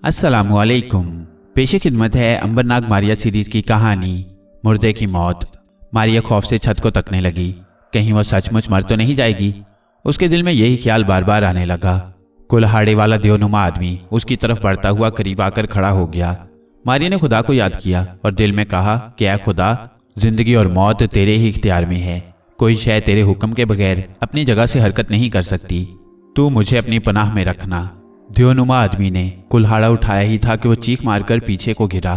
अस्सलामुअलैकुम। पेशे खिदमत है अंबरनाग मारिया सीरीज की कहानी मुर्दे की मौत। मारिया खौफ से छत को तकने लगी, कहीं वो सचमुच मर तो नहीं जाएगी। उसके दिल में यही ख्याल बार बार आने लगा। कुल्हाड़े वाला देवनुमा आदमी उसकी तरफ बढ़ता हुआ करीब आकर खड़ा हो गया। मारिया ने खुदा को याद किया और दिल में कहा कि ऐ खुदा, जिंदगी और मौत तेरे ही इख्तियार में है। कोई शय तेरे हुक्म के बगैर अपनी जगह से हरकत नहीं कर सकती। तू मुझे अपनी पनाह में रखना। देवनुमा आदमी ने कुल्हाड़ा उठाया ही था कि वो चीख मारकर पीछे को गिरा।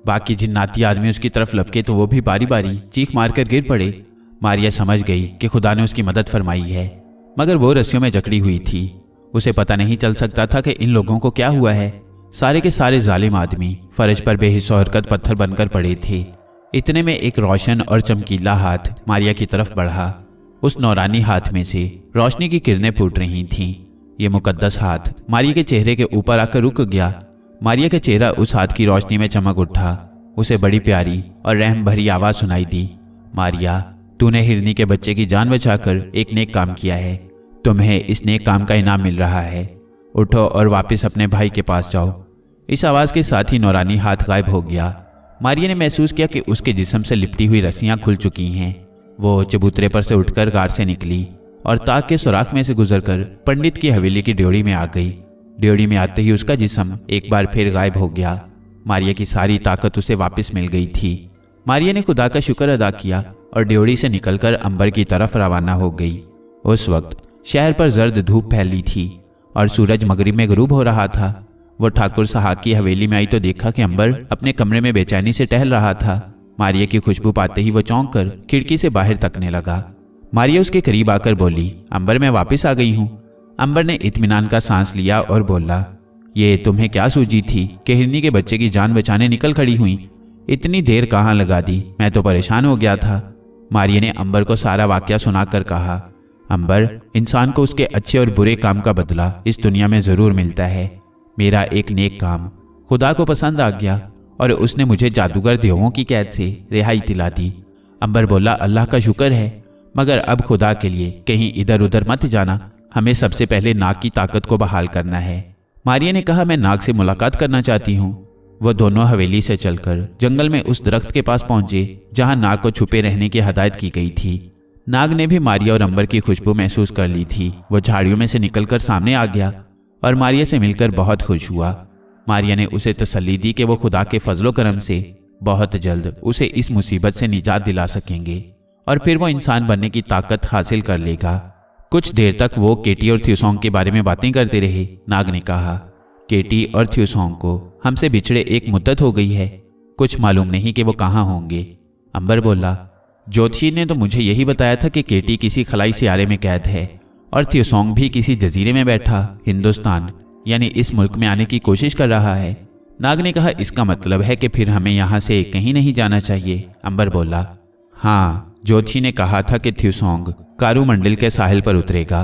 बाकी जिन्नाती आदमी उसकी तरफ लपके तो वो भी बारी बारी चीख मारकर गिर पड़े। मारिया समझ गई कि खुदा ने उसकी मदद फरमाई है, मगर वो रस्सियों में जकड़ी हुई थी। उसे पता नहीं चल सकता था कि इन लोगों को क्या हुआ है। सारे के सारे जालिम आदमी फर्ज पर बेहिस्सो हरकत पत्थर बनकर पड़े थे। इतने में एक रोशन और चमकीला हाथ मारिया की तरफ बढ़ा। उस नौरानी हाथ में से रोशनी की किरणें फूट रही थीं। ये मुकद्दस हाथ मारिया के चेहरे के ऊपर आकर रुक गया। मारिया का चेहरा उस हाथ की रोशनी में चमक उठा। उसे बड़ी प्यारी और रहम भरी आवाज सुनाई दी, मारिया, तूने हिरनी के बच्चे की जान बचाकर एक नेक काम किया है। तुम्हें इस नेक काम का इनाम मिल रहा है। उठो और वापस अपने भाई के पास जाओ। इस आवाज के साथ ही नौरानी हाथ गायब हो गया। मारिया ने महसूस किया कि उसके जिस्म से लिपटी हुई रस्सियां खुल चुकी हैं। वो चबूतरे पर से उठकर गार से निकली और ताक के सुराख में से गुजरकर पंडित की हवेली की ड्योढ़ी में आ गई। ड्योढ़ी में आते ही उसका जिस्म एक बार फिर गायब हो गया। मारिया की सारी ताकत उसे वापस मिल गई थी। मारिया ने खुदा का शुक्र अदा किया और ड्योढ़ी से निकलकर अंबर की तरफ रवाना हो गई। उस वक्त शहर पर जर्द धूप फैली थी और सूरज मगरिब में गुरूब हो रहा था। वो ठाकुर सहाक की हवेली में आई तो देखा कि अंबर अपने कमरे में बेचैनी से टहल रहा था। मारिया की खुशबू पाते ही वो चौंक कर खिड़की से बाहर तकने लगा। मारिया उसके करीब आकर बोली, अंबर, मैं वापस आ गई हूँ। अंबर ने इत्मीनान का सांस लिया और बोला, ये तुम्हें क्या सूझी थी कि हिरनी के बच्चे की जान बचाने निकल खड़ी हुई? इतनी देर कहाँ लगा दी, मैं तो परेशान हो गया था। मारिया ने अंबर को सारा वाकया सुनाकर कहा, अंबर, इंसान को उसके अच्छे और बुरे काम का बदला इस दुनिया में जरूर मिलता है। मेरा एक नेक काम खुदा को पसंद आ गया और उसने मुझे जादूगर देवों की कैद से रिहाई दिला दी। अंबर बोला, अल्लाह का शुक्र है, मगर अब खुदा के लिए कहीं इधर उधर मत जाना। हमें सबसे पहले नाग की ताकत को बहाल करना है। मारिया ने कहा, मैं नाग से मुलाकात करना चाहती हूँ। वो दोनों हवेली से चलकर जंगल में उस दरख्त के पास पहुंचे जहां नाग को छुपे रहने की हदायत की गई थी। नाग ने भी मारिया और अंबर की खुशबू महसूस कर ली थी। वो झाड़ियों में से निकलकर सामने आ गया और मारिया से मिलकर बहुत खुश हुआ। मारिया ने उसे तसल्ली दी कि वो खुदा के फजलो करम से बहुत जल्द उसे इस मुसीबत से निजात दिला सकेंगे और फिर वो इंसान बनने की ताकत हासिल कर लेगा। कुछ देर तक वो केटी और थ्यूसोंग के बारे में बातें करते रहे। नाग ने कहा, केटी और थ्यूसोंग को हमसे बिछड़े एक मुद्दत हो गई है। कुछ मालूम नहीं कि वो कहाँ होंगे। अंबर बोला, ज्योतिषी ने तो मुझे यही बताया था कि केटी किसी खलाई सियारे में कैद है और थ्यूसोंग भी किसी जजीरे में बैठा हिंदुस्तान यानी इस मुल्क में आने की कोशिश कर रहा है। नाग ने कहा, इसका मतलब है कि फिर हमें यहाँ से कहीं नहीं जाना चाहिए। अंबर बोला, हाँ, ज्योतिषी ने कहा था कि थ्यूसोंग कारूमंडल के साहिल पर उतरेगा।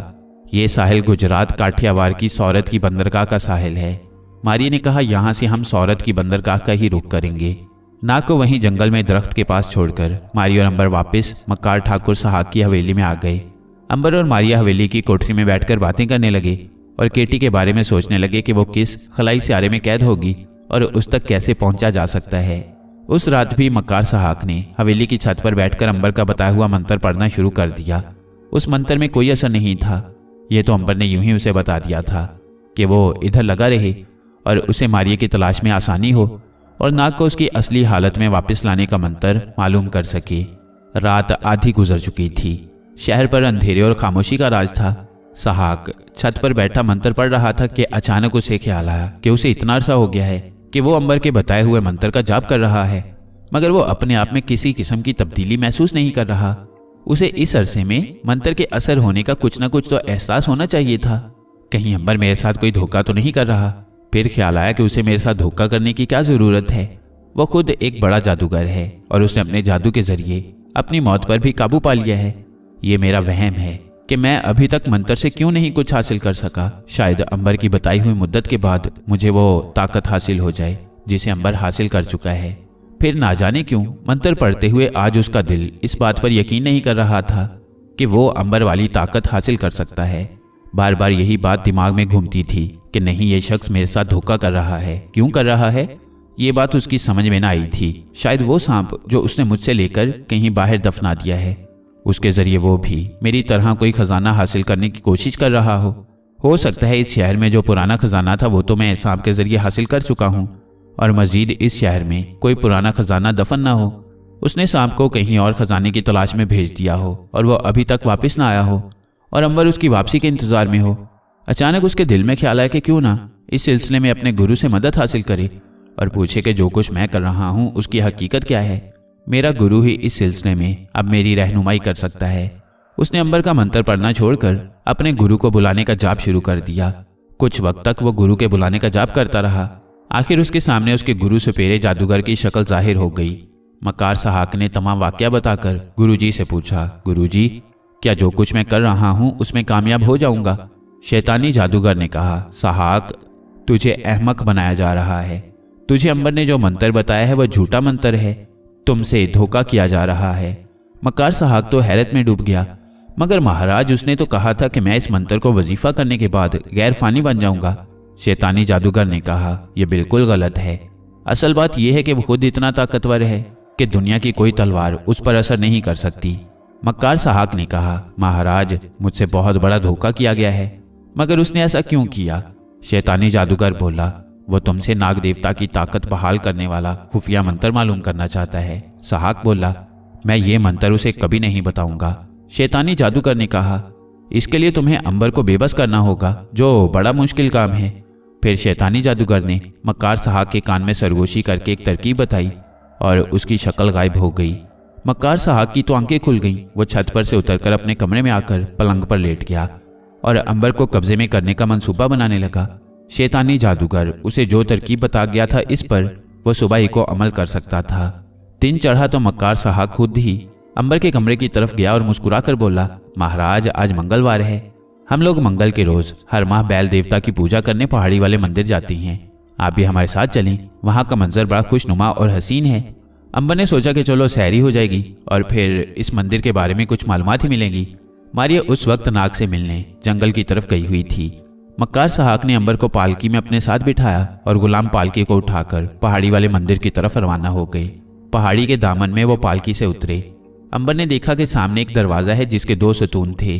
ये साहिल गुजरात काठियावाड़ की सौरत की बंदरगाह का साहिल है। मारिया ने कहा, यहाँ से हम सौरत की बंदरगाह का ही रुख करेंगे। नाग को वहीं जंगल में दरख्त के पास छोड़कर मारिया और अंबर वापस मक्कार ठाकुर सहाक की हवेली में आ गए। अंबर और मारिया हवेली की कोठरी में बैठकर बातें करने लगे और केटी के बारे में सोचने लगे कि वो किस खलाई सियारे में कैद होगी और उस तक कैसे पहुंचा जा सकता है। उस रात भी मक्कार सहाक ने हवेली की छत पर बैठकर अंबर का बताया हुआ मंत्र पढ़ना शुरू कर दिया। उस मंत्र में कोई असर नहीं था। ये तो अंबर ने यूं ही उसे बता दिया था कि वो इधर लगा रहे और उसे मारिया की तलाश में आसानी हो और नाग को उसकी असली हालत में वापस लाने का मंत्र मालूम कर सके। रात आधी गुजर चुकी थी। शहर पर अंधेरे और खामोशी का राज था। सहाक छत पर बैठा मंत्र पढ़ रहा था कि अचानक उसे ख्याल आया कि उसे इतना अरसा हो गया है कि वो अंबर के बताए हुए मंत्र का जाप कर रहा है, मगर वो अपने आप में किसी किस्म की तब्दीली महसूस नहीं कर रहा। उसे इस अरसे में मंत्र के असर होने का कुछ न कुछ तो एहसास होना चाहिए था। कहीं अंबर मेरे साथ कोई धोखा तो नहीं कर रहा। फिर ख्याल आया कि उसे मेरे साथ धोखा करने की क्या जरूरत है। वो खुद एक बड़ा जादूगर है और उसने अपने जादू के जरिए अपनी मौत पर भी काबू पा लिया है। ये मेरा वहम है कि मैं अभी तक मंत्र से क्यों नहीं कुछ हासिल कर सका। शायद अंबर की बताई हुई मुद्दत के बाद मुझे वो ताकत हासिल हो जाए जिसे अंबर हासिल कर चुका है। फिर ना जाने क्यों मंत्र पढ़ते हुए आज उसका दिल इस बात पर यकीन नहीं कर रहा था कि वो अंबर वाली ताकत हासिल कर सकता है। बार बार यही बात दिमाग में घूमती थी कि नहीं, ये शख्स मेरे साथ धोखा कर रहा है। क्यों कर रहा है? ये बात उसकी समझ में ना आई थी। शायद वो सांप जो उसने मुझसे लेकर कहीं बाहर दफना दिया है, उसके जरिए वो भी मेरी तरह कोई खजाना हासिल करने की कोशिश कर रहा हो सकता है इस शहर में जो पुराना खजाना था वो तो मैं सांप के जरिए हासिल कर चुका हूँ, और मजीद इस शहर में कोई पुराना खजाना दफन ना हो। उसने सांप को कहीं और खजाने की तलाश में भेज दिया हो और वो अभी तक वापस ना आया हो, और अंबर उसकी वापसी के इंतजार में हो। अचानक उसके दिल में ख्याल आया कि क्यों ना इस सिलसिले में अपने गुरु से मदद हासिल करे और पूछे कि जो कुछ मैं कर रहा हूँ उसकी हकीकत क्या है। मेरा गुरु ही इस सिलसिले में अब मेरी रहनुमाई कर सकता है। उसने अंबर का मंत्र पढ़ना छोड़कर अपने गुरु को बुलाने का जाप शुरू कर दिया। कुछ वक्त तक वो गुरु के बुलाने का जाप करता रहा। आखिर उसके सामने उसके गुरु सुपेरे जादूगर की शक्ल जाहिर हो गई। मक्कार सहाक ने तमाम वाकया बताकर गुरुजी से पूछा, गुरुजी, क्या जो कुछ मैं कर रहा हूँ उसमें कामयाब हो जाऊंगा? शैतानी जादूगर ने कहा, सहाक, तुझे अहमक बनाया जा रहा है। तुझे अंबर ने जो मंत्र बताया है वह झूठा मंत्र है। तुमसे धोखा किया जा रहा है। मक्कार सहाक तो हैरत में डूब गया। मगर महाराज, उसने तो कहा था कि मैं इस मंत्र को वजीफा करने के बाद गैर फानी बन जाऊंगा। शैतानी जादूगर ने कहा, यह बिल्कुल गलत है। असल बात यह है कि वो खुद इतना ताकतवर है कि दुनिया की कोई तलवार उस पर असर नहीं कर सकती। मक्कार सहाक ने कहा, महाराज, मुझसे बहुत बड़ा धोखा किया गया है। मगर उसने ऐसा क्यों किया? शैतानी जादूगर बोला, वो तुमसे नाग देवता की ताकत बहाल करने वाला खुफिया मंत्र मालूम करना चाहता है। सहाक बोला, मैं ये मंत्र उसे कभी नहीं बताऊंगा। शैतानी जादूगर ने कहा, इसके लिए तुम्हें अंबर को बेबस करना होगा, जो बड़ा मुश्किल काम है। फिर शैतानी जादूगर ने मक्कार सहाक के कान में सरगोशी करके एक तरकीब बताई और उसकी शक्ल गायब हो गई। मक्कार सहाक की तो आंखें खुल गईं। वो छत पर से उतरकर अपने कमरे में आकर पलंग पर लेट गया और अंबर को कब्जे में करने का मंसूबा बनाने लगा। शैतानी जादूगर उसे जो तरकीब बता गया था इस पर वो सुबह ही को अमल कर सकता था। दिन चढ़ा तो मक्कार सहाक खुद ही अंबर के कमरे की तरफ गया और मुस्कुराकर बोला, महाराज, आज मंगलवार है। हम लोग मंगल के रोज हर माह बैल देवता की पूजा करने पहाड़ी वाले मंदिर जाती हैं। आप भी हमारे साथ चलें। वहां का मंजर बड़ा खुशनुमा और हसीन है। अंबर ने सोचा कि चलो सैरी हो जाएगी और फिर इस मंदिर के बारे में कुछ मालूमात ही मिलेंगी। मारिया उस वक्त नाग से मिलने जंगल की तरफ गई हुई थी। मक्कार सहाक ने अंबर को पालकी में अपने साथ बिठाया और गुलाम पालकी को उठाकर पहाड़ी वाले मंदिर की तरफ रवाना हो गए। पहाड़ी के दामन में वो पालकी से उतरे। अंबर ने देखा कि सामने एक दरवाजा है जिसके 2 सतून थे।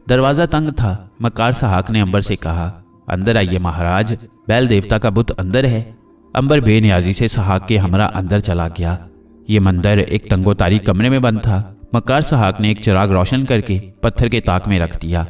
दरवाजा तंग था। मक्कार सहाक ने अंबर से कहा, अंदर आइए महाराज, बैल देवता का बुत अंदर है। अंबर बेनियाजी से सहाक के हमरा अंदर चला गया। ये मंदिर एक तंगोतारी कमरे में बंद था। मक्कार सहाक ने एक चिराग रोशन करके पत्थर के ताक में रख दिया।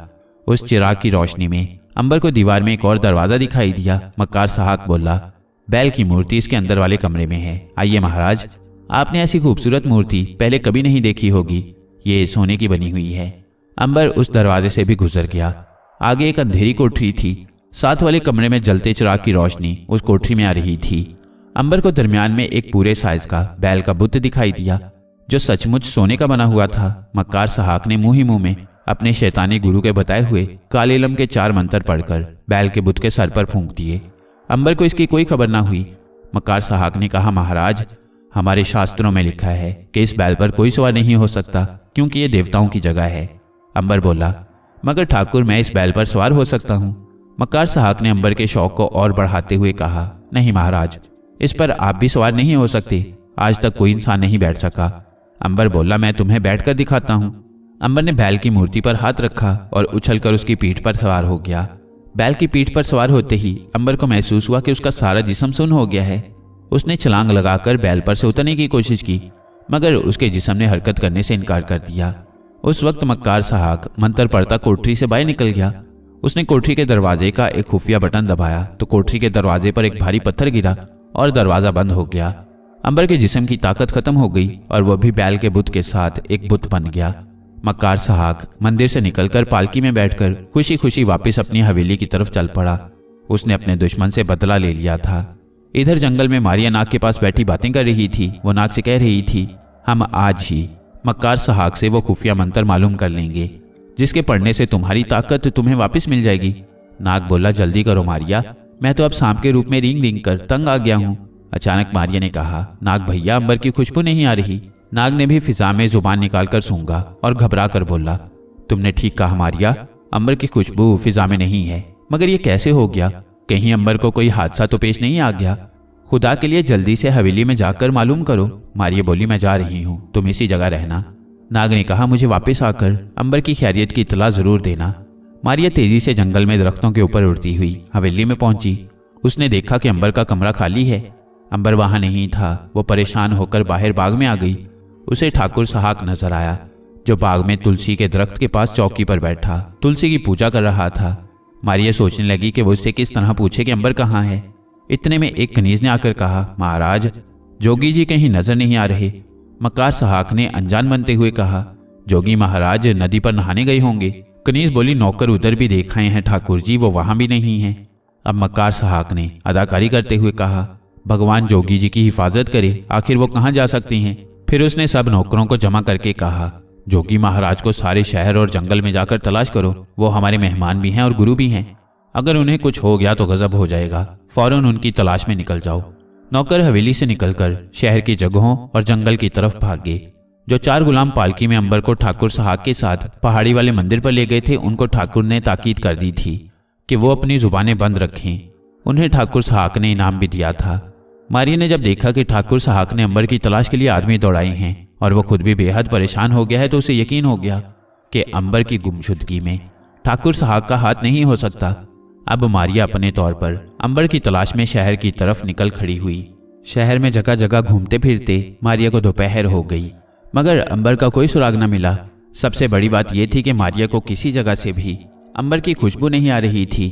उस चिराग की रोशनी में अंबर को दीवार में एक और दरवाजा दिखाई दिया। मक्कार सहाक बोला, बैल की मूर्ति इसके अंदर वाले कमरे में है। आइए महाराज, आपने ऐसी खूबसूरत मूर्ति पहले कभी नहीं देखी होगी। ये सोने की बनी हुई है। अंबर उस दरवाजे से भी गुजर गया। आगे एक अंधेरी कोठरी थी। साथ वाले कमरे में जलते चिराग की रोशनी उस कोठरी में आ रही थी। अंबर को दरमियान में एक पूरे साइज का बैल का बुत दिखाई दिया जो सचमुच सोने का बना हुआ था। मक्कार सहाक ने मुंह ही मुंह में अपने शैतानी गुरु के बताए हुए काले इलम के 4 मंत्र पढ़कर बैल के बुत के सर पर फूंक दिए। अंबर को इसकी कोई खबर ना हुई। मक्कार सहाक ने कहा, महाराज, हमारे शास्त्रों में लिखा है कि इस बैल पर कोई सवार नहीं हो सकता क्योंकि ये देवताओं की जगह है। अंबर बोला, मगर ठाकुर, मैं इस बैल पर सवार हो सकता हूँ। मक्कार सहाक ने अंबर के शौक को और बढ़ाते हुए कहा, नहीं महाराज, इस पर आप भी सवार नहीं हो सकते। आज तक कोई इंसान नहीं बैठ सका। अंबर बोला, मैं तुम्हें बैठकर दिखाता हूँ। अंबर ने बैल की मूर्ति पर हाथ रखा और उछलकर उसकी पीठ पर सवार हो गया। बैल की पीठ पर सवार होते ही अंबर को महसूस हुआ कि उसका सारा जिस्म सुन्न हो गया है। उसने छलांग लगाकर बैल पर से उतरने की कोशिश की, मगर उसके जिस्म ने हरकत करने से इनकार कर दिया। उस वक्त मक्कार सहाक मंत्र पढ़ता कोठरी से बाहर निकल गया। उसने कोठरी के दरवाजे का एक खुफिया बटन दबाया तो कोठरी के दरवाजे पर एक भारी पत्थर गिरा और दरवाजा बंद हो गया। अंबर के जिस्म की ताकत खत्म हो गई और वह भी बैल के बुत के साथ एक बुत बन गया। मक्कार सहाक मंदिर से निकलकर पालकी में बैठकर खुशी खुशी वापस अपनी हवेली की तरफ चल पड़ा। उसने अपने दुश्मन से बदला ले लिया था। इधर जंगल में मारिया नाग के पास बैठी बातें कर रही थी। वो नाग से कह रही थी, हम आज ही मक्कार सहाक से वो खुफिया मंत्र मालूम कर लेंगे जिसके पढ़ने से तुम्हारी ताकत तुम्हें वापस मिल जाएगी। नाग बोला, जल्दी करो मारिया, मैं तो अब सांप के रूप में रींग रींग कर तंग आ गया हूँ। अचानक मारिया ने कहा, नाग भैया, अंबर की खुशबू नहीं आ रही। नाग ने भी फिजा में जुबान निकालकर सूंघा और घबरा कर बोला, तुमने ठीक कहा मारिया, अंबर की खुशबू फिजा में नहीं है। मगर ये कैसे हो गया? कहीं अंबर को कोई हादसा तो पेश नहीं आ गया? खुदा के लिए जल्दी से हवेली में जाकर मालूम करो। मारिया बोली, मैं जा रही हूँ, तुम इसी जगह रहना। नाग ने कहा, मुझे वापस आकर अंबर की खैरियत की इत्तला जरूर देना। मारिया तेजी से जंगल में दरख्तों के ऊपर उड़ती हुई हवेली में पहुंची। उसने देखा कि अंबर का कमरा खाली है। अंबर वहां नहीं था। वो परेशान होकर बाहर बाग में आ गई। उसे ठाकुर सहाक नजर आया, जो बाग में तुलसी के दरख्त के पास चौकी पर बैठा तुलसी की पूजा कर रहा था। मारिया सोचने लगी कि वो उससे किस तरह पूछे कि अंबर कहाँ है। इतने में एक कनीज ने आकर कहा, महाराज, जोगी जी कहीं नजर नहीं आ रहे। मक्कार सहाक ने अनजान बनते हुए कहा, जोगी महाराज नदी पर नहाने गए होंगे। कनीज बोली, नौकर उधर भी देख आए हैं ठाकुर जी, वो वहां भी नहीं है। अब मक्कार सहाक ने अदाकारी करते हुए कहा, भगवान जोगी जी की हिफाजत करे, आखिर वो कहाँ जा सकती हैं। फिर उसने सब नौकरों को जमा करके कहा, जोगी महाराज को सारे शहर और जंगल में जाकर तलाश करो। वो हमारे मेहमान भी हैं और गुरु भी हैं। अगर उन्हें कुछ हो गया तो गजब हो जाएगा। फौरन उनकी तलाश में निकल जाओ। नौकर हवेली से निकलकर शहर की जगहों और जंगल की तरफ भाग गए। जो 4 गुलाम पालकी में अंबर को ठाकुर सहाक के साथ पहाड़ी वाले मंदिर पर ले गए थे, उनको ठाकुर ने ताकीद कर दी थी कि वो अपनी जुबानें बंद रखें। उन्हें ठाकुर सहाक ने इनाम भी दिया था। मारिया ने जब देखा कि ठाकुर सहाक ने अंबर की तलाश के लिए आदमी दौड़ाए हैं और वो खुद भी बेहद परेशान हो गया है, तो उसे यकीन हो गया कि अंबर की गुमशुदगी में ठाकुर सहाक का हाथ नहीं हो सकता। अब मारिया अपने तौर पर अंबर की तलाश में शहर की तरफ निकल खड़ी हुई। शहर में जगह जगह घूमते फिरते मारिया को दोपहर हो गई, मगर अंबर का कोई सुराग न मिला। सबसे बड़ी बात यह थी कि मारिया को किसी जगह से भी अंबर की खुशबू नहीं आ रही थी।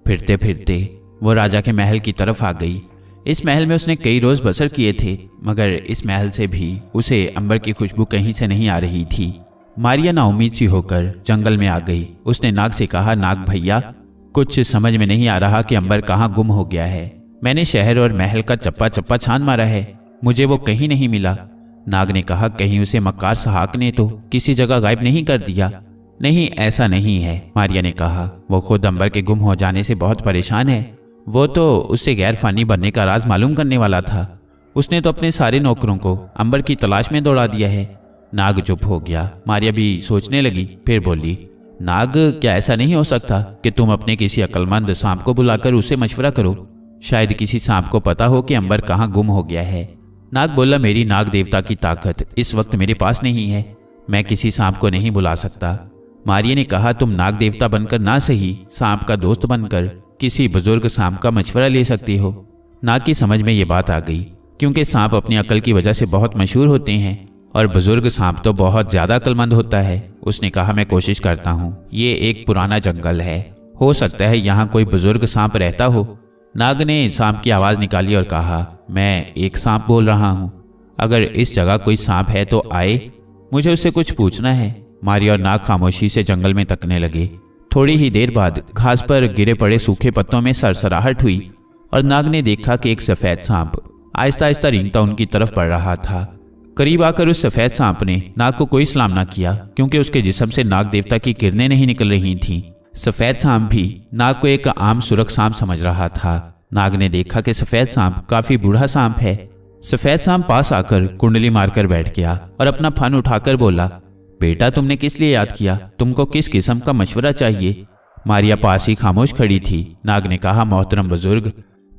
फिरते फिरते वो राजा के महल की तरफ आ गई। इस महल में उसने कई रोज बसर किए थे, मगर इस महल से भी उसे अंबर की खुशबू कहीं से नहीं आ रही थी। मारिया नाउमीद सी होकर जंगल में आ गई। उसने नाग से कहा, नाग भैया, कुछ समझ में नहीं आ रहा कि अंबर कहाँ गुम हो गया है। मैंने शहर और महल का चप्पा चप्पा छान मारा है, मुझे वो कहीं नहीं मिला। नाग ने कहा, कहीं उसे मक्कार सहाक ने तो किसी जगह गायब नहीं कर दिया? नहीं, ऐसा नहीं है। मारिया ने कहा, वो खुद अंबर के गुम हो जाने से बहुत परेशान है। वो तो उससे गैर फानी बनने का राज मालूम करने वाला था। उसने तो अपने सारे नौकरों को अंबर की तलाश में दौड़ा दिया है। नाग चुप हो गया। मारिया भी सोचने लगी, फिर बोली, नाग, क्या ऐसा नहीं हो सकता कि तुम अपने किसी अक्लमंद सांप को बुलाकर उससे मशवरा करो? शायद किसी सांप को पता हो कि अंबर कहाँ गुम हो गया है। नाग बोला, मेरी नाग देवता की ताकत इस वक्त मेरे पास नहीं है, मैं किसी सांप को नहीं बुला सकता। मारिया ने कहा, तुम नाग देवता बनकर ना सही, सांप का दोस्त बनकर किसी बुजुर्ग सांप का मशवरा ले सकती हो। नाग की समझ में ये बात आ गई, क्योंकि सांप अपनी अकल की वजह से बहुत मशहूर होते हैं और बुजुर्ग सांप तो बहुत ज्यादा अक्लमंद होता है। उसने कहा, मैं कोशिश करता हूँ। ये एक पुराना जंगल है, हो सकता है यहाँ कोई बुजुर्ग सांप रहता हो। नाग ने सांप की आवाज निकाली और कहा, मैं एक सांप बोल रहा हूँ। अगर इस जगह कोई सांप है तो आए, मुझे उससे कुछ पूछना है। मारिया और नाग खामोशी से जंगल में तकने लगे। थोड़ी ही देर बाद घास पर गिरे पड़े सूखे पत्तों में सरसराहट हुई और नाग ने देखा कि एक सफेद सांप आहिस्ता आहिस्ता रेंगता उनकी तरफ बढ़ रहा था। करीब आकर उस सफेद सांप ने नाग को कोई सलाम न किया, क्योंकि उसके जिस्म से नाग देवता की किरणें नहीं निकल रही थीं। सफेद सांप भी नाग को एक आम सुरख सांप समझ रहा था। नाग ने देखा कि सफेद सांप काफी बूढ़ा सांप है। सफेद सांप पास आकर कुंडली मारकर बैठ गया और अपना फन उठाकर बोला, बेटा, तुमने किस लिए याद किया? तुमको किस किस्म का मशवरा चाहिए? मारिया पास ही खामोश खड़ी थी। नाग ने कहा, मोहतरम बुजुर्ग,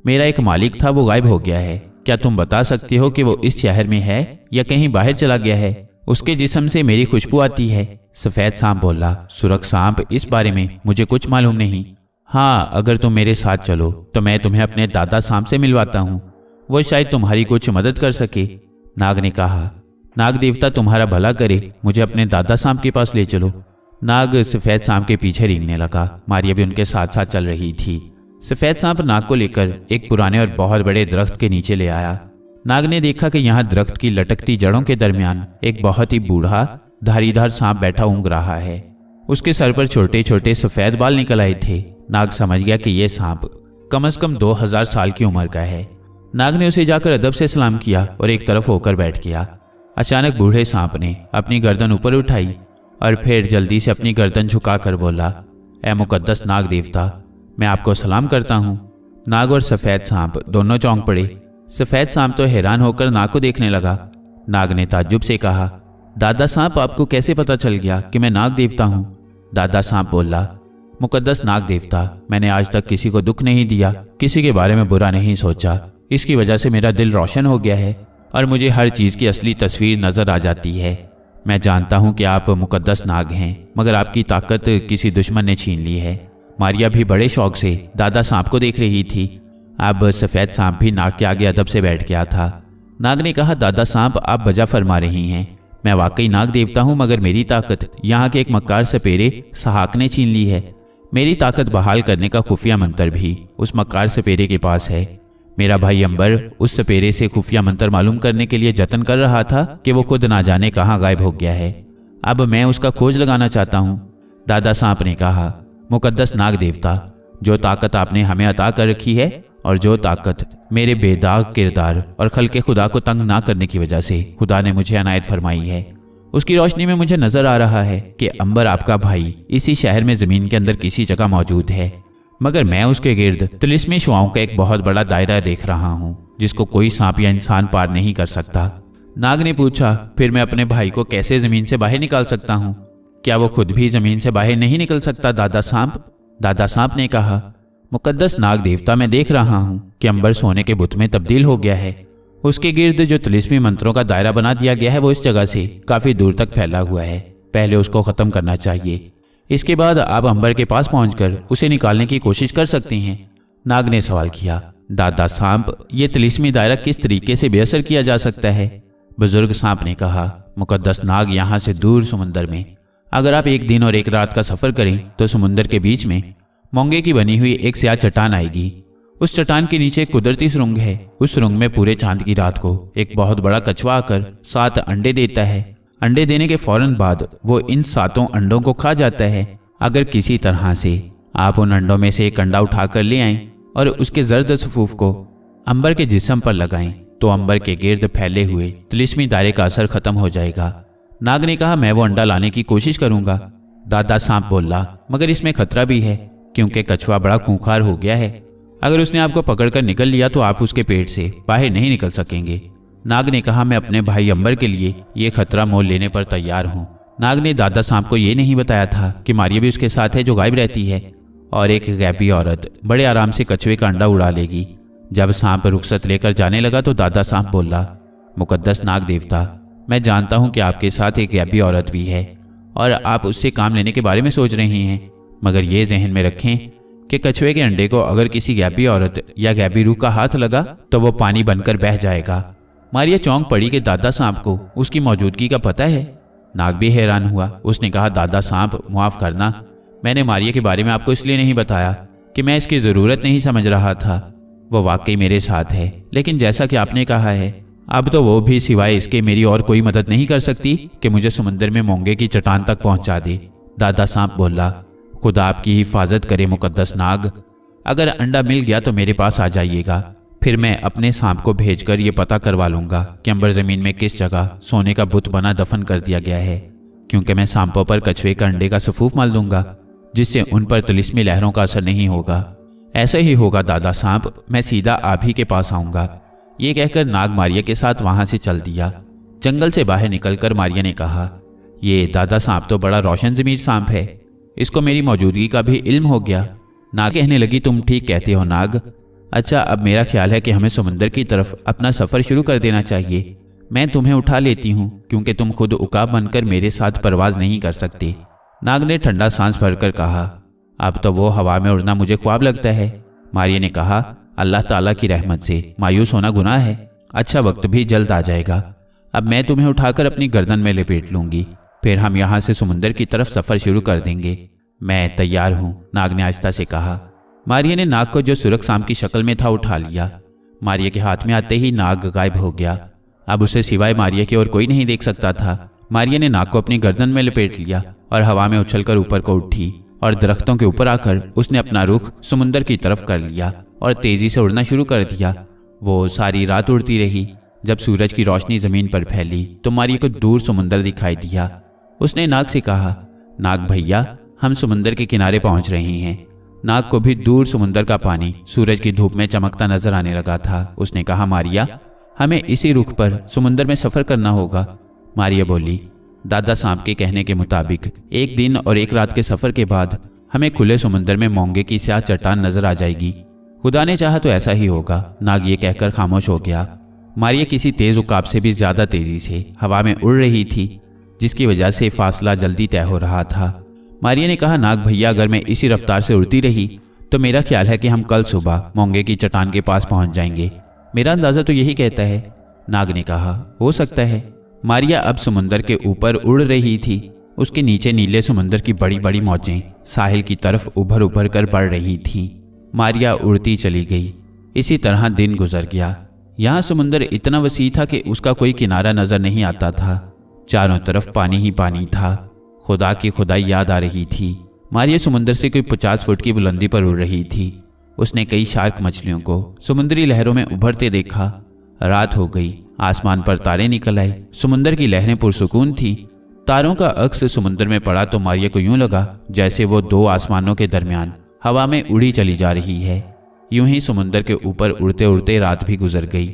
मेरा एक मालिक था, वो गायब हो गया है। क्या तुम बता सकते हो कि वो इस शहर में है या कहीं बाहर चला गया है? उसके जिस्म से मेरी खुशबू आती है। सफेद सांप बोला, सुरख सांप, इस बारे में मुझे कुछ मालूम नहीं। हाँ, अगर तुम मेरे साथ चलो तो मैं तुम्हें अपने दादा सांप से मिलवाता हूँ, वो शायद तुम्हारी कुछ मदद कर सके। नाग ने कहा, नाग देवता तुम्हारा भला करे, मुझे अपने दादा सांप के पास ले चलो। नाग सफेद सांप के पीछे रेंगने लगा। मारिया भी उनके साथ साथ चल रही थी। सफेद सांप नाग को लेकर एक पुराने और बहुत बड़े दरख्त के नीचे ले आया। नाग ने देखा कि यहाँ दरख्त की लटकती जड़ों के दरमियान एक बहुत ही बूढ़ा धारीदार सांप बैठा ऊँग रहा है। उसके सर पर छोटे छोटे सफेद बाल निकल आए थे। नाग समझ गया कि यह सांप कम से कम 2000 साल की उम्र का है। नाग ने उसे जाकर अदब से सलाम किया और एक तरफ होकर बैठ गया। अचानक बूढ़े सांप ने अपनी गर्दन ऊपर उठाई और फिर जल्दी से अपनी गर्दन झुकाकर बोला, ए मुकद्दस नाग देवता, मैं आपको सलाम करता हूँ। नाग और सफेद सांप दोनों चौंक पड़े। सफेद सांप तो हैरान होकर नाग को देखने लगा। नाग ने ताज्जुब से कहा, दादा सांप, आपको कैसे पता चल गया कि मैं नाग देवता हूँ? दादा सांप बोला, मुकद्दस नाग देवता, मैंने आज तक किसी को दुख नहीं दिया, किसी के बारे में बुरा नहीं सोचा। इसकी वजह से मेरा दिल रोशन हो गया है और मुझे हर चीज़ की असली तस्वीर नजर आ जाती है। मैं जानता हूँ कि आप मुकद्दस नाग हैं, मगर आपकी ताकत किसी दुश्मन ने छीन ली है। मारिया भी बड़े शौक से दादा सांप को देख रही थी। अब सफ़ेद सांप भी नाग के आगे अदब से बैठ गया था। नाग ने कहा, दादा सांप, आप वजह फरमा रही हैं। मैं वाकई नाग देवता हूँ, मगर मेरी ताकत यहाँ के एक मक्कार सपेरे सहाक ने छीन ली है। मेरी ताकत बहाल करने का खुफिया मंत्र भी उस मक्कार सपेरे के पास है। मेरा भाई अंबर उस सपेरे से खुफिया मंत्र मालूम करने के लिए जतन कर रहा था कि वो खुद ना जाने कहाँ गायब हो गया है। अब मैं उसका खोज लगाना चाहता हूँ। दादा सांप ने कहा, मुकद्दस नाग देवता, जो ताकत आपने हमें अता कर रखी है और जो ताकत मेरे बेदाग किरदार और खल्के खुदा को तंग ना करने की वजह से खुदा ने मुझे अनायत फरमाई है, उसकी रोशनी में मुझे नजर आ रहा है कि अंबर आपका भाई इसी शहर में जमीन के अंदर किसी जगह मौजूद है, मगर मैं उसके गिर्द तिलिस्मी शुआओं का एक बहुत बड़ा दायरा देख रहा हूँ जिसको कोई सांप या इंसान पार नहीं कर सकता। नाग ने पूछा, फिर मैं अपने भाई को कैसे जमीन से बाहर निकाल सकता हूँ? क्या वो खुद भी जमीन से बाहर नहीं निकल सकता दादा सांप? दादा सांप ने कहा, मुकद्दस नाग देवता, मैं देख रहा हूँ कि अंबर सोने के बुत में तब्दील हो गया है। उसके गिर्द जो तिलिस्मी मंत्रों का दायरा बना दिया गया है वो इस जगह से काफी दूर तक फैला हुआ है। पहले उसको खत्म करना चाहिए, इसके बाद आप अंबर के पास पहुंचकर उसे निकालने की कोशिश कर सकती हैं। नाग ने सवाल किया, दादा सांप, ये तिलिस्मी दायरा किस तरीके से बेअसर किया जा सकता है? बुजुर्ग सांप ने कहा, मुकद्दस नाग, यहाँ से दूर समुंदर में अगर आप एक दिन और एक रात का सफर करें तो समुंदर के बीच में मोंगे की बनी हुई एक स्याह चट्टान आएगी। उस चट्टान के नीचे एक कुदरती सुरंग है। उस सुरंग में पूरे चांद की रात को एक बहुत बड़ा कछुआ आकर 7 अंडे देता है। अंडे देने के फौरन बाद वो इन 7 अंडों को खा जाता है। अगर किसी तरह से आप उन अंडों में से एक अंडा उठाकर ले आएं और उसके जर्द सफूफ को अंबर के जिस्म पर लगाएं तो अंबर के गिर्द फैले हुए तिलिस्मी दायरे का असर खत्म हो जाएगा। नाग ने कहा, मैं वो अंडा लाने की कोशिश करूंगा। दादा सांप बोला, मगर इसमें खतरा भी है क्योंकि कछुआ बड़ा खूंखार हो गया है। अगर उसने आपको पकड़कर निकल लिया तो आप उसके पेट से बाहर नहीं निकल सकेंगे। नाग ने कहा, मैं अपने भाई अंबर के लिए ये खतरा मोल लेने पर तैयार हूँ। नाग ने दादा सांप को ये नहीं बताया था कि मारिया भी उसके साथ है जो गायब रहती है और एक गैबी औरत बड़े आराम से कछुए का अंडा उड़ा लेगी। जब सांप रुखसत लेकर जाने लगा तो दादा सांप बोला, मुकद्दस नाग देवता, मैं जानता हूँ कि आपके साथ एक गैबी औरत भी है और आप उससे काम लेने के बारे में सोच रही हैं, मगर ये जहन में रखें कि कछुए के अंडे को अगर किसी गैबी औरत या गैबी रूह का हाथ लगा तो वो पानी बनकर बह जाएगा। मारिया चौंक पड़ी कि दादा सांप को उसकी मौजूदगी का पता है। नाग भी हैरान हुआ। उसने कहा, दादा सांप, माफ करना, मैंने मारिया के बारे में आपको इसलिए नहीं बताया कि मैं इसकी ज़रूरत नहीं समझ रहा था। वो वाकई मेरे साथ है, लेकिन जैसा कि आपने कहा है अब तो वो भी सिवाय इसके मेरी और कोई मदद नहीं कर सकती कि मुझे समुद्र में मोंगे की चट्टान तक पहुंचा दे। दादा सांप बोला, खुदा आपकी हिफाजत करे मुकद्दस नाग। अगर अंडा मिल गया तो मेरे पास आ जाइएगा, फिर मैं अपने सांप को भेजकर ये पता करवा लूंगा कि अंबर जमीन में किस जगह सोने का बुत बना दफन कर दिया गया है, क्योंकि मैं सांपों पर कछुए का अंडे का सफूफ मल दूंगा जिससे उन पर तिलिस्मी लहरों का असर नहीं होगा। ऐसा ही होगा दादा सांप, मैं सीधा आप ही के पास आऊंगा। ये कहकर नाग मारिया के साथ वहां से चल दिया। जंगल से बाहर निकलकर मारिया ने कहा, ये दादा सांप तो बड़ा रोशन ज़मीर सांप है, इसको मेरी मौजूदगी का भी इल्म हो गया। नाग कहने लगी, तुम ठीक कहते हो नाग। अच्छा, अब मेरा ख्याल है कि हमें समुंदर की तरफ अपना सफ़र शुरू कर देना चाहिए। मैं तुम्हें उठा लेती हूँ क्योंकि तुम खुद उकाब बनकर मेरे साथ परवाज नहीं कर सकते। नाग ने ठंडा सांस भरकर कहा, अब तो वो हवा में उड़ना मुझे ख्वाब लगता है। मारिया ने कहा, अल्लाह ताला की रहमत से मायूस होना गुनाह है। अच्छा वक्त भी जल्द आ जाएगा। अब मैं तुम्हें उठाकर अपनी गर्दन में लपेट लूंगी, फिर हम यहाँ से समुंदर की तरफ सफ़र शुरू कर देंगे। मैं तैयार हूँ, नाग ने आहिस्ता से कहा। मारिया ने नाग को जो सुरख सांप की शक्ल में था उठा लिया। मारिया के हाथ में आते ही नाग गायब हो गया। अब उसे सिवाय मारिया की और कोई नहीं देख सकता था। मारिया ने नाग को अपनी गर्दन में लपेट लिया और हवा में उछलकर ऊपर को उठी और दरख्तों के ऊपर आकर उसने अपना रुख समुंदर की तरफ कर लिया और तेजी से उड़ना शुरू कर दिया। वो सारी रात उड़ती रही। जब सूरज की रोशनी जमीन पर फैली तो मारिया को दूर समुंदर दिखाई दिया। उसने नाग से कहा, नाग भैया, हम समुंदर के किनारे पहुंच रहे हैं। नाग को भी दूर समुंदर का पानी सूरज की धूप में चमकता नजर आने लगा था। उसने कहा, मारिया, हमें इसी रुख पर समुंदर में सफर करना होगा। मारिया बोली, दादा सांप के कहने के मुताबिक एक दिन और एक रात के सफर के बाद हमें खुले समुद्र में मोंगे की स्याह चट्टान नजर आ जाएगी। खुदा ने चाहा तो ऐसा ही होगा। नाग ये कहकर खामोश हो गया। मारिया किसी तेज उकाब से भी ज्यादा तेजी से हवा में उड़ रही थी, जिसकी वजह से फासला जल्दी तय हो रहा था। मारिया ने कहा, नाग भैया, अगर मैं इसी रफ्तार से उड़ती रही तो मेरा ख्याल है कि हम कल सुबह मोंगे की चट्टान के पास पहुंच जाएंगे। मेरा अंदाजा तो यही कहता है। नाग ने कहा, हो सकता है। मारिया अब समुंदर के ऊपर उड़ रही थी। उसके नीचे नीले समुंदर की बड़ी बड़ी मौजें साहिल की तरफ उभर उभर कर बढ़ रही थीं। मारिया उड़ती चली गई। इसी तरह दिन गुजर गया। यहाँ समुंदर इतना वसी था कि उसका कोई किनारा नजर नहीं आता था। चारों तरफ पानी ही पानी था। खुदा की खुदाई याद आ रही थी। मारिया समुंदर से कोई 50 फुट की बुलंदी पर उड़ रही थी। उसने कई शार्क मछलियों को समुद्री लहरों में उभरते देखा। रात हो गई। आसमान पर तारे निकल आए। समुंदर की लहरें पुरसुकून थी। तारों का अक्स समुंदर में पड़ा तो मारिया को यूं लगा जैसे वो दो आसमानों के दरमियान हवा में उड़ी चली जा रही है। यूं ही समुंदर के ऊपर उड़ते उड़ते रात भी गुजर गई।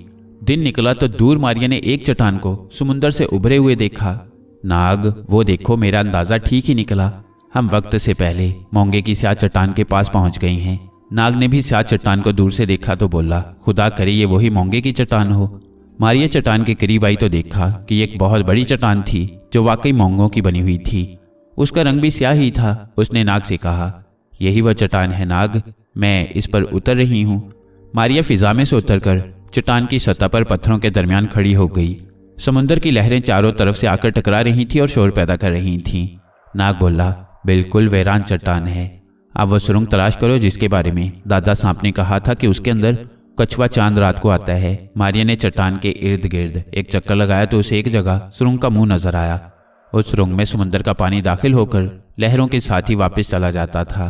दिन निकला तो दूर मारिया ने एक चट्टान को समुंदर से उभरे हुए देखा। नाग, वो देखो, मेरा अंदाजा ठीक ही निकला। हम वक्त से पहले मोंगे की स्याह चट्टान के पास पहुंच गए हैं। नाग ने भी स्याह चट्टान को दूर से देखा तो बोला, खुदा करे ये वही मोंगे की चट्टान हो। मारिया चट्टान के करीब आई तो देखा कि एक बहुत बड़ी चट्टान थी जो वाकई मोंगों की बनी हुई थी। उसका रंग भी स्याह ही था। उसने नाग से कहा, यही वह चट्टान है नाग, मैं इस पर उतर रही हूँ। मारिया फिजा में से उतरकर चट्टान की सतह पर पत्थरों के दरमियान खड़ी हो गई। समुंदर की लहरें चारों तरफ से आकर टकरा रही थी और शोर पैदा कर रही थीं। नाग बोला, बिल्कुल वीरान चट्टान है। अब वह सुरंग तलाश करो जिसके बारे में दादा सांप ने कहा था कि उसके अंदर कछुआ चांद रात को आता है। मारिया ने चट्टान के इर्द गिर्द एक चक्कर लगाया तो उसे एक जगह सुरंग का मुंह नजर आया। उस सुरंग में समुंदर का पानी दाखिल होकर लहरों के साथ ही वापस चला जाता था।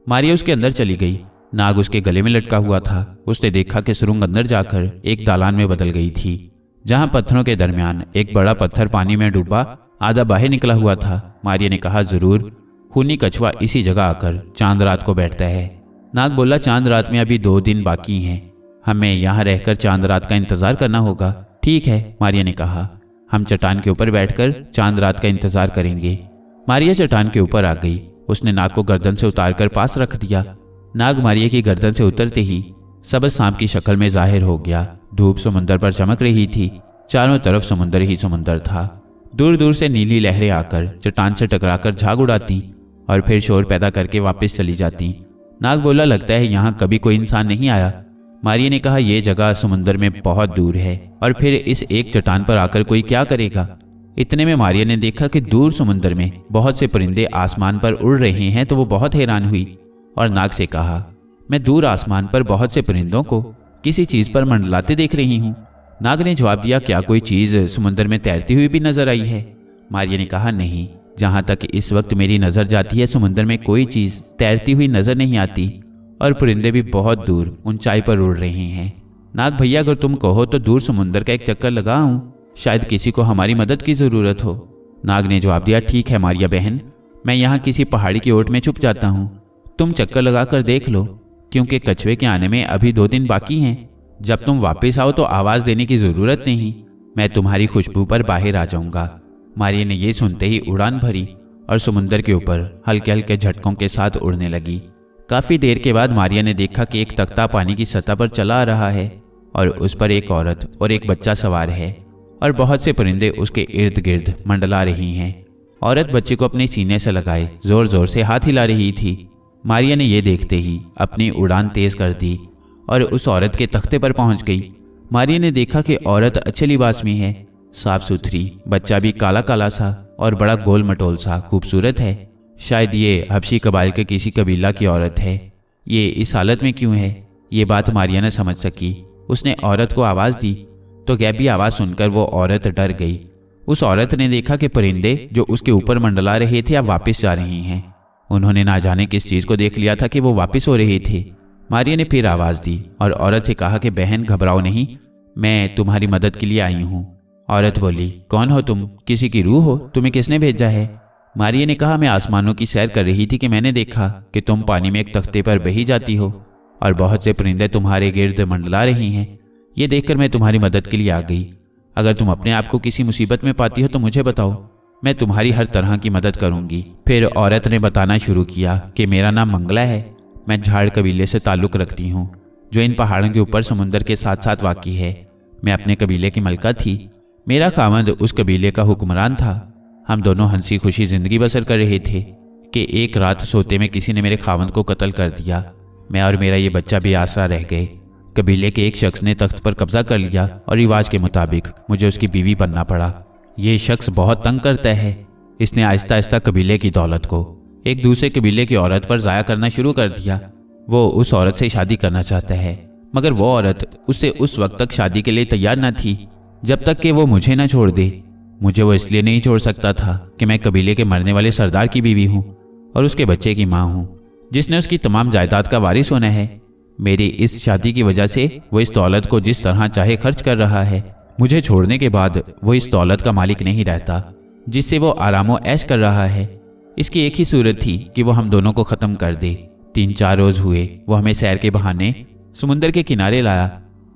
मारिया उसके अंदर चली गई। नाग उसके गले में लटका हुआ था। उसने देखा कि सुरंग अंदर जाकर एक दालान में बदल गई थी, जहां पत्थरों के दरमियान एक बड़ा पत्थर पानी में डूबा आधा बाहर निकला हुआ था। मारिया ने कहा, जरूर खूनी कछुआ इसी जगह आकर चांद रात को बैठता है। नाग बोला, चांद रात में अभी 2 दिन बाकी हैं। हमें यहाँ रहकर चांद रात का इंतजार करना होगा। ठीक है, मारिया ने कहा, हम चट्टान के ऊपर बैठकर चांद रात का इंतजार करेंगे। मारिया चट्टान के ऊपर आ गई। उसने नाग को गर्दन से उतारकर पास रख दिया। नाग मारिया की गर्दन से उतरते ही सबज सांप की शक्ल में जाहिर हो गया। धूप समुंदर पर चमक रही थी। चारों तरफ समुंदर ही समुंदर था। दूर दूर से नीली लहरें आकर चट्टान से टकराकर झाग उड़ाती और फिर शोर पैदा करके वापस चली जाती। नाग बोला, लगता है यहाँ कभी कोई इंसान नहीं आया। मारिया ने कहा, यह जगह समुंदर में बहुत दूर है और फिर इस एक चट्टान पर आकर कोई क्या करेगा। इतने में मारिया ने देखा कि दूर समुंदर में बहुत से परिंदे आसमान पर उड़ रहे हैं तो वो बहुत हैरान हुई और नाग से कहा, मैं दूर आसमान पर बहुत से परिंदों को किसी चीज पर मंडलाते देख रही हूँ। नाग ने जवाब दिया, क्या कोई चीज समुंदर में तैरती हुई भी नजर आई है। मारिया ने कहा, नहीं, जहां तक इस वक्त मेरी नजर जाती है समुंदर में कोई चीज तैरती हुई नजर नहीं आती और परिंदे भी बहुत दूर ऊंचाई पर उड़ रहे हैं। नाग भैया, अगर तुम कहो तो दूर समुंदर का एक चक्कर लगाऊं, शायद किसी को हमारी मदद की जरूरत हो। नाग ने जवाब दिया, ठीक है मारिया बहन, मैं यहाँ किसी पहाड़ी की ओट में छुप जाता हूँ। तुम चक्कर लगा कर देख लो, क्योंकि कछुए के आने में अभी 2 दिन बाकी हैं। जब तुम वापस आओ तो आवाज देने की जरूरत नहीं, मैं तुम्हारी खुशबू पर बाहर आ जाऊंगा। मारिया ने यह सुनते ही उड़ान भरी और समुंदर के ऊपर हल्के हल्के झटकों के साथ उड़ने लगी। काफी देर के बाद मारिया ने देखा कि एक तख्ता पानी की सतह पर चला आ रहा है और उस पर एक औरत और एक बच्चा सवार है और बहुत से परिंदे उसके इर्द गिर्द मंडला रही हैं। औरत बच्चे को अपने सीने से लगाए जोर जोर से हाथ हिला रही थी। मारिया ने यह देखते ही अपनी उड़ान तेज कर दी और उस औरत के तख्ते पर पहुंच गई। मारिया ने देखा कि औरत अच्छे लिबास में है, साफ सुथरी, बच्चा भी काला काला सा और बड़ा गोल मटोल सा खूबसूरत है। शायद ये हबशी कबाइल के किसी कबीला की औरत है। ये इस हालत में क्यों है, ये बात मारिया ने समझ सकी। उसने औरत को आवाज़ दी तो गैबी आवाज़ सुनकर वो औरत डर गई। उस औरत ने देखा कि परिंदे जो उसके ऊपर मंडला रहे थे अब वापस जा रहे हैं। उन्होंने ना जाने किस चीज़ को देख लिया था कि वो वापस हो रहे थे। मारिया ने फिर आवाज़ दी और औरत से कहा कि बहन घबराओ नहीं, मैं तुम्हारी मदद के लिए आई हूँ। औरत बोली, कौन हो तुम, किसी की रूह हो, तुम्हें किसने भेजा है। मारिया ने कहा, मैं आसमानों की सैर कर रही थी कि मैंने देखा कि तुम पानी में एक तख्ते पर बही जाती हो और बहुत से परिंदे तुम्हारे गिर्द मंडला रही हैं। ये देखकर मैं तुम्हारी मदद के लिए आ गई। अगर तुम अपने आप को किसी मुसीबत में पाती हो तो मुझे बताओ, मैं तुम्हारी हर तरह की मदद करूंगी। फिर औरत ने बताना शुरू किया कि मेरा नाम मंगला है, मैं झाड़ कबीले से ताल्लुक़ रखती हूँ जो इन पहाड़ों के ऊपर समुंदर के साथ साथ वाक़ई है। मैं अपने कबीले की मलका थी, मेरा खामद उस कबीले का हुक्मरान था। हम दोनों हंसी खुशी ज़िंदगी बसर कर रहे थे कि एक रात सोते में किसी ने मेरे खामद को कत्ल कर दिया। मैं और मेरा ये बच्चा बेआसरा रह गए। कबीले के एक शख्स ने तख्त पर कब्जा कर लिया और रिवाज के मुताबिक मुझे उसकी बीवी बनना पड़ा। ये शख्स बहुत तंग करता है। इसने आहिस्ता आहिस्ता कबीले की दौलत को एक दूसरे कबीले की औरत पर ज़ाया करना शुरू कर दिया। वो उस औरत से शादी करना चाहता है, मगर वो औरत उससे उस वक्त तक शादी के लिए तैयार न थी जब तक कि वो मुझे न छोड़ दे। मुझे वो इसलिए नहीं छोड़ सकता था कि मैं कबीले के मरने वाले सरदार की बीवी हूँ और उसके बच्चे की माँ हूँ, जिसने उसकी तमाम जायदाद का वारिस होना है। मेरी इस शादी की वजह से वो इस दौलत को जिस तरह चाहे खर्च कर रहा है। मुझे छोड़ने के बाद वो इस दौलत का मालिक नहीं रहता जिससे वो आरामो ऐश कर रहा है। इसकी एक ही सूरत थी कि वो हम दोनों को ख़त्म कर दे। 3-4 रोज़ हुए वो हमें सैर के बहाने समुंदर के किनारे लाया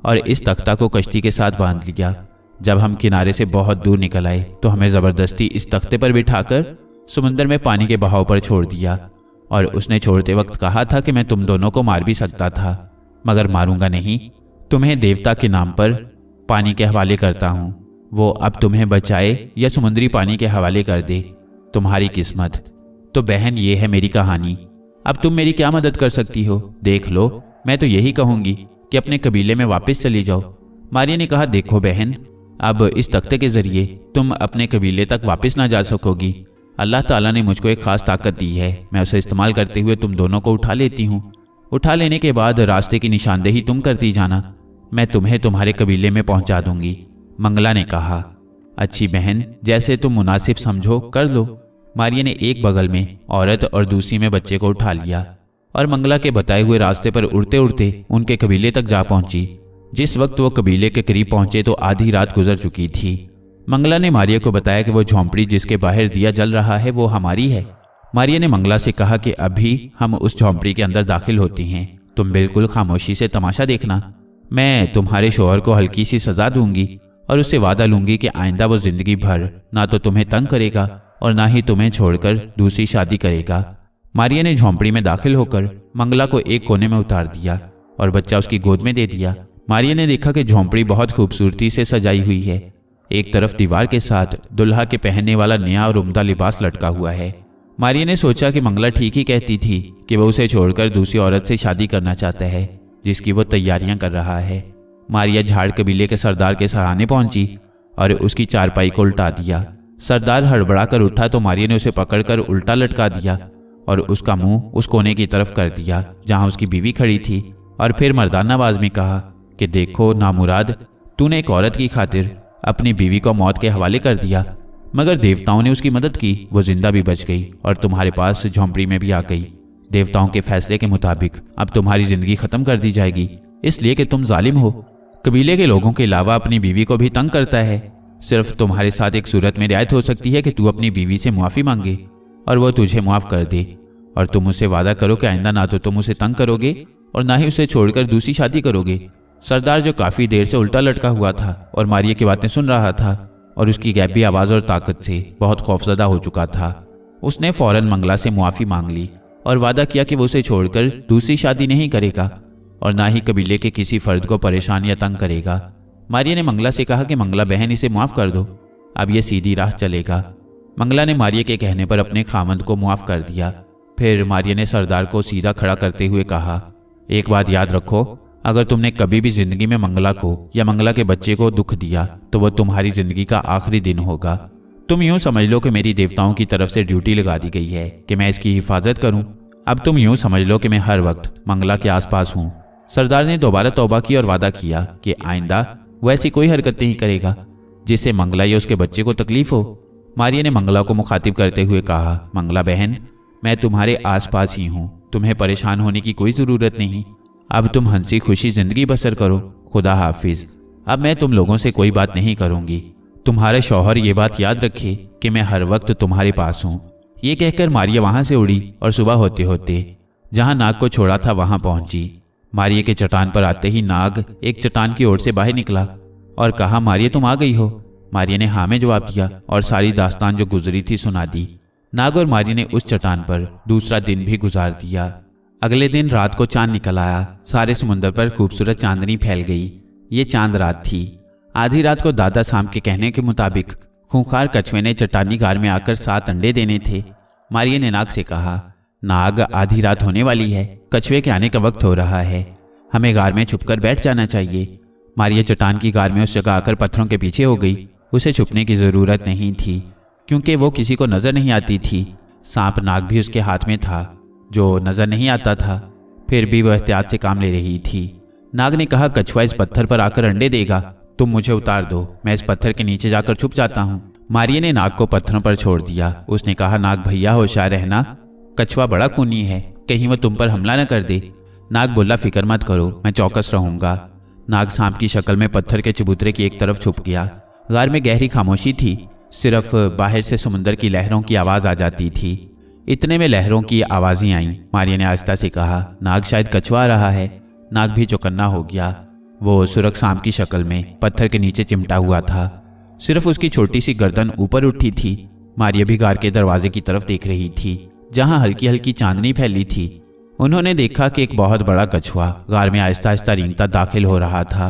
और इस तख्ता को कश्ती के साथ बांध लिया। जब हम किनारे से बहुत दूर निकल आए तो हमें ज़बरदस्ती इस तख्ते पर बिठाकर समुंदर में पानी के बहाव पर छोड़ दिया और उसने छोड़ते वक्त कहा था कि मैं तुम दोनों को मार भी सकता था, मगर मारूंगा नहीं। तुम्हें देवता के नाम पर पानी के हवाले करता हूँ। वो अब तुम्हें बचाए या समुद्री पानी के हवाले कर दे, तुम्हारी किस्मत। तो बहन, ये है मेरी कहानी। अब तुम मेरी क्या मदद कर सकती हो? देख लो, मैं तो यही कहूँगी कि अपने कबीले में वापस चली जाओ। मारिया ने कहा, देखो बहन, अब इस तख्ते के ज़रिए तुम अपने कबीले तक वापस ना जा सकोगी। अल्लाह ताला ने मुझको एक ख़ास ताकत दी है, मैं उसे इस्तेमाल करते हुए तुम दोनों को उठा लेती हूँ। उठा लेने के बाद रास्ते की निशानदेही तुम करती जाना, मैं तुम्हें तुम्हारे कबीले में पहुँचा दूंगी। मंगला ने कहा, अच्छी बहन, जैसे तुम मुनासिब समझो कर लो। मारिया ने एक बगल में औरत और दूसरी में बच्चे को उठा लिया और मंगला के बताए हुए रास्ते पर उड़ते उड़ते उनके कबीले तक जा पहुंची। जिस वक्त वो कबीले के करीब पहुंचे तो आधी रात गुजर चुकी थी। मंगला ने मारिया को बताया कि वो झोंपड़ी जिसके बाहर दिया जल रहा है वो हमारी है। मारिया ने मंगला से कहा कि अभी हम उस झोंपड़ी के अंदर दाखिल होती हैं, तुम बिल्कुल खामोशी से तमाशा देखना। मैं तुम्हारे शोहर को हल्की सी सजा दूंगी और उससे वादा लूंगी कि आइंदा वो जिंदगी भर ना तो तुम्हें तंग करेगा और ना ही तुम्हें छोड़कर दूसरी शादी करेगा। मारिया ने झोंपड़ी में दाखिल होकर मंगला को एक कोने में उतार दिया और बच्चा उसकी गोद में दे दिया। मारिया ने देखा कि झोंपड़ी बहुत खूबसूरती से सजाई हुई है। एक तरफ दीवार के साथ दुल्हा के पहनने वाला नया और उम्दा लिबास लटका हुआ है। मारिया ने सोचा कि मंगला ठीक ही कहती थी कि वह उसे छोड़कर दूसरी औरत से शादी करना चाहता है जिसकी वो तैयारियां कर रहा है। मारिया झाड़ कबीले के सरदार के सराहने पहुंची और उसकी चारपाई को उल्टा दिया। सरदार हड़बड़ा कर उठा तो मारिया ने उसे पकड़कर उल्टा लटका दिया और उसका मुंह उस कोने की तरफ कर दिया जहां उसकी बीवी खड़ी थी और फिर मर्दाना आवाज में कहा कि देखो नामुराद, तूने एक औरत की खातिर अपनी बीवी को मौत के हवाले कर दिया, मगर देवताओं ने उसकी मदद की, वो जिंदा भी बच गई और तुम्हारे पास झोंपड़ी में भी आ गई। देवताओं के फैसले के मुताबिक अब तुम्हारी जिंदगी खत्म कर दी जाएगी, इसलिए कि तुम जालिम हो। कबीले के लोगों के अलावा अपनी बीवी को भी तंग करता है। सिर्फ तुम्हारे साथ एक सूरत में रियायत हो सकती है कि तू अपनी बीवी से मुआफ़ी मांगे और वो तुझे माफ़ कर दे, और तुम उससे वादा करो कि आइंदा ना तो तुम उसे तंग करोगे और ना ही उसे छोड़कर दूसरी शादी करोगे। सरदार, जो काफ़ी देर से उल्टा लटका हुआ था और मारिया की बातें सुन रहा था और उसकी गैबी आवाज़ और ताकत से बहुत खौफजदा हो चुका था, उसने फौरन मंगला से मुआफ़ी मांग ली और वादा किया कि वो उसे छोड़कर दूसरी शादी नहीं करेगा और ना ही कबीले के किसी फर्द को परेशान या तंग करेगा। मारिया ने मंगला से कहा कि मंगला बहन, इसे माफ़ कर दो, अब ये सीधी राह चलेगा। मंगला ने मारिया के कहने पर अपने खामंद को मुआफ़ कर दिया। फिर मारिया ने सरदार को सीधा खड़ा करते हुए कहा, एक बात याद रखो, अगर तुमने कभी भी जिंदगी में मंगला को या मंगला के बच्चे को दुख दिया तो वह तुम्हारी जिंदगी का आखिरी दिन होगा। तुम यूं समझ लो कि मेरी देवताओं की तरफ से ड्यूटी लगा दी गई है कि मैं इसकी हिफाजत करूं। अब तुम यूं समझ लो कि मैं हर वक्त मंगला के आसपास हूं। सरदार ने दोबारा तौबा की और वादा किया कि आइंदा वो ऐसी कोई हरकत नहीं करेगा जिससे मंगला या उसके बच्चे को तकलीफ हो। मारिया ने मंगला को मुखातिब करते हुए कहा, मंगला बहन, मैं तुम्हारे आसपास ही हूँ, तुम्हें परेशान होने की कोई ज़रूरत नहीं। अब तुम हंसी खुशी जिंदगी बसर करो, खुदा हाफिज। अब मैं तुम लोगों से कोई बात नहीं करूंगी। तुम्हारे शौहर ये बात याद रखे कि मैं हर वक्त तुम्हारे पास हूँ। ये कहकर मारिया वहां से उड़ी और सुबह होते होते जहां नाग को छोड़ा था वहां पहुंची। मारिया के चट्टान पर आते ही नाग एक चट्टान की ओर से बाहर निकला और कहा, मारिया तुम आ गई हो। मारिया ने हाँ में जवाब दिया और सारी दास्तान जो गुजरी थी सुना दी। नाग और मारिया ने उस चट्टान पर दूसरा दिन भी गुजार दिया। अगले दिन रात को चांद निकल आया। सारे समुद्र पर खूबसूरत चांदनी फैल गई। ये चांद रात थी। आधी रात को दादा साम के कहने के मुताबिक खूंखार कछुए ने चट्टानी गार में आकर 7 अंडे देने थे। मारिया ने नाग से कहा, नाग, आधी रात होने वाली है, कछुए के आने का वक्त हो रहा है, हमें गार में छुपकर बैठ जाना चाहिए। मारिया चट्टान की गार में उस जगह आकर पत्थरों के पीछे हो गई। उसे छुपने की जरूरत नहीं थी क्योंकि वो किसी को नजर नहीं आती थी। सांप नाग भी उसके हाथ में था जो नजर नहीं आता था, फिर भी वह एहतियात से काम ले रही थी। नाग ने कहा, कछुआ इस पत्थर पर आकर अंडे देगा, तुम मुझे उतार दो, मैं इस पत्थर के नीचे जाकर छुप जाता हूँ। मारिया ने नाग को पत्थरों पर छोड़ दिया। उसने कहा, नाग भैया होशियार रहना, कछुआ बड़ा खूनी है, कहीं वो तुम पर हमला न कर दे। नाग बोला, फिक्र मत करो, मैं चौकस रहूंगा। नाग सांप की शक्ल में पत्थर के चबूतरे की एक तरफ छुप गया। गार में गहरी खामोशी थी, सिर्फ बाहर से समुद्र की लहरों की आवाज आ जाती थी। इतने में लहरों की आवाजें आईं। मारिया ने आहिस्ता से कहा, नाग शायद कछुआ आ रहा है। नाग भी चौकन्ना हो गया। वो सुरख सांप की शक्ल में पत्थर के नीचे चिमटा हुआ था, सिर्फ उसकी छोटी सी गर्दन ऊपर उठी थी। मारिया भी गार के दरवाजे की तरफ देख रही थी जहां हल्की हल्की चांदनी फैली थी। उन्होंने देखा कि एक बहुत बड़ा कछुआ गार में आहिस्ता आहिस्ता रेंगता दाखिल हो रहा था।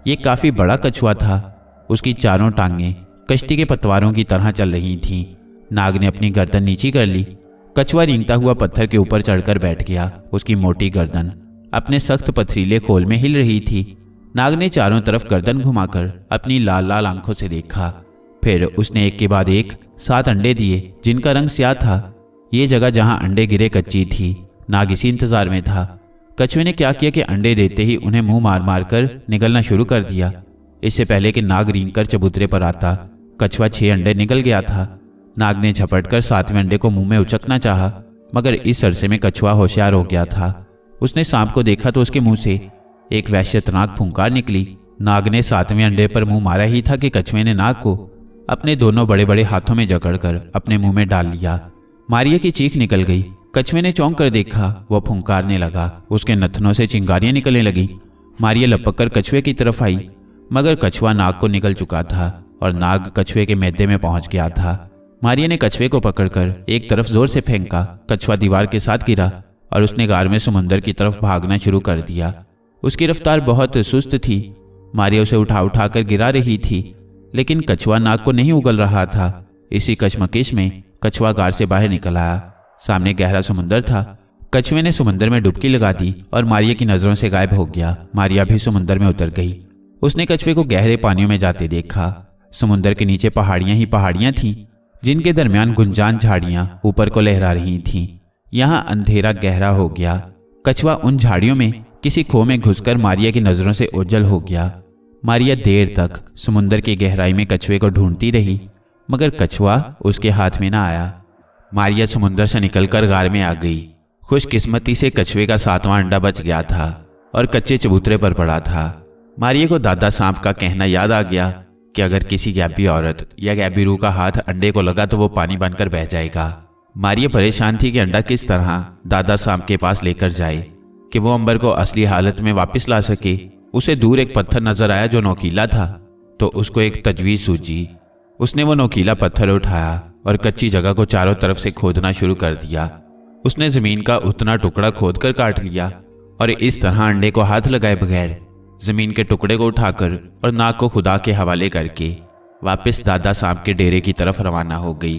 ये काफी बड़ा कछुआ था। उसकी चारों टांगें कश्ती के पतवारों की तरह चल रही थीं। नाग ने अपनी गर्दन नीची कर ली। कछुआ रेंगता हुआ पत्थर के ऊपर चढ़कर बैठ गया। उसकी मोटी गर्दन अपने सख्त पथरीले खोल में हिल रही थी। नाग ने चारों तरफ गर्दन घुमाकर अपनी लाल लाल आंखों से देखा। फिर उसने एक के बाद एक 7 अंडे दिए जिनका रंग स्याह था। ये जगह जहां अंडे गिरे कच्ची थी। नाग इसी इंतजार में था। कछुए ने क्या किया कि अंडे देते ही उन्हें मुंह मार मार कर निगलना शुरू कर दिया। इससे पहले कि नाग रेंगकर चबूतरे पर आता, कछुआ 6 अंडे निगल गया था। नाग ने झपटकर 7वें अंडे को मुंह में उचकना चाहा, मगर इस अरसे में कछुआ होशियार हो गया था। उसने सांप को देखा तो उसके मुंह से एक वहशतनाक फुंकार निकली। नाग ने 7वें अंडे पर मुंह मारा ही था कि कछुए ने नाग को अपने दोनों बड़े बड़े हाथों में जकड़कर अपने मुंह में डाल लिया। मारिया की चीख निकल गई। कछुए ने चौंक कर देखा। वह फुंकारने लगा। उसके नथनों से चिंगारियां निकलने लगी। मारिया लपक कर कछुए की तरफ आई, मगर कछुआ नाग को निकल चुका था और नाग कछुए के मैदे में पहुंच गया था। मारिया ने कछुए को पकड़कर एक तरफ जोर से फेंका। कछुआ दीवार के साथ गिरा और उसने गार में समुंदर की तरफ भागना शुरू कर दिया। उसकी रफ्तार बहुत सुस्त थी। मारिया उसे उठा उठा कर गिरा रही थी, लेकिन कछुआ नाग को नहीं उगल रहा था। इसी कशमकश में कछुआ गार से बाहर निकल आया। सामने गहरा समुंदर था। कछुए ने समुंदर में डुबकी लगा दी और मारिया की नजरों से गायब हो गया। मारिया भी समुंदर में उतर गई। उसने कछुए को गहरे पानियों में जाते देखा। समुंदर के नीचे पहाड़ियां ही पहाड़ियां थीं, जिनके दरमियान गुंजान झाड़ियां ऊपर को लहरा रही थीं। यहां अंधेरा गहरा हो गया। कछुआ उन झाड़ियों में किसी खो में घुसकर मारिया की नजरों से ओझल हो गया। मारिया देर तक समुंदर की गहराई में कछुए को ढूंढती रही, मगर कछुआ उसके हाथ में ना आया। मारिया समुंदर से निकलकर गार में आ गई। खुशकिस्मती से कछुए का 7वां अंडा बच गया था और कच्चे चबूतरे पर पड़ा था। मारिया को दादा सांप का कहना याद आ गया कि अगर किसी गैबी औरत या गैबी रूह का हाथ अंडे को लगा तो वो पानी बनकर बह जाएगा। मारिया परेशान थी कि अंडा किस तरह दादा सांप के पास लेकर जाए कि वो अंबर को असली हालत में वापस ला सके। उसे दूर एक पत्थर नजर आया जो नोकीला था, तो उसको एक तजवीज सूझी। उसने वो नोकीला पत्थर उठाया और कच्ची जगह को चारों तरफ से खोदना शुरू कर दिया। उसने जमीन का उतना टुकड़ा खोदकर काट लिया और इस तरह अंडे को हाथ लगाए बगैर जमीन के टुकड़े को उठाकर और नाग को खुदा के हवाले करके वापस दादा सांप के डेरे की तरफ रवाना हो गई,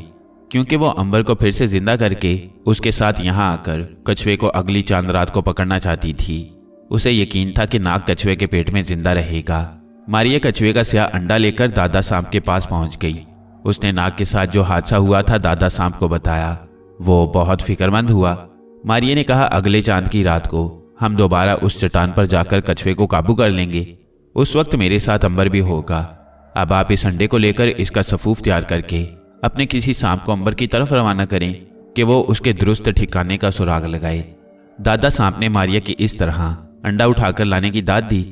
क्योंकि वो अंबर को फिर से जिंदा करके उसके साथ यहाँ आकर कछुए को अगली चांद रात को पकड़ना चाहती थी। उसे यकीन था कि नाग कछुए के पेट में जिंदा रहेगा। मारिया कछुए का स्याह अंडा लेकर दादा सांप के पास पहुंच गई। उसने नाग के साथ जो हादसा हुआ था दादा सांप को बताया। वो बहुत फिक्रमंद हुआ। मारिया ने कहा, अगले चांद की रात को हम दोबारा उस चट्टान पर जाकर कछुए को काबू कर लेंगे। उस वक्त मेरे साथ अंबर भी होगा। अब आप इस अंडे को लेकर इसका सफूफ तैयार करके अपने किसी सांप को अंबर की तरफ रवाना करें कि वो उसके दुरुस्त ठिकाने का सुराग लगाए। दादा सांप ने मारिया की इस तरह अंडा उठाकर लाने की दाद दी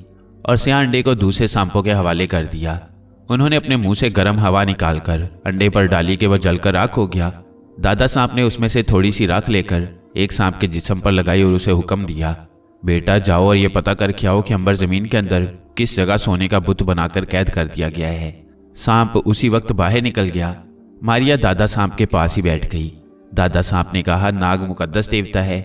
और स्याह अंडे को दूसरे सांपों के हवाले कर दिया। उन्होंने अपने मुंह से गर्म हवा निकालकर अंडे पर डाली कि वह जलकर राख हो गया। दादा सांप ने उसमें से थोड़ी सी राख लेकर एक सांप के जिस्म पर लगाई और उसे हुक्म दिया, बेटा जाओ और ये पता करके आओ कि अंबर जमीन के अंदर किस जगह सोने का बुत बनाकर कैद कर दिया गया है। सांप उसी वक्त बाहर निकल गया। मारिया दादा सांप के पास ही बैठ गई। दादा सांप ने कहा, नाग मुकद्दस देवता है,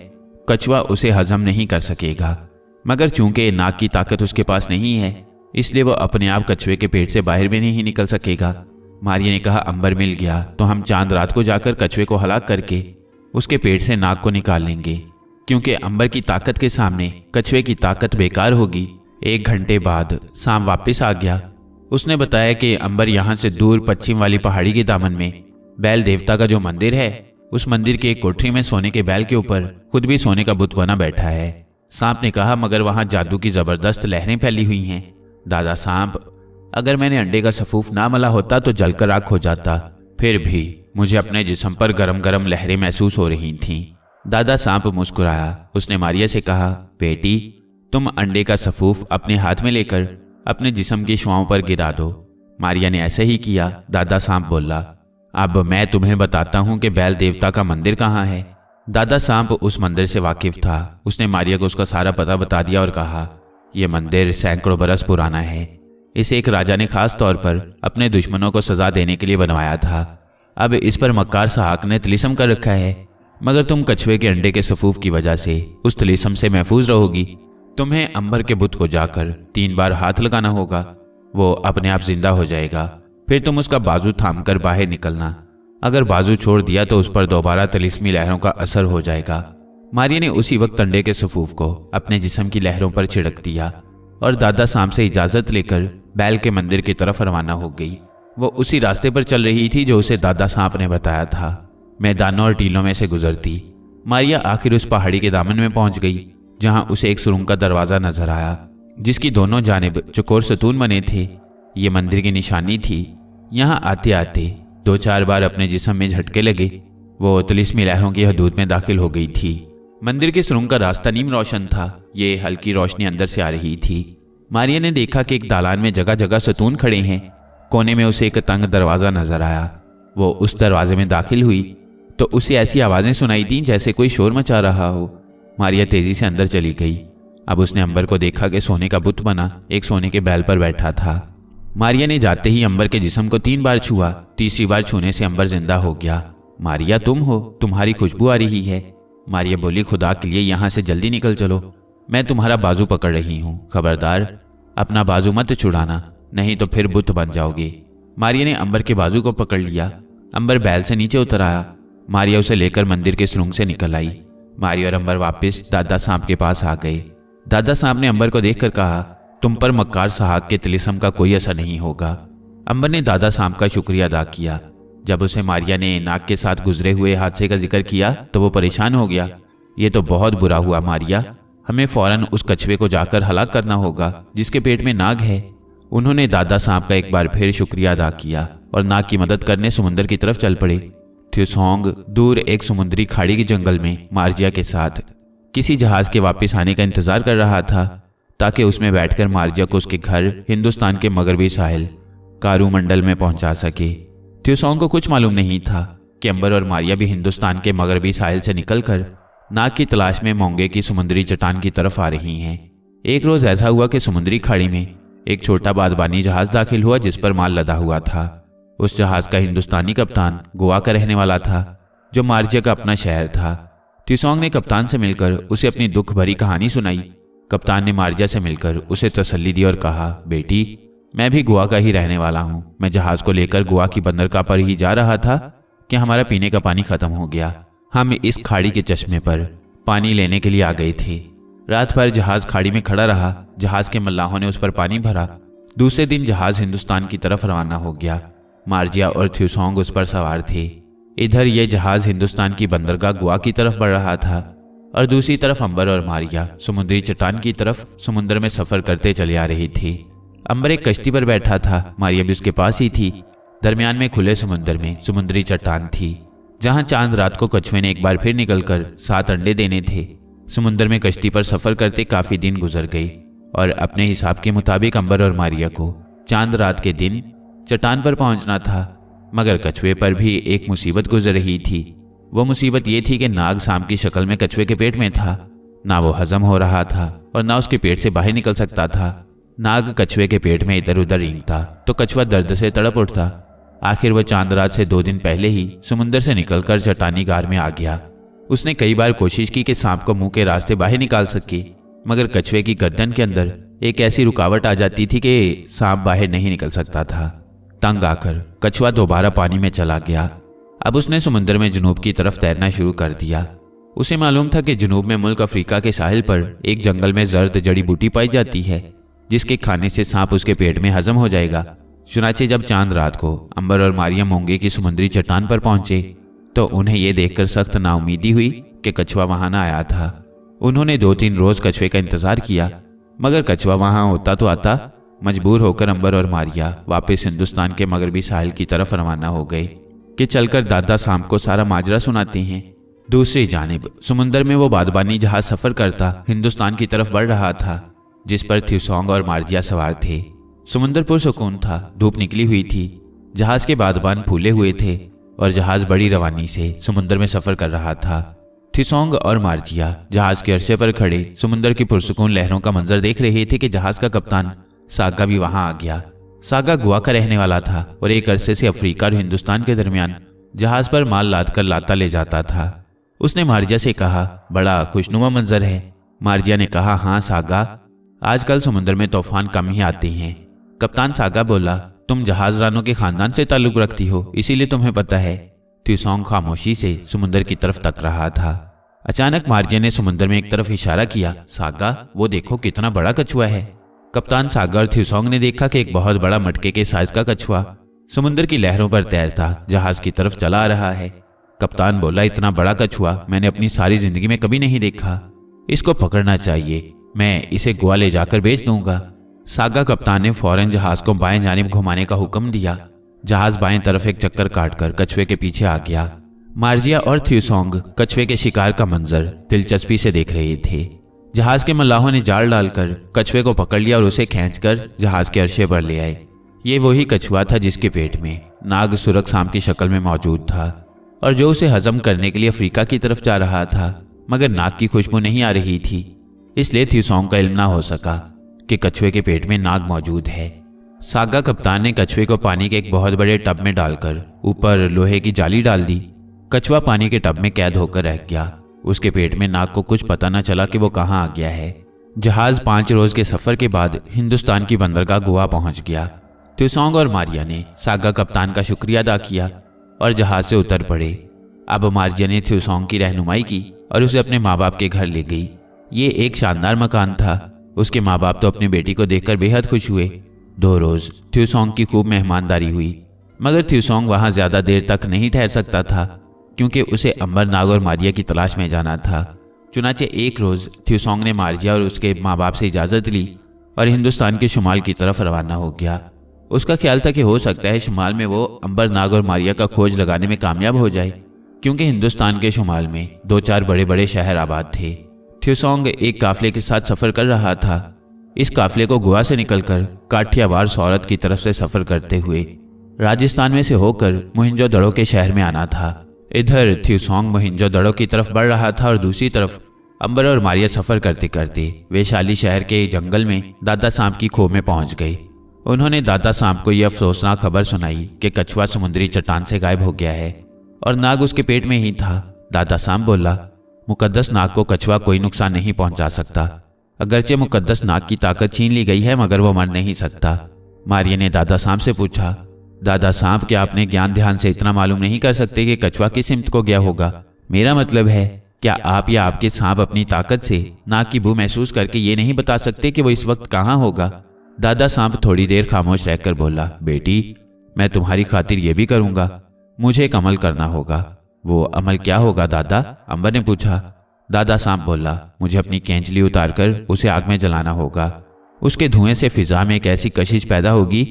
कछुआ उसे हजम नहीं कर सकेगा, मगर चूंकि नाग की ताकत उसके पास नहीं है इसलिए वो अपने आप कछुए के पेट से बाहर भी नहीं निकल सकेगा। मारिया ने कहा, अंबर मिल गया तो हम चांद रात को जाकर कछुए को हलाक करके उसके पेट से नाग को निकाल लेंगे, क्योंकि अंबर की ताकत के सामने कछुए की ताकत बेकार होगी। 1 घंटे बाद सांप वापस आ गया। उसने बताया कि अंबर यहाँ से दूर पश्चिम वाली पहाड़ी के दामन में बैल देवता का जो मंदिर है, उस मंदिर की एक कोठरी में सोने के बैल के ऊपर खुद भी सोने का बुत बना बैठा है। सांप ने कहा, मगर वहां जादू की जबरदस्त लहरें फैली हुई हैं। दादा सांप, अगर मैंने अंडे का सफूफ ना मला होता तो जलकर राख हो जाता, फिर भी मुझे अपने जिस्म पर गरम गरम लहरें महसूस हो रही थीं। दादा सांप मुस्कुराया। उसने मारिया से कहा, बेटी, तुम अंडे का सफूफ अपने हाथ में लेकर अपने जिस्म की शुआओं पर गिरा दो। मारिया ने ऐसे ही किया। दादा सांप बोला, अब मैं तुम्हें बताता हूं कि बैल देवता का मंदिर कहाँ है। दादा सांप उस मंदिर से वाकिफ था। उसने मारिया को उसका सारा पता बता दिया और कहा, यह मंदिर सैकड़ों बरस पुराना है। इसे एक राजा ने खास तौर पर अपने दुश्मनों को सजा देने के लिए बनवाया था। अब इस पर मक्कार सहाक ने तिलिस्म कर रखा है, मगर तुम कछुए के अंडे के सफूफ की वजह से उस तिलिस्म से महफूज रहोगी। तुम्हें अंबर के बुत को जाकर 3 बार हाथ लगाना होगा, वो अपने आप जिंदा हो जाएगा। फिर तुम उसका बाजू थामकर बाहर निकलना। अगर बाजू छोड़ दिया तो उस पर दोबारा तिलिस्मी लहरों का असर हो जाएगा। मारिया ने उसी वक्त अंडे के सफूफ को अपने जिस्म की लहरों पर छिड़क दिया और दादा सांप से इजाजत लेकर बैल के मंदिर की तरफ रवाना हो गई। वो उसी रास्ते पर चल रही थी जो उसे दादा सांप ने बताया था। मैदानों और टीलों में से गुजरती मारिया आखिर उस पहाड़ी के दामन में पहुंच गई, जहां उसे एक सुरंग का दरवाजा नजर आया, जिसकी दोनों जानिब चौकोर सतून बने थे। ये मंदिर की निशानी थी। यहाँ आते आते 2-4 बार अपने जिस्म में झटके लगे। वो तिलिस्मी लहरों की हदूद में दाखिल हो गई थी। मंदिर के सुरंग का रास्ता नीम रोशन था। ये हल्की रोशनी अंदर से आ रही थी। मारिया ने देखा कि एक दालान में जगह जगह सतून खड़े हैं। कोने में उसे एक तंग दरवाजा नजर आया। वो उस दरवाजे में दाखिल हुई तो उसे ऐसी आवाजें सुनाई दी जैसे कोई शोर मचा रहा हो। मारिया तेजी से अंदर चली गई। अब उसने अंबर को देखा कि सोने का बुत बना एक सोने के बैल पर बैठा था। मारिया ने जाते ही अंबर के जिस्म को 3 बार छुआ। तीसरी बार छूने से अंबर जिंदा हो गया। मारिया, तुम हो, तुम्हारी खुशबू आ रही है। मारिया बोली, खुदा के लिए यहाँ से जल्दी निकल चलो, मैं तुम्हारा बाजू पकड़ रही हूँ। खबरदार अपना बाजू मत छुड़ाना, नहीं तो फिर बुत बन जाओगे। मारिया ने अंबर के बाजू को पकड़ लिया। अंबर बैल से नीचे उतर आया। मारिया उसे लेकर मंदिर के सुरंग से निकल आई। मारिया और अंबर वापस दादा सांप के पास आ गए। दादा सांप ने अंबर को देखकर कहा, तुम पर मक्कार सहाक के तिलिस्म का कोई असर नहीं होगा। अंबर ने दादा सांप का शुक्रिया अदा किया। जब उसे मारिया ने नाग के साथ गुजरे हुए हादसे का जिक्र किया तो वो परेशान हो गया। ये तो बहुत बुरा हुआ मारिया, हमें फौरन उस कछुए को जाकर हलाक करना होगा जिसके पेट में नाग है। उन्होंने दादा सांप का एक बार फिर शुक्रिया अदा किया और नाग की मदद करने समुद्र की तरफ चल पड़े। थ्यूसोंग दूर एक समुद्री खाड़ी के जंगल में मार्जिया के साथ किसी जहाज के वापस आने का इंतजार कर रहा था, ताकि उसमें बैठकर मार्जिया को उसके घर हिंदुस्तान के मगरबी साहिल कारूमंडल में पहुंचा सके। थ्यूसोंग को कुछ मालूम नहीं था कि अंबर और मारिया भी हिंदुस्तान के मगरबी साहिल से निकलकर नाग की तलाश में मोंगे की समुद्री चट्टान की तरफ आ रही हैं। एक रोज ऐसा हुआ कि समुद्री खाड़ी में एक छोटा बादबानी जहाज दाखिल हुआ जिस पर माल लदा हुआ था। उस जहाज का हिंदुस्तानी कप्तान गोवा का रहने वाला था, जो मार्जिया का अपना शहर था। थ्यूसोंग ने कप्तान से मिलकर उसे अपनी दुख भरी कहानी सुनाई। कप्तान ने मार्जिया से मिलकर उसे तसल्ली दी और कहा, बेटी, मैं भी गोवा का ही रहने वाला हूँ। मैं जहाज को लेकर गोवा की बंदरगाह पर ही जा रहा था कि हमारा पीने का पानी खत्म हो गया। हम इस खाड़ी के चश्मे पर पानी लेने के लिए आ गए थे। रात भर जहाज खाड़ी में खड़ा रहा। जहाज के मल्लाहों ने उस पर पानी भरा। दूसरे दिन जहाज हिंदुस्तान की तरफ रवाना हो गया। मार्जिया और थ्यूसोंग उस पर सवार थे। इधर यह जहाज हिंदुस्तान की बंदरगाह गोवा की तरफ बढ़ रहा था और दूसरी तरफ अंबर और मारिया समुद्री चट्टान की तरफ समुद्र में सफर करते चले आ रही थी। अंबर एक कश्ती पर बैठा था, मारिया भी उसके पास ही थी। दरमियान में खुले समुद्र में समुद्री चट्टान थी, जहां चांद रात को कछुए ने एक बार फिर निकलकर 7 अंडे देने थे। समुद्र में कश्ती पर सफर करते काफी दिन गुजर गए और अपने हिसाब के मुताबिक अंबर और मारिया को चांद रात के दिन चट्टान पर पहुंचना था। मगर कछुए पर भी एक मुसीबत गुजर रही थी। वो मुसीबत ये थी कि नाग सांप की शक्ल में कछुए के पेट में था। ना वो हजम हो रहा था और ना उसके पेट से बाहर निकल सकता था। नाग कछुए के पेट में इधर उधर रेंगता तो कछुआ दर्द से तड़प उठता। आखिर वह चांद रात से 2 दिन पहले ही समुद्र से निकलकर चट्टानी गार में आ गया। उसने कई बार कोशिश की कि सांप को मुंह के रास्ते बाहर निकाल सके, मगर कछुए की गर्दन के अंदर एक ऐसी रुकावट आ जाती थी कि सांप बाहर नहीं निकल सकता था। तंग आकर कछुआ दोबारा पानी में चला गया। अब उसने समुद्र में जुनूब की तरफ तैरना शुरू कर दिया। उसे मालूम था कि जुनूब में मुल्क अफ्रीका के साहिल पर एक जंगल में जर्द जड़ी बूटी पाई जाती है, जिसके खाने से सांप उसके पेट में हजम हो जाएगा। चुनाचे जब चांद रात को अंबर और मारिया मोंगे की समुद्री चट्टान पर पहुंचे तो उन्हें यह देखकर सख्त नाउमीदी हुई कि कछुआ वहां न आया था। उन्होंने 2-3 रोज कछुए का इंतजार किया, मगर कछुआ वहां होता तो आता। मजबूर होकर अंबर और मारिया वापस हिंदुस्तान के मगरबी साहिल की तरफ रवाना हो गए कि चलकर दादा सांप को सारा माजरा सुनाते हैं। दूसरी जानिब समुद्र में वो बादबानी जहाज सफर करता हिंदुस्तान की तरफ बढ़ रहा था, जिस पर थ्यूसोंग और मार्जिया सवार थे। समुद्र पुरसुकून था, धूप निकली हुई थी, जहाज के बादबान फूले हुए थे और जहाज बड़ी रवानी से समुद्र में सफर कर रहा था। थ्यूसोंग और मार्जिया जहाज के अर्शे पर खड़े समुद्र की पुरसुकून लहरों का मंजर देख रहे थे कि जहाज का कप्तान सागा भी वहां आ गया। सागा गोवा का रहने वाला था और एक अरसे से अफ्रीका और हिंदुस्तान के दरमियान जहाज पर माल लाद कर लाता ले जाता था। उसने मार्जिया से कहा, बड़ा खुशनुमा मंजर है। मार्जिया ने कहा, हाँ सागा, आजकल समुद्र में तूफान कम ही आते हैं। कप्तान सागा बोला, तुम जहाज रानों के खानदान से ताल्लुक रखती हो, इसीलिए तुम्हें पता है। थ्यूसोंग खामोशी से समुद्र की तरफ तक रहा था। अचानक मार्जिया ने समुद्र में एक तरफ इशारा किया, सागा वो देखो कितना बड़ा कछुआ है। कप्तान सागा और थ्यूसोंग ने देखा कि एक बहुत बड़ा मटके के साइज का कछुआ समुद्र की लहरों पर तैरता जहाज की तरफ चला आ रहा है। कप्तान बोला, इतना बड़ा कछुआ मैंने अपनी सारी जिंदगी में कभी नहीं देखा, इसको पकड़ना चाहिए, मैं इसे गोवा ले जाकर बेच दूंगा। सागा कप्तान ने फौरन जहाज को बाएं जानिब घुमाने का हुक्म दिया। जहाज बाएं तरफ एक चक्कर काटकर कछुए के पीछे आ गया। मार्जिया और थ्यूसोंग कछुए के शिकार का मंजर दिलचस्पी से देख रहे थे। जहाज के मल्लाहों ने जाल डालकर कछुए को पकड़ लिया और उसे खींचकर जहाज के अर्शे पर ले आए। ये वही कछुआ था जिसके पेट में नाग सुरख सांप की शक्ल में मौजूद था और जो उसे हजम करने के लिए अफ्रीका की तरफ जा रहा था, मगर नाग की खुशबू नहीं आ रही थी, इसलिए थ्यूसोंग का इल्म ना हो सका कि कछुए के पेट में नाग मौजूद है। सागा कप्तान ने कछुए को पानी के एक बहुत बड़े टब में डालकर ऊपर लोहे की जाली डाल दी। कछुआ पानी के टब में कैद होकर रह गया। उसके पेट में नाग को कुछ पता न चला कि वो कहाँ आ गया है। जहाज 5 रोज के सफर के बाद हिंदुस्तान की बंदरगाह गोवा पहुंच गया। थ्यूसोंग और मारिया ने सागा कप्तान का शुक्रिया अदा किया और जहाज से उतर पड़े। अब मार्जिया ने थ्यूसोंग की रहनुमाई की और उसे अपने माँ बाप के घर ले गई। ये एक शानदार मकान था। उसके माँ बाप तो अपनी बेटी को देखकर बेहद खुश हुए। 2 रोज थ्यूसोंग की खूब मेहमानदारी हुई, मगर थ्यूसोंग वहां ज्यादा देर तक नहीं ठहर सकता था क्योंकि उसे अंबर, नाग और मारिया की तलाश में जाना था। चुनाचे एक रोज थ्यूसोंग ने मार्जिया और उसके माँ बाप से इजाजत ली और हिंदुस्तान के शुमाल की तरफ रवाना हो गया। उसका ख्याल था कि हो सकता है शुमाल में वो अंबर, नाग और मारिया का खोज लगाने में कामयाब हो जाए, क्योंकि हिंदुस्तान के शुमाल में 2-4 बड़े बड़े शहर आबाद थे। थ्यूसोंग एक काफिले के साथ सफर कर रहा था। इस काफिले को गोवा से निकलकर काठियावाड़ सौरत की तरफ से सफर करते हुए राजस्थान में से होकर मोहिंजोदड़ो के शहर में आना था। इधर थ्यूसोंग मोहिंजोदड़ो की तरफ बढ़ रहा था और दूसरी तरफ अंबर और मारिया सफर करते करते वैशाली शहर के जंगल में दादा सांप की खो में पहुंच गए। उन्होंने दादा सांप को यह अफसोसनाक खबर सुनाई कि कछुआ समुद्री चट्टान से गायब हो गया है और नाग उसके पेट में ही था। दादा सांप बोला, मुकद्दस नाग को कछुआ कोई नुकसान नहीं पहुंचा सकता। अगरचे मुकद्दस नाग की ताकत छीन ली गई है, मगर वो मर नहीं सकता। मारिया ने दादा सांप से पूछा, दादा सांप, क्या अपने ज्ञान ध्यान से इतना मालूम नहीं कर सकते कि कछुआ किस सिमत को गया होगा? मेरा मतलब है, क्या आप या आपके सांप अपनी ताकत से नाग की बू महसूस करके ये नहीं बता सकते कि वो इस वक्त कहाँ होगा? दादा सांप थोड़ी देर खामोश रहकर बोला, बेटी, मैं तुम्हारी खातिर ये भी करूंगा। मुझे एक अमल करना होगा। वो अमल क्या होगा दादा? अंबर ने पूछा। दादा सांप बोला, मुझे अपनी कैंचली उतारकर उसे आग में जलाना होगा। उसके धुएं से फिजा में एक ऐसी कशिश पैदा होगी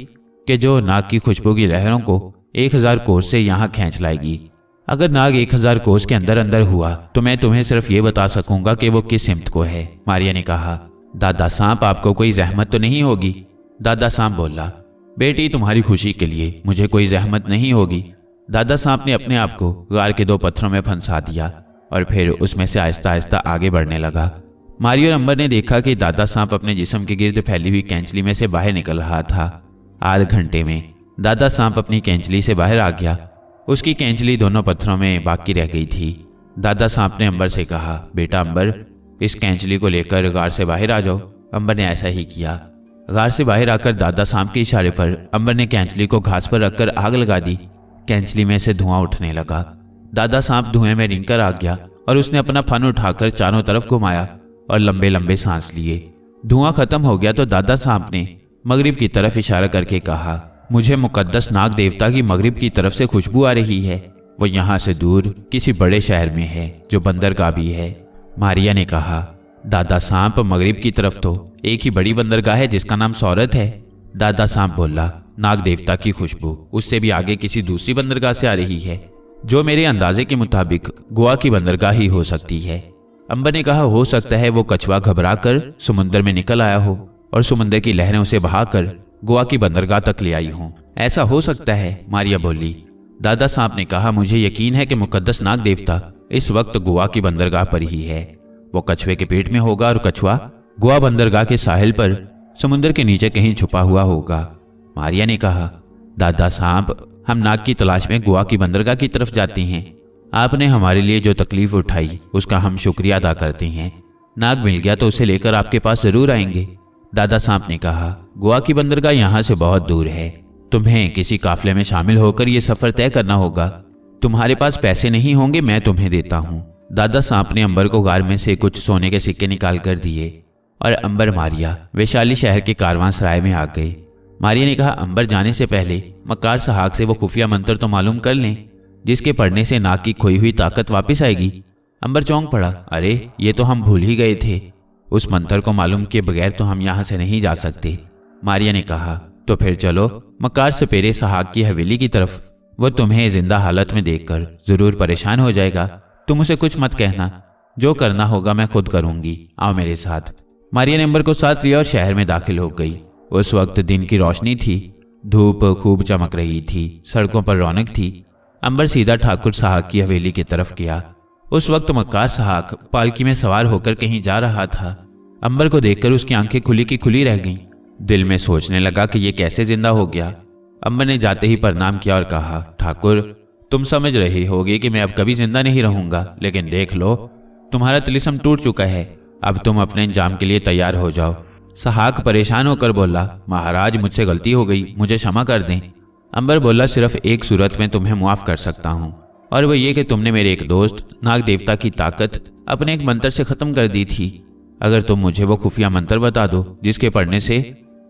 कि जो नाग की खुशबू की लहरों को 1000 कोस से यहाँ खींच लाएगी। अगर नाग 1000 कोस के अंदर अंदर हुआ तो मैं तुम्हें सिर्फ ये बता सकूंगा कि वो किस सिमत को है। मारिया ने कहा, दादा सांप, आपको कोई जहमत तो नहीं होगी? दादा सांप बोला, बेटी, तुम्हारी खुशी के लिए मुझे कोई जहमत नहीं होगी। दादा सांप ने अपने आप को गार के 2 पत्थरों में फंसा दिया और फिर उसमें से आहिस्ता आहिस्ता आगे बढ़ने लगा। मारिया और अंबर ने देखा कि दादा सांप अपने जिस्म के गिर्द फैली हुई कैंचली में से बाहर निकल रहा था। आध घंटे में दादा सांप अपनी कैंचली से बाहर आ गया। उसकी कैंचली दोनों पत्थरों में बाकी रह गई थी। दादा सांप ने अंबर से कहा, बेटा अंबर, इस कैंचली को लेकर गार से बाहर आ जाओ। अंबर ने ऐसा ही किया। गार से बाहर आकर दादा सांप के इशारे पर अंबर ने कैंचली को घास पर रखकर आग लगा दी। कैंचली में से धुआं उठने लगा। दादा सांप धुएं में रिंग कर आ गया और उसने अपना फन उठाकर चारों तरफ घुमाया और लंबे लंबे सांस लिए। धुआं खत्म हो गया तो दादा सांप ने मगरिब की तरफ इशारा करके कहा, मुझे मुकद्दस नाग देवता की मगरिब की तरफ से खुशबू आ रही है। वो यहाँ से दूर किसी बड़े शहर में है जो बंदरगाह भी है। मारिया ने कहा, दादा सांप, मगरिब की तरफ तो एक ही बड़ी बंदरगाह है जिसका नाम सौरत है। दादा सांप बोला, नाग देवता की खुशबू उससे भी आगे किसी दूसरी बंदरगाह से आ रही है, जो मेरे अंदाजे के मुताबिक गोवा की बंदरगाह ही हो सकती है। अंबर ने कहा, हो सकता है वो कछुआ घबरा कर समुद्र में निकल आया हो और समुद्र की लहरें उसे बहाकर गोवा की बंदरगाह तक ले आई हों। ऐसा हो सकता है, मारिया बोली। दादा सांप ने कहा, मुझे यकीन है कि मुकद्दस नाग देवता इस वक्त गोवा की बंदरगाह पर ही है। वो कछुए के पेट में होगा और कछुआ गोवा बंदरगाह के साहिल पर समुद्र के नीचे कहीं छुपा हुआ होगा। मारिया ने कहा, दादा सांप, हम नाग की तलाश में गोवा की बंदरगाह की तरफ जाते हैं। आपने हमारे लिए जो तकलीफ उठाई उसका हम शुक्रिया अदा करते हैं। नाग मिल गया तो उसे लेकर आपके पास जरूर आएंगे। दादा सांप ने कहा, गोवा की बंदरगाह यहाँ से बहुत दूर है। तुम्हें किसी काफले में शामिल होकर यह सफर तय करना होगा। तुम्हारे पास पैसे नहीं होंगे, मैं तुम्हें देता हूँ। दादा सांप ने अंबर को गार में से कुछ सोने के सिक्के निकाल कर दिए और अंबर मारिया वैशाली शहर के कारवां सराय में आ गए। मारिया ने कहा, अंबर जाने से पहले मक्कार सहाक से वो खुफिया मंत्र तो मालूम कर लें जिसके पढ़ने से नाग की खोई हुई ताकत वापस आएगी। अंबर चौंक पड़ा, अरे ये तो हम भूल ही गए थे। उस मंत्र को मालूम किए बगैर तो हम यहाँ से नहीं जा सकते। मारिया ने कहा, तो फिर चलो मक्कार सपेरे सहाक की हवेली की तरफ। वो तुम्हें जिंदा हालत में देखकर जरूर परेशान हो जाएगा। तुम उसे कुछ मत कहना, जो करना होगा मैं खुद करूंगी। आओ मेरे साथ। मारिया ने अंबर को साथ लिया और शहर में दाखिल हो गई। उस वक्त दिन की रोशनी थी, धूप खूब चमक रही थी, सड़कों पर रौनक थी। अंबर सीधा ठाकुर सहाक की हवेली की तरफ गया। उस वक्त मक्कार सहाक पालकी में सवार होकर कहीं जा रहा था। अंबर को देखकर उसकी आंखें खुली की खुली रह गईं। दिल में सोचने लगा कि ये कैसे जिंदा हो गया। अंबर ने जाते ही प्रणाम किया और कहा, ठाकुर, तुम समझ रही होगी कि मैं अब कभी जिंदा नहीं रहूंगा, लेकिन देख लो तुम्हारा तिलिस्म टूट चुका है। अब तुम अपने इंजाम के लिए तैयार हो जाओ। सहाक परेशान होकर बोला, महाराज, मुझसे गलती हो गई, मुझे क्षमा कर दें। अंबर बोला, सिर्फ एक सूरत में तुम्हें मुआफ कर सकता हूँ, और वो ये कि तुमने मेरे एक दोस्त नाग देवता की ताकत अपने एक मंत्र से खत्म कर दी थी। अगर तुम मुझे वो खुफिया मंत्र बता दो जिसके पढ़ने से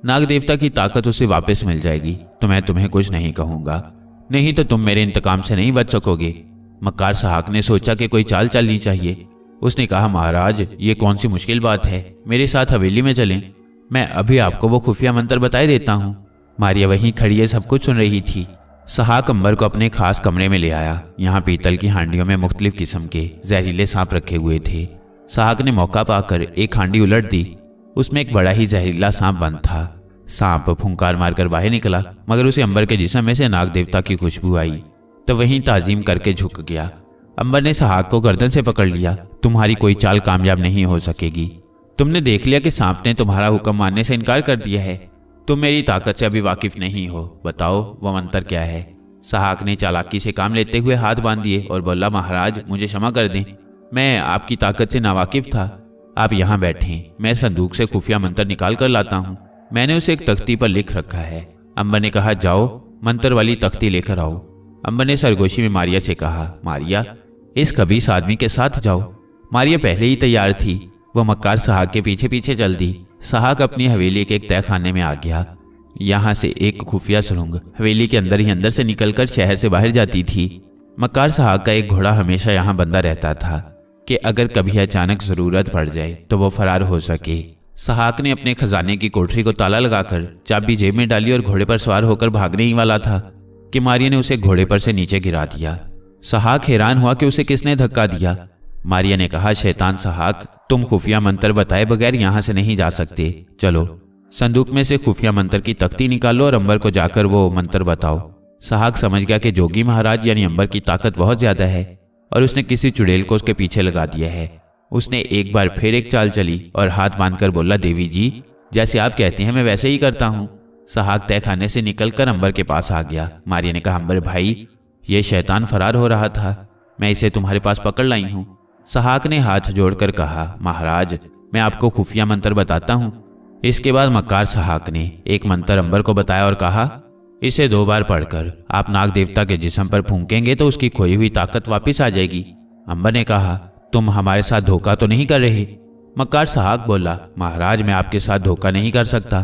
नाग देवता की ताकत उसे वापस मिल जाएगी, तो मैं तुम्हें कुछ नहीं कहूंगा, नहीं तो तुम मेरे इंतकाम से नहीं बच सकोगे। मक्कार सहाक ने सोचा कि कोई चाल चलनी चाहिए। उसने कहा, महाराज, ये कौन सी मुश्किल बात है, मेरे साथ हवेली में चलें, मैं अभी आपको वो खुफिया मंत्र बताए देता हूँ। मारिया वहीं खड़ी है सब कुछ सुन रही थी। सहाक अंबर को अपने खास कमरे में ले आया। यहाँ पीतल की हांडियों में मुख्तलिफ किस्म के जहरीले सांप रखे हुए थे। सहाक ने मौका पाकर एक हांडी उलट दी। उसमें एक बड़ा ही जहरीला सांप बंद था। सांप फुंकार मारकर बाहर निकला, मगर उसे अंबर के जिस्म में से नाग देवता की खुशबू आई तो वहीं ताजीम करके झुक गया। अंबर ने सहाक को गर्दन से पकड़ लिया। तुम्हारी कोई चाल कामयाब नहीं हो सकेगी। तुमने देख लिया कि सांप ने तुम्हारा हुक्म मानने से इनकार कर दिया है। तुम मेरी ताकत से अभी वाकिफ नहीं हो। बताओ वो मंत्र क्या है। सहाक ने चालाकी से काम लेते हुए हाथ बांध दिए और बोला, महाराज, मुझे क्षमा कर दें, मैं आपकी ताकत से नावाकिफ था। आप यहाँ बैठें, मैं संदूक से खुफिया मंत्र निकाल कर लाता हूँ। मैंने उसे एक तख्ती पर लिख रखा है। अंबर ने कहा, जाओ मंत्र वाली तख्ती लेकर आओ। अंबर ने सरगोशी में मारिया से कहा, मारिया, इस खबीस आदमी के साथ जाओ। मारिया पहले ही तैयार थी। वह मक्कार सहाक के पीछे पीछे चल दी। सहाक अपनी हवेली के एक तय खाने में आ गया। यहाँ से एक खुफिया सुरंग हवेली के अंदर ही अंदर से निकलकर शहर से बाहर जाती थी। मक्कार सहाक का एक घोड़ा हमेशा यहाँ बंधा रहता था कि अगर कभी अचानक जरूरत पड़ जाए तो वो फरार हो सके। सहाक ने अपने खजाने की कोठरी को ताला लगाकर चाबी जेब में डाली और घोड़े पर सवार होकर भागने ही वाला था कि मारिया ने उसे घोड़े पर से नीचे गिरा दिया। सहाक हैरान हुआ कि उसे किसने धक्का दिया। मारिया ने कहा, शैतान सहाक, तुम खुफिया मंत्र बताए बगैर यहाँ से नहीं जा सकते। चलो संदूक में से खुफिया मंत्र की तख्ती निकालो और अंबर को जाकर वो मंत्र बताओ। सहाक समझ गया कि जोगी महाराज यानी अंबर की ताकत बहुत ज्यादा है और उसने किसी चुड़ैल को उसके पीछे लगा दिया है। उसने एक बार फिर एक चाल चली और हाथ बांधकर बोला, देवी जी जैसे आप कहती हैं मैं वैसे ही करता हूँ। सहाक तय खाने से निकलकर अंबर के पास आ गया। मारिया ने कहा, अंबर भाई ये शैतान फरार हो रहा था, मैं इसे तुम्हारे पास पकड़ लाई हूँ। सहाक ने हाथ जोड़कर कहा, महाराज मैं आपको खुफिया मंत्र बताता हूँ। इसके बाद मक्कार सहाक ने एक मंत्र अंबर को बताया और कहा, इसे 2 बार पढ़कर आप नाग देवता के जिस्म पर फूंकेंगे तो उसकी खोई हुई ताकत वापस आ जाएगी। अंबर ने कहा, तुम हमारे साथ धोखा तो नहीं कर रहे? मक्कार सहाक बोला, महाराज मैं आपके साथ धोखा नहीं कर सकता।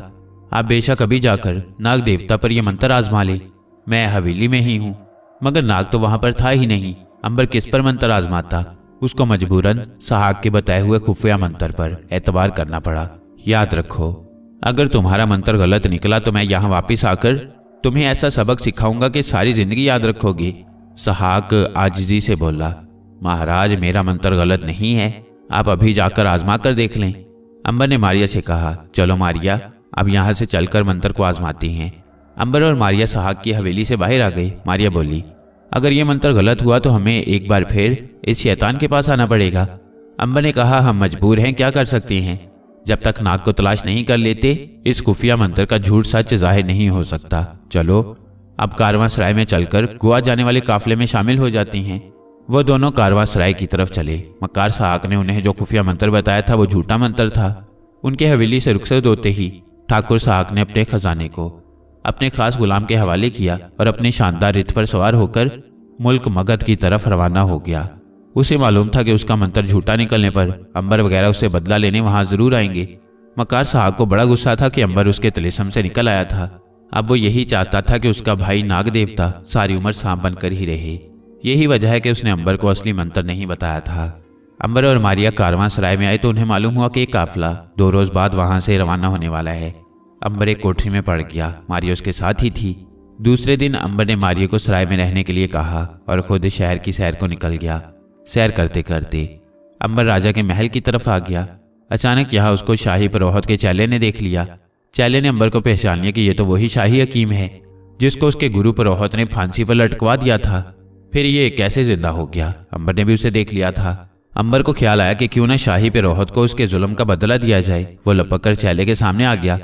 आप बेशक अभी जाकर नाग देवता पर यह मंत्र आजमा ले। मैं हवेली में ही हूँ, मगर नाग तो वहां पर था ही नहीं। अंबर किस पर मंत्र आजमाता? उसको मजबूरन सहाक के बताए हुए खुफिया मंत्र पर एतबार करना पड़ा। याद रखो, अगर तुम्हारा मंत्र गलत निकला तो मैं यहाँ वापिस आकर तुम्हें ऐसा सबक सिखाऊंगा कि सारी जिंदगी याद रखोगे। सहाक आजिजी से बोला, महाराज मेरा मंत्र गलत नहीं है, आप अभी जाकर आजमा कर देख लें। अंबर ने मारिया से कहा, चलो मारिया अब यहाँ से चलकर मंत्र को आजमाती हैं। अंबर और मारिया सहाक की हवेली से बाहर आ गई। मारिया बोली, अगर ये मंत्र गलत हुआ तो हमें एक बार फिर इस शैतान के पास आना पड़ेगा। अंबर ने कहा, हम मजबूर हैं, क्या कर सकते हैं। जब तक नाग को तलाश नहीं कर लेते इस खुफिया मंत्र का झूठ सच जाहिर नहीं हो सकता। चलो अब कारवां सराय में चलकर गोवा जाने वाले काफिले में शामिल हो जाती हैं। वो दोनों कारवां सराय की तरफ चले। मक्कार सहाक ने उन्हें जो खुफिया मंत्र बताया था वो झूठा मंत्र था। उनके हवेली से रुखसत होते ही ठाकुर सहाक ने अपने खजाने को अपने खास गुलाम के हवाले किया और अपने शानदार रिथ पर सवार होकर मुल्क मगध की तरफ रवाना हो गया। उसे मालूम था कि उसका मंत्र झूठा निकलने पर अंबर वगैरह उससे बदला लेने वहां जरूर आएंगे। मक्कार सहाक को बड़ा गुस्सा था कि अंबर उसके तिलिस्म से निकल आया था। अब वो यही चाहता था कि उसका भाई नाग देवता सारी उम्र सांप बनकर ही रहे। यही वजह है कि उसने अंबर को असली मंत्र नहीं बताया था। अंबर और मारिया कारवां सराय में आए तो उन्हें मालूम हुआ कि एक काफिला 2 रोज बाद वहां से रवाना होने वाला है। अंबर एक कोठरी में पड़ गया, मारिया उसके साथ ही थी। दूसरे दिन अंबर ने मारिया को सराय में रहने के लिए कहा और खुद शहर की सैर को निकल गया। सैर करते करते अंबर राजा के महल की तरफ आ गया। अचानक यहाँ उसको शाही पुरोहित के चेले ने देख लिया। चेले ने अंबर को पहचान लिया कि ये तो वही शाही हकीम है जिसको उसके गुरु पुरोहित ने फांसी पर लटकवा दिया था। फिर ये कैसे जिंदा हो गया? अंबर ने भी उसे देख लिया था। अंबर को ख्याल आया कि क्यों न शाही पुरोहित को उसके जुल्म का बदला दिया जाए। वो लपक कर चेले के सामने आ गया।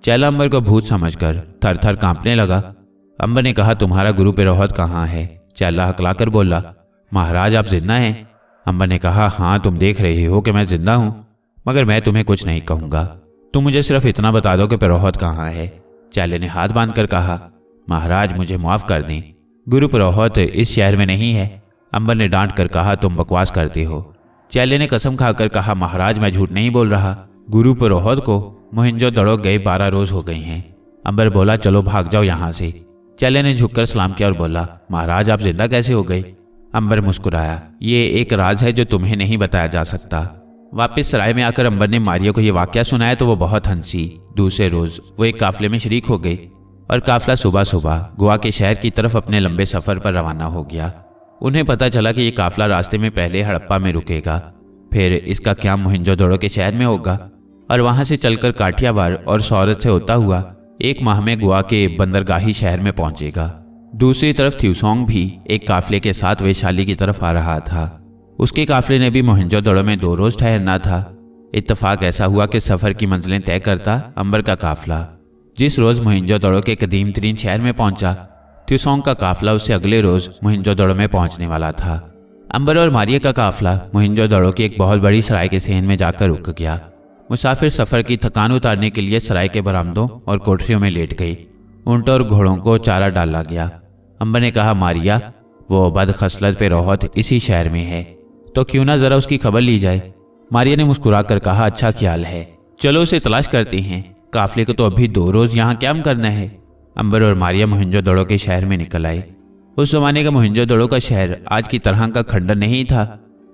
चेला अंबर को भूत समझकर थर थर कांपने लगा। अंबर ने कहा, तुम्हारा गुरु पुरोहित कहाँ है? चेला हकलाकर बोला, महाराज आप जिंदा हैं? अंबर ने कहा, हाँ तुम देख रहे हो कि मैं जिंदा हूं, मगर मैं तुम्हें कुछ नहीं कहूंगा। तुम मुझे सिर्फ इतना बता दो कि पुरोहित कहाँ है। चेले ने हाथ बांधकर कहा, महाराज मुझे माफ कर दें, गुरु पुरोहित इस शहर में नहीं है। अंबर ने डांट कर कहा, तुम बकवास करते हो। चेले ने कसम खाकर कहा, महाराज मैं झूठ नहीं बोल रहा। गुरु पुरोहित को मोहिंजोदड़ो गए 12 रोज हो गए हैं। अंबर बोला, चलो भाग जाओ यहाँ से। चेले ने झुककर सलाम किया और बोला, महाराज आप जिंदा कैसे हो गए? अंबर मुस्कुराया, ये एक राज है जो तुम्हें नहीं बताया जा सकता। वापस सराय में आकर अंबर ने मारिया को यह वाकया सुनाया तो वो बहुत हंसी। दूसरे रोज वो एक काफिले में शरीक हो गई और काफिला सुबह सुबह गोवा के शहर की तरफ अपने लंबे सफर पर रवाना हो गया। उन्हें पता चला कि ये काफिला रास्ते में पहले हड़प्पा में रुकेगा, फिर इसका क्या मोहिंजोदड़ो के शहर में होगा और वहां से चलकर काठियावाड़ और सौरत से होता हुआ 1 माह में गोवा के बंदरगाही शहर में पहुंचेगा। दूसरी तरफ थ्यूसोंग भी एक काफिले के साथ वैशाली की तरफ आ रहा था। उसके काफिले ने भी मोहिंजोदड़ो में 2 रोज ठहरना था। इत्तेफाक ऐसा हुआ कि सफर की मंजिलें तय करता अंबर का काफिला जिस रोज मोहिंजोदड़ो के कदीम तरीन शहर में पहुंचा, थ्यूसोंग का काफिला उससे अगले रोज मोहिंजोदड़ो में पहुंचने वाला था। अंबर और मारिया का काफिला मोहिंजोदड़ो की एक बहुत बड़ी सराय के सहन में जाकर रुक गया। मुसाफिर सफर की थकान उतारने के लिए सराय के बरामदों और कोठरियों में लेट गई। ऊंटों और घोड़ों को चारा डाला गया। अंबर ने कहा, मारिया वो बदखसलत पुरोहित इसी शहर में है, तो क्यों ना जरा उसकी खबर ली जाए। मारिया ने मुस्कुरा कर कहा, अच्छा ख्याल है, चलो उसे तलाश करते हैं। काफिले को तो अभी 2 रोज यहाँ कैंप करना है। अंबर और मारिया मोहिंजोदड़ो के शहर में निकल आए। उस जमाने का मोहिंजोदड़ो का शहर आज की तरह का खंडर नहीं था,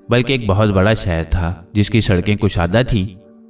बल्कि एक बहुत बड़ा शहर था जिसकी सड़कें कुशादा थी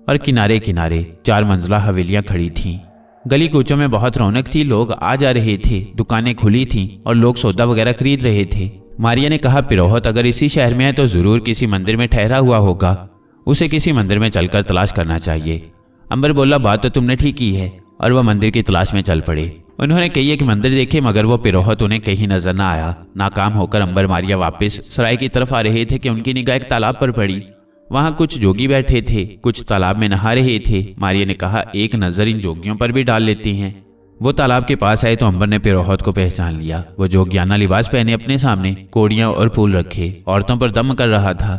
और किनारे किनारे 4 मंजिला हवेलियां खड़ी थीं। गली कूचों में बहुत रौनक थी, लोग आ जा रहे थे, दुकानें खुली थीं और लोग सौदा वगैरह खरीद रहे थे। मारिया ने कहा, पुरोहित अगर इसी शहर में है तो जरूर किसी मंदिर में ठहरा हुआ होगा, उसे किसी मंदिर में चलकर तलाश करना चाहिए। अंबर बोला, बात तो तुमने ठीक की है, और वह मंदिर की तलाश में चल पड़े। उन्होंने कई एक मंदिर देखे मगर वो पुरोहित उन्हें कहीं नजर न आया। नाकाम होकर अंबर मारिया वापस सराय की तरफ आ रहे थे कि उनकी निगाह एक तालाब पर पड़ी। वहां कुछ जोगी बैठे थे, कुछ तालाब में नहा रहे थे। मारिया ने कहा, एक नजर इन जोगियों पर भी डाल लेते हैं। वो तालाब के पास आए तो अंबर ने पिरोहत को पहचान लिया। वो जोगियाना लिबास पहने अपने सामने कोड़ियां और फूल रखे औरतों पर दम कर रहा था।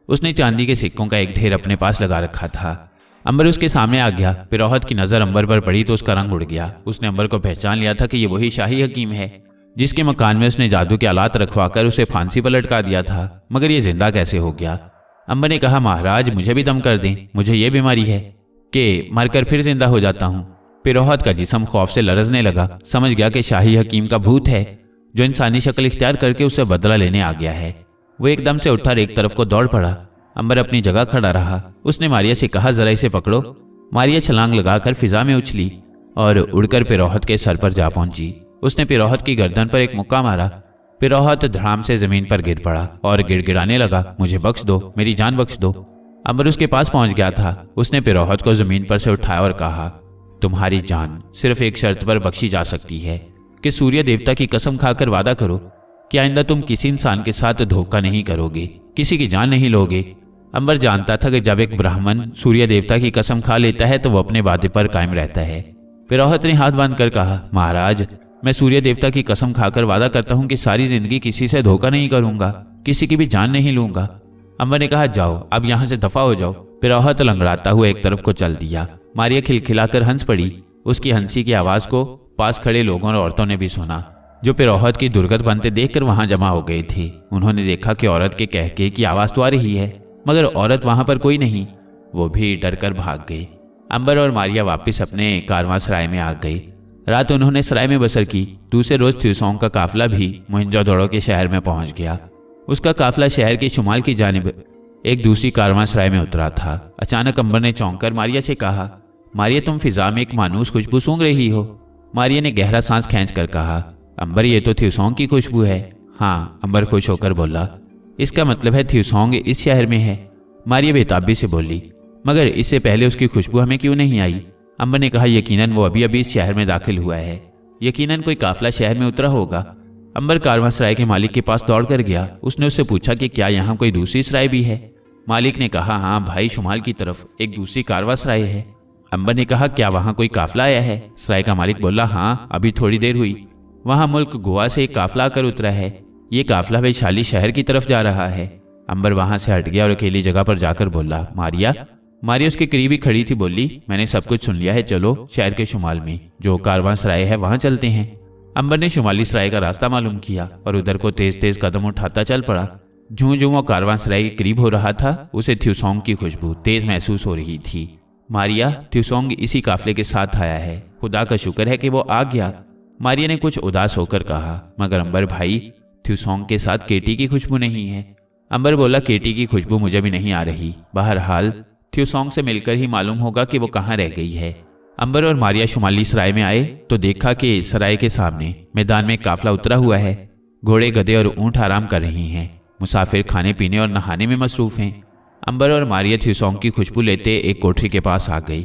उसने चांदी के सिक्कों का एक ढेर अपने पास लगा रखा था। अंबर उसके सामने आ गया। पिरोहत की नजर अंबर पर पड़ी तो उसका रंग उड़ गया। उसने अंबर को पहचान लिया था कि ये वही शाही हकीम है जिसके मकान में उसने जादू के आलात रखवाकर उसे फांसी पर लटका दिया था। मगर ये जिंदा कैसे हो गया? अंबर ने कहा, महाराज मुझे भी दम कर दें, मुझे ये बीमारी है कि मरकर फिर जिंदा हो जाता हूँ। पिरोहत का जिस्म खौफ से लरजने लगा। समझ गया कि शाही हकीम का भूत है जो इंसानी शक्ल इख्तियार करके उससे बदला लेने आ गया है। वो एकदम से उठा और एक तरफ को दौड़ पड़ा। अंबर अपनी जगह खड़ा रहा। उसने मारिया से कहा, जरा इसे पकड़ो। मारिया छलांग लगाकर फिजा में उछली और उड़कर पिरोहत के सर पर जा पहुंची। उसने पिरोहत की गर्दन पर एक मुक्का मारा। पिरोहत धड़ाम से जमीन पर गिर पड़ा और गिड़गिड़ाने लगा, मुझे बख्श दो, मेरी जान बख्श दो। अंबर उसके पास पहुंच गया था। उसने पिरोहत को जमीन पर से उठाया और कहा, तुम्हारी जान सिर्फ एक शर्त पर बख्शी जा सकती है कि सूर्य देवता की कसम खाकर वादा करो कि आइंदा तुम किसी इंसान के साथ धोखा नहीं करोगे, किसी की जान नहीं लोगे। अंबर जानता था कि जब एक ब्राह्मण सूर्य देवता की कसम खा लेता है तो वो अपने वादे पर कायम रहता है। पिरोहत ने हाथ बांधकर कहा, महाराज मैं सूर्य देवता की कसम खाकर वादा करता हूं कि सारी जिंदगी किसी से धोखा नहीं करूंगा, किसी की भी जान नहीं लूंगा। अंबर ने कहा, जाओ अब यहां से दफा हो जाओ। पिरोहत लंगड़ाता हुआ एक तरफ को चल दिया। मारिया खिलखिलाकर हंस पड़ी। उसकी हंसी की आवाज को पास खड़े लोगों और औरतों ने भी सुना, जो पिरोहत की दुर्गत बनते देखकर वहां जमा हो गए थे। उन्होंने देखा कि औरत के कहके की आवाज तो आ रही है मगर औरत वहां पर कोई नहीं। वो भी डरकर भाग गए। अंबर और मारिया वापस अपने कारवां सराय में आ गई। रात उन्होंने सराय में बसर की। दूसरे रोज थ्यूसोंग का काफला भी मोहनजोदड़ो के शहर में पहुंच गया। उसका काफला शहर के शुमाल की जानिब एक दूसरी कारवां सराय में उतरा था। अचानक अंबर ने चौंक कर मारिया से कहा, मारिया तुम फिजा में एक मानूस खुशबू सूंघ रही हो। मारिया ने गहरा सांस खींच कर कहा, अंबर ये तो थ्यूसोंग की खुशबू है। हाँ, अंबर खुश होकर बोला, इसका मतलब है थ्यूसोंग इस शहर में है। मारिया बेताबी से बोली, मगर इससे पहले उसकी खुशबू हमें क्यों नहीं आई? अंबर ने कहा, यकीनन वो अभी अभी इस शहर में दाखिल हुआ है, यकीनन कोई काफला शहर में उतरा होगा। अंबर कारवां सराय के मालिक के पास दौड़ कर गया। उसने उससे पूछा कि क्या यहाँ कोई दूसरी सराय भी है? मालिक ने कहा, हाँ भाई, शुमाल की तरफ एक दूसरी कारवां सराय है। अंबर ने कहा, क्या वहाँ कोई काफला आया है? सराय का मालिक बोला, हाँ अभी थोड़ी देर हुई। वहाँ मुल्क गोवा से एक काफला आकर उतरा है। ये काफला वैशाली शहर की तरफ जा रहा है। अंबर वहां से हट गया और अकेली जगह पर जाकर बोला, मारिया। मारिया उसके करीब ही खड़ी थी। बोली, मैंने सब कुछ सुन लिया है, चलो शहर के शुमाल में जो कारवां सराय है वहां चलते हैं। अंबर ने शुमाली सराय का रास्ता मालूम किया और उधर को तेज तेज कदम उठाता चल पड़ा। जूं वो कारवां सराय के करीब हो रहा था, उसे थ्यूसोंग की खुशबू तेज महसूस हो रही थी। मारिया, थ्यूसोंग इसी काफले के साथ आया है, खुदा का शुक्र है कि वो आ गया। मारिया ने कुछ उदास होकर कहा, मगर अंबर भाई, थ्यूसोंग के साथ केटी की खुशबू नहीं है। अंबर बोला, केटी की खुशबू मुझे भी नहीं आ रही। बहरहाल थ्यूसोंग से मिलकर ही मालूम होगा कि वो कहाँ रह गई है। अंबर और मारिया शुमाली सराय में आए तो देखा कि सराय के सामने मैदान में काफला उतरा हुआ है। घोड़े, गधे और ऊंट आराम कर रही हैं। मुसाफिर खाने पीने और नहाने में मसरूफ हैं। अंबर और मारिया थ्यूसोंग की खुशबू लेते एक कोठरी के पास आ गई।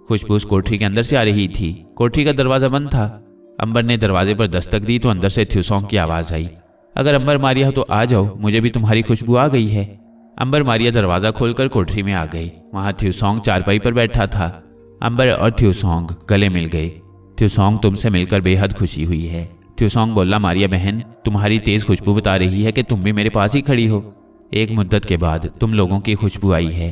खुशबू उस कोठरी के अंदर से आ रही थी। कोठरी का दरवाजा बंद था। अंबर ने दरवाजे पर दस्तक दी तो अंदर से थ्यूसोंग की आवाज आई, अगर अंबर मारिया हो तो आ जाओ, मुझे भी तुम्हारी खुशबू आ गई है। अंबर मारिया दरवाजा खोलकर कोठरी में आ गई। वहां थ्यूसोंग चारपाई पर बैठा था। अंबर और थ्यूसोंग गले मिल गए। थ्यूसोंग तुमसे मिलकर बेहद खुशी हुई है। थ्यूसोंग बोला, मारिया बहन, तुम्हारी तेज खुशबू बता रही है कि तुम भी मेरे पास ही खड़ी हो। एक मुद्दत के बाद तुम लोगों की खुशबू आई है।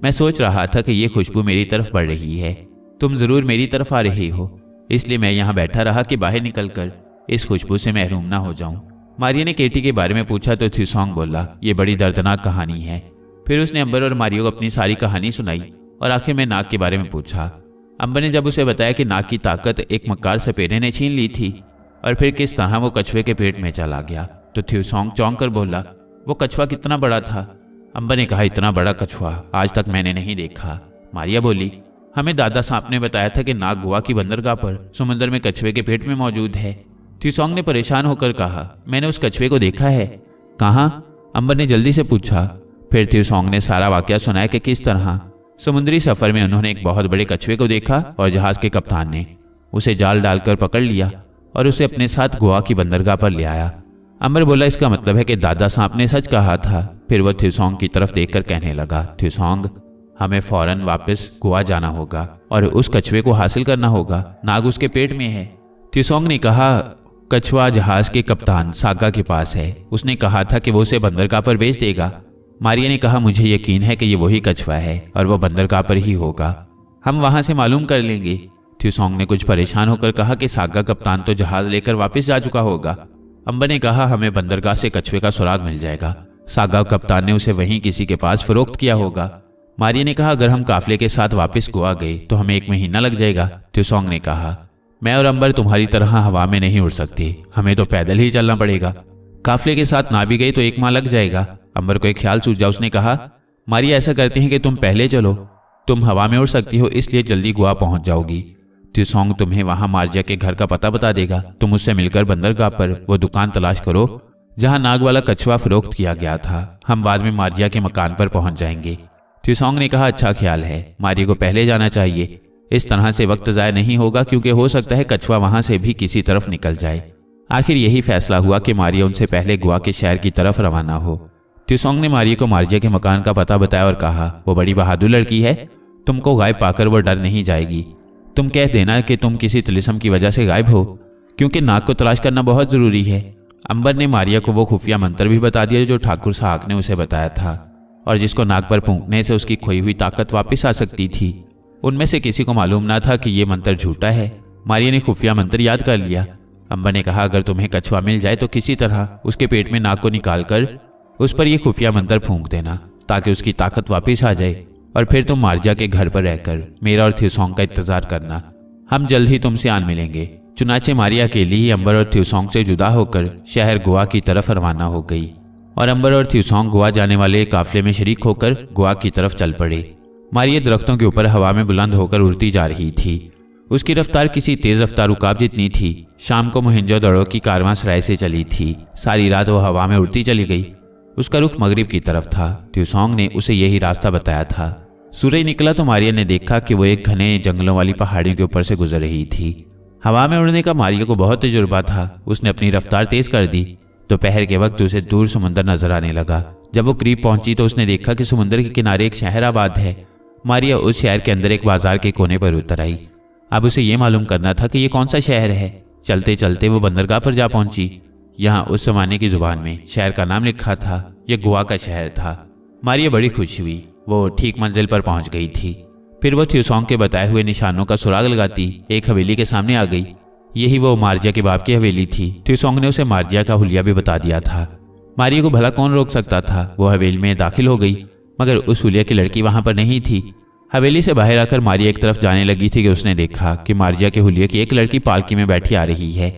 मैं सोच रहा था कि ये खुशबू मेरी तरफ बढ़ रही है। तुम जरूर मेरी तरफ आ रही हो, इसलिए मैं यहाँ बैठा रहा कि बाहर निकलकर इस खुशबू से महरूम ना हो जाऊं। मारिया ने केटी के बारे में पूछा तो थ्यूसोंग बोला, ये बड़ी दर्दनाक कहानी है। फिर उसने अंबर और मारिया को अपनी सारी कहानी सुनाई और आखिर में नाग के बारे में पूछा। अंबर ने जब उसे बताया कि नाग की ताकत एक मक्कार सपेरे ने छीन ली थी और फिर किस तरह वो कछुए के पेट में चला गया, तो थ्यूसोंग चौंक कर बोला, वो कछुआ कितना बड़ा था? अंबर ने कहा, इतना बड़ा कछुआ आज तक मैंने नहीं देखा। मारिया बोली, हमें दादा सांप ने बताया था कि नाग गोवा की बंदरगाह पर समुद्र में कछुए के पेट में मौजूद है। थ्यूसोंग ने परेशान होकर कहा, मैंने उस कछुए को देखा है। कहाँ? अंबर ने जल्दी से पूछा। फिर थ्यूसोंग ने सारा वाकया सुनाया कि किस तरह समुद्री सफर में उन्होंने एक बहुत बड़े कछुए को देखा और जहाज के कप्तान ने उसे जाल डालकर पकड़ लिया और उसे अपने साथ गोवा की बंदरगाह पर ले आया। अंबर बोला, इसका मतलब है कि दादा सांप ने सच कहा था। फिर वो थ्यूसोंग की तरफ देखकर कहने लगा, थ्यूसोंग, हमें फौरन वापस गोवा जाना होगा और उस कछुए को हासिल करना होगा। नाग उसके पेट में है। थ्यूसोंग ने कहा, कछुआ जहाज के कप्तान सागा के पास है। उसने कहा था कि वो उसे बंदरगाह पर भेज देगा। मारिया ने कहा, मुझे यकीन है कि ये वही कछुआ है और वह बंदरगाह पर ही होगा। हम वहां से मालूम कर लेंगे। थ्यूसोंग ने कुछ परेशान होकर कहा कि सागा कप्तान तो जहाज लेकर वापस जा चुका होगा। अंबर ने कहा, हमें बंदरगाह से कछुए का सुराग मिल जाएगा। सागा कप्तान ने उसे वहीं किसी के पास फरोख्त किया होगा। मारिया ने कहा, अगर हम काफिले के साथ वापस गोवा गए तो हमें 1 महीना लग जाएगा। थ्यूसोंग ने कहा, मैं और अंबर तुम्हारी तरह हवा में नहीं उड़ सकते, हमें तो पैदल ही चलना पड़ेगा। काफिले के साथ ना भी गए तो 1 माह लग जाएगा। अंबर को एक ख्याल सूझा। उसने कहा, मारिया, ऐसा करते हैं कि तुम पहले चलो, तुम हवा में उड़ सकती हो, इसलिए जल्दी गोवा पहुंच जाओगी। थ्यूसोंग तुम्हें वहां मार्जिया के घर का पता बता देगा। तुम उससे मिलकर बंदरगाह पर वो दुकान तलाश करो जहां नाग वाला कछुआ फरोख्त किया गया था। हम बाद में मार्जिया के मकान पर पहुंच जाएंगे। थ्यूसोंग ने कहा, अच्छा ख्याल है, मारिया को पहले जाना चाहिए। इस तरह से वक्त ज़ाया नहीं होगा, क्योंकि हो सकता है कछुआ वहां से भी किसी तरफ निकल जाए। आखिर यही फैसला हुआ कि मारिया उनसे पहले गोवा के शहर की तरफ रवाना हो। थ्यूसोंग ने मारिया को मार्जिया के मकान का पता बताया और कहा, वो बड़ी बहादुर लड़की है, तुमको गायब पाकर वो डर नहीं जाएगी। तुम कह देना कि तुम किसी तिलिस्म की वजह से गायब हो, क्योंकि नाग को तलाश करना बहुत जरूरी है। अंबर ने मारिया को वो खुफिया मंत्र भी बता दिया जो ठाकुर साहब ने उसे बताया था और जिसको नाग पर फूंकने से उसकी खोई हुई ताकत वापस आ सकती थी। उनमें से किसी को मालूम ना था कि ये मंत्र झूठा है। मारिया ने खुफिया मंत्र याद कर लिया। अंबर ने कहा, अगर तुम्हें कछुआ मिल जाए तो किसी तरह उसके पेट में नाग को निकालकर उस पर यह खुफिया मंत्र फूंक देना ताकि उसकी ताकत वापस आ जाए, और फिर तुम मार्जिया के घर पर रहकर मेरा और थ्यूसोंग का इंतजार करना। हम जल्द ही तुमसे आन मिलेंगे। चुनाचे मारिया के लिए अंबर और थ्यूसोंग से जुदा होकर शहर गोवा की तरफ रवाना हो गई और अंबर और थ्यूसोंग गोवा जाने वाले काफिले में शरीक होकर गोवा की तरफ चल पड़े। मारिया दरख्तों के ऊपर हवा में बुलंद होकर उड़ती जा रही थी। उसकी रफ्तार किसी तेज रफ्तार उकाब जितनी थी। शाम को मोहनजोदड़ो की कारवां सराय से चली थी। सारी रात वो हवा में उड़ती चली गई। उसका रुख मगरिब की तरफ था। थ्यूसोंग ने उसे यही रास्ता बताया था। सूरज निकला तो मारिया ने देखा कि वो एक घने जंगलों वाली पहाड़ियों के ऊपर से गुजर रही थी। हवा में उड़ने का मारिया को बहुत तजुर्बा था। उसने अपनी रफ्तार तेज कर दी। दोपहर के वक्त उसे दूर समुंदर नजर आने लगा। जब वो करीब पहुंची तो उसने देखा कि समुंदर के किनारे एक शहर आबाद है। मारिया उस शहर के अंदर एक बाजार के कोने पर उतर आई। अब उसे ये मालूम करना था कि ये कौन सा शहर है। चलते चलते वो बंदरगाह पर जा पहुंची। यहाँ उस जमाने की जुबान में शहर का नाम लिखा था। यह गोवा का शहर था। मारिया बड़ी खुश हुई। वो ठीक मंजिल पर पहुंच गई थी। फिर वो थ्यूसोंग के बताए हुए निशानों का सुराग लगाती एक हवेली के सामने आ गई। यही वो मार्जिया के बाप की हवेली थी। थ्यूसोंग ने उसे मार्जिया का हुलिया भी बता दिया था। मारिया को भला कौन रोक सकता था। वो हवेली में दाखिल हो गई, मगर उस हुलिया की लड़की वहां पर नहीं थी। हवेली से बाहर आकर मारिया एक तरफ जाने लगी थी कि उसने देखा कि मार्जिया के हुलिया की एक लड़की पालकी में बैठी आ रही है।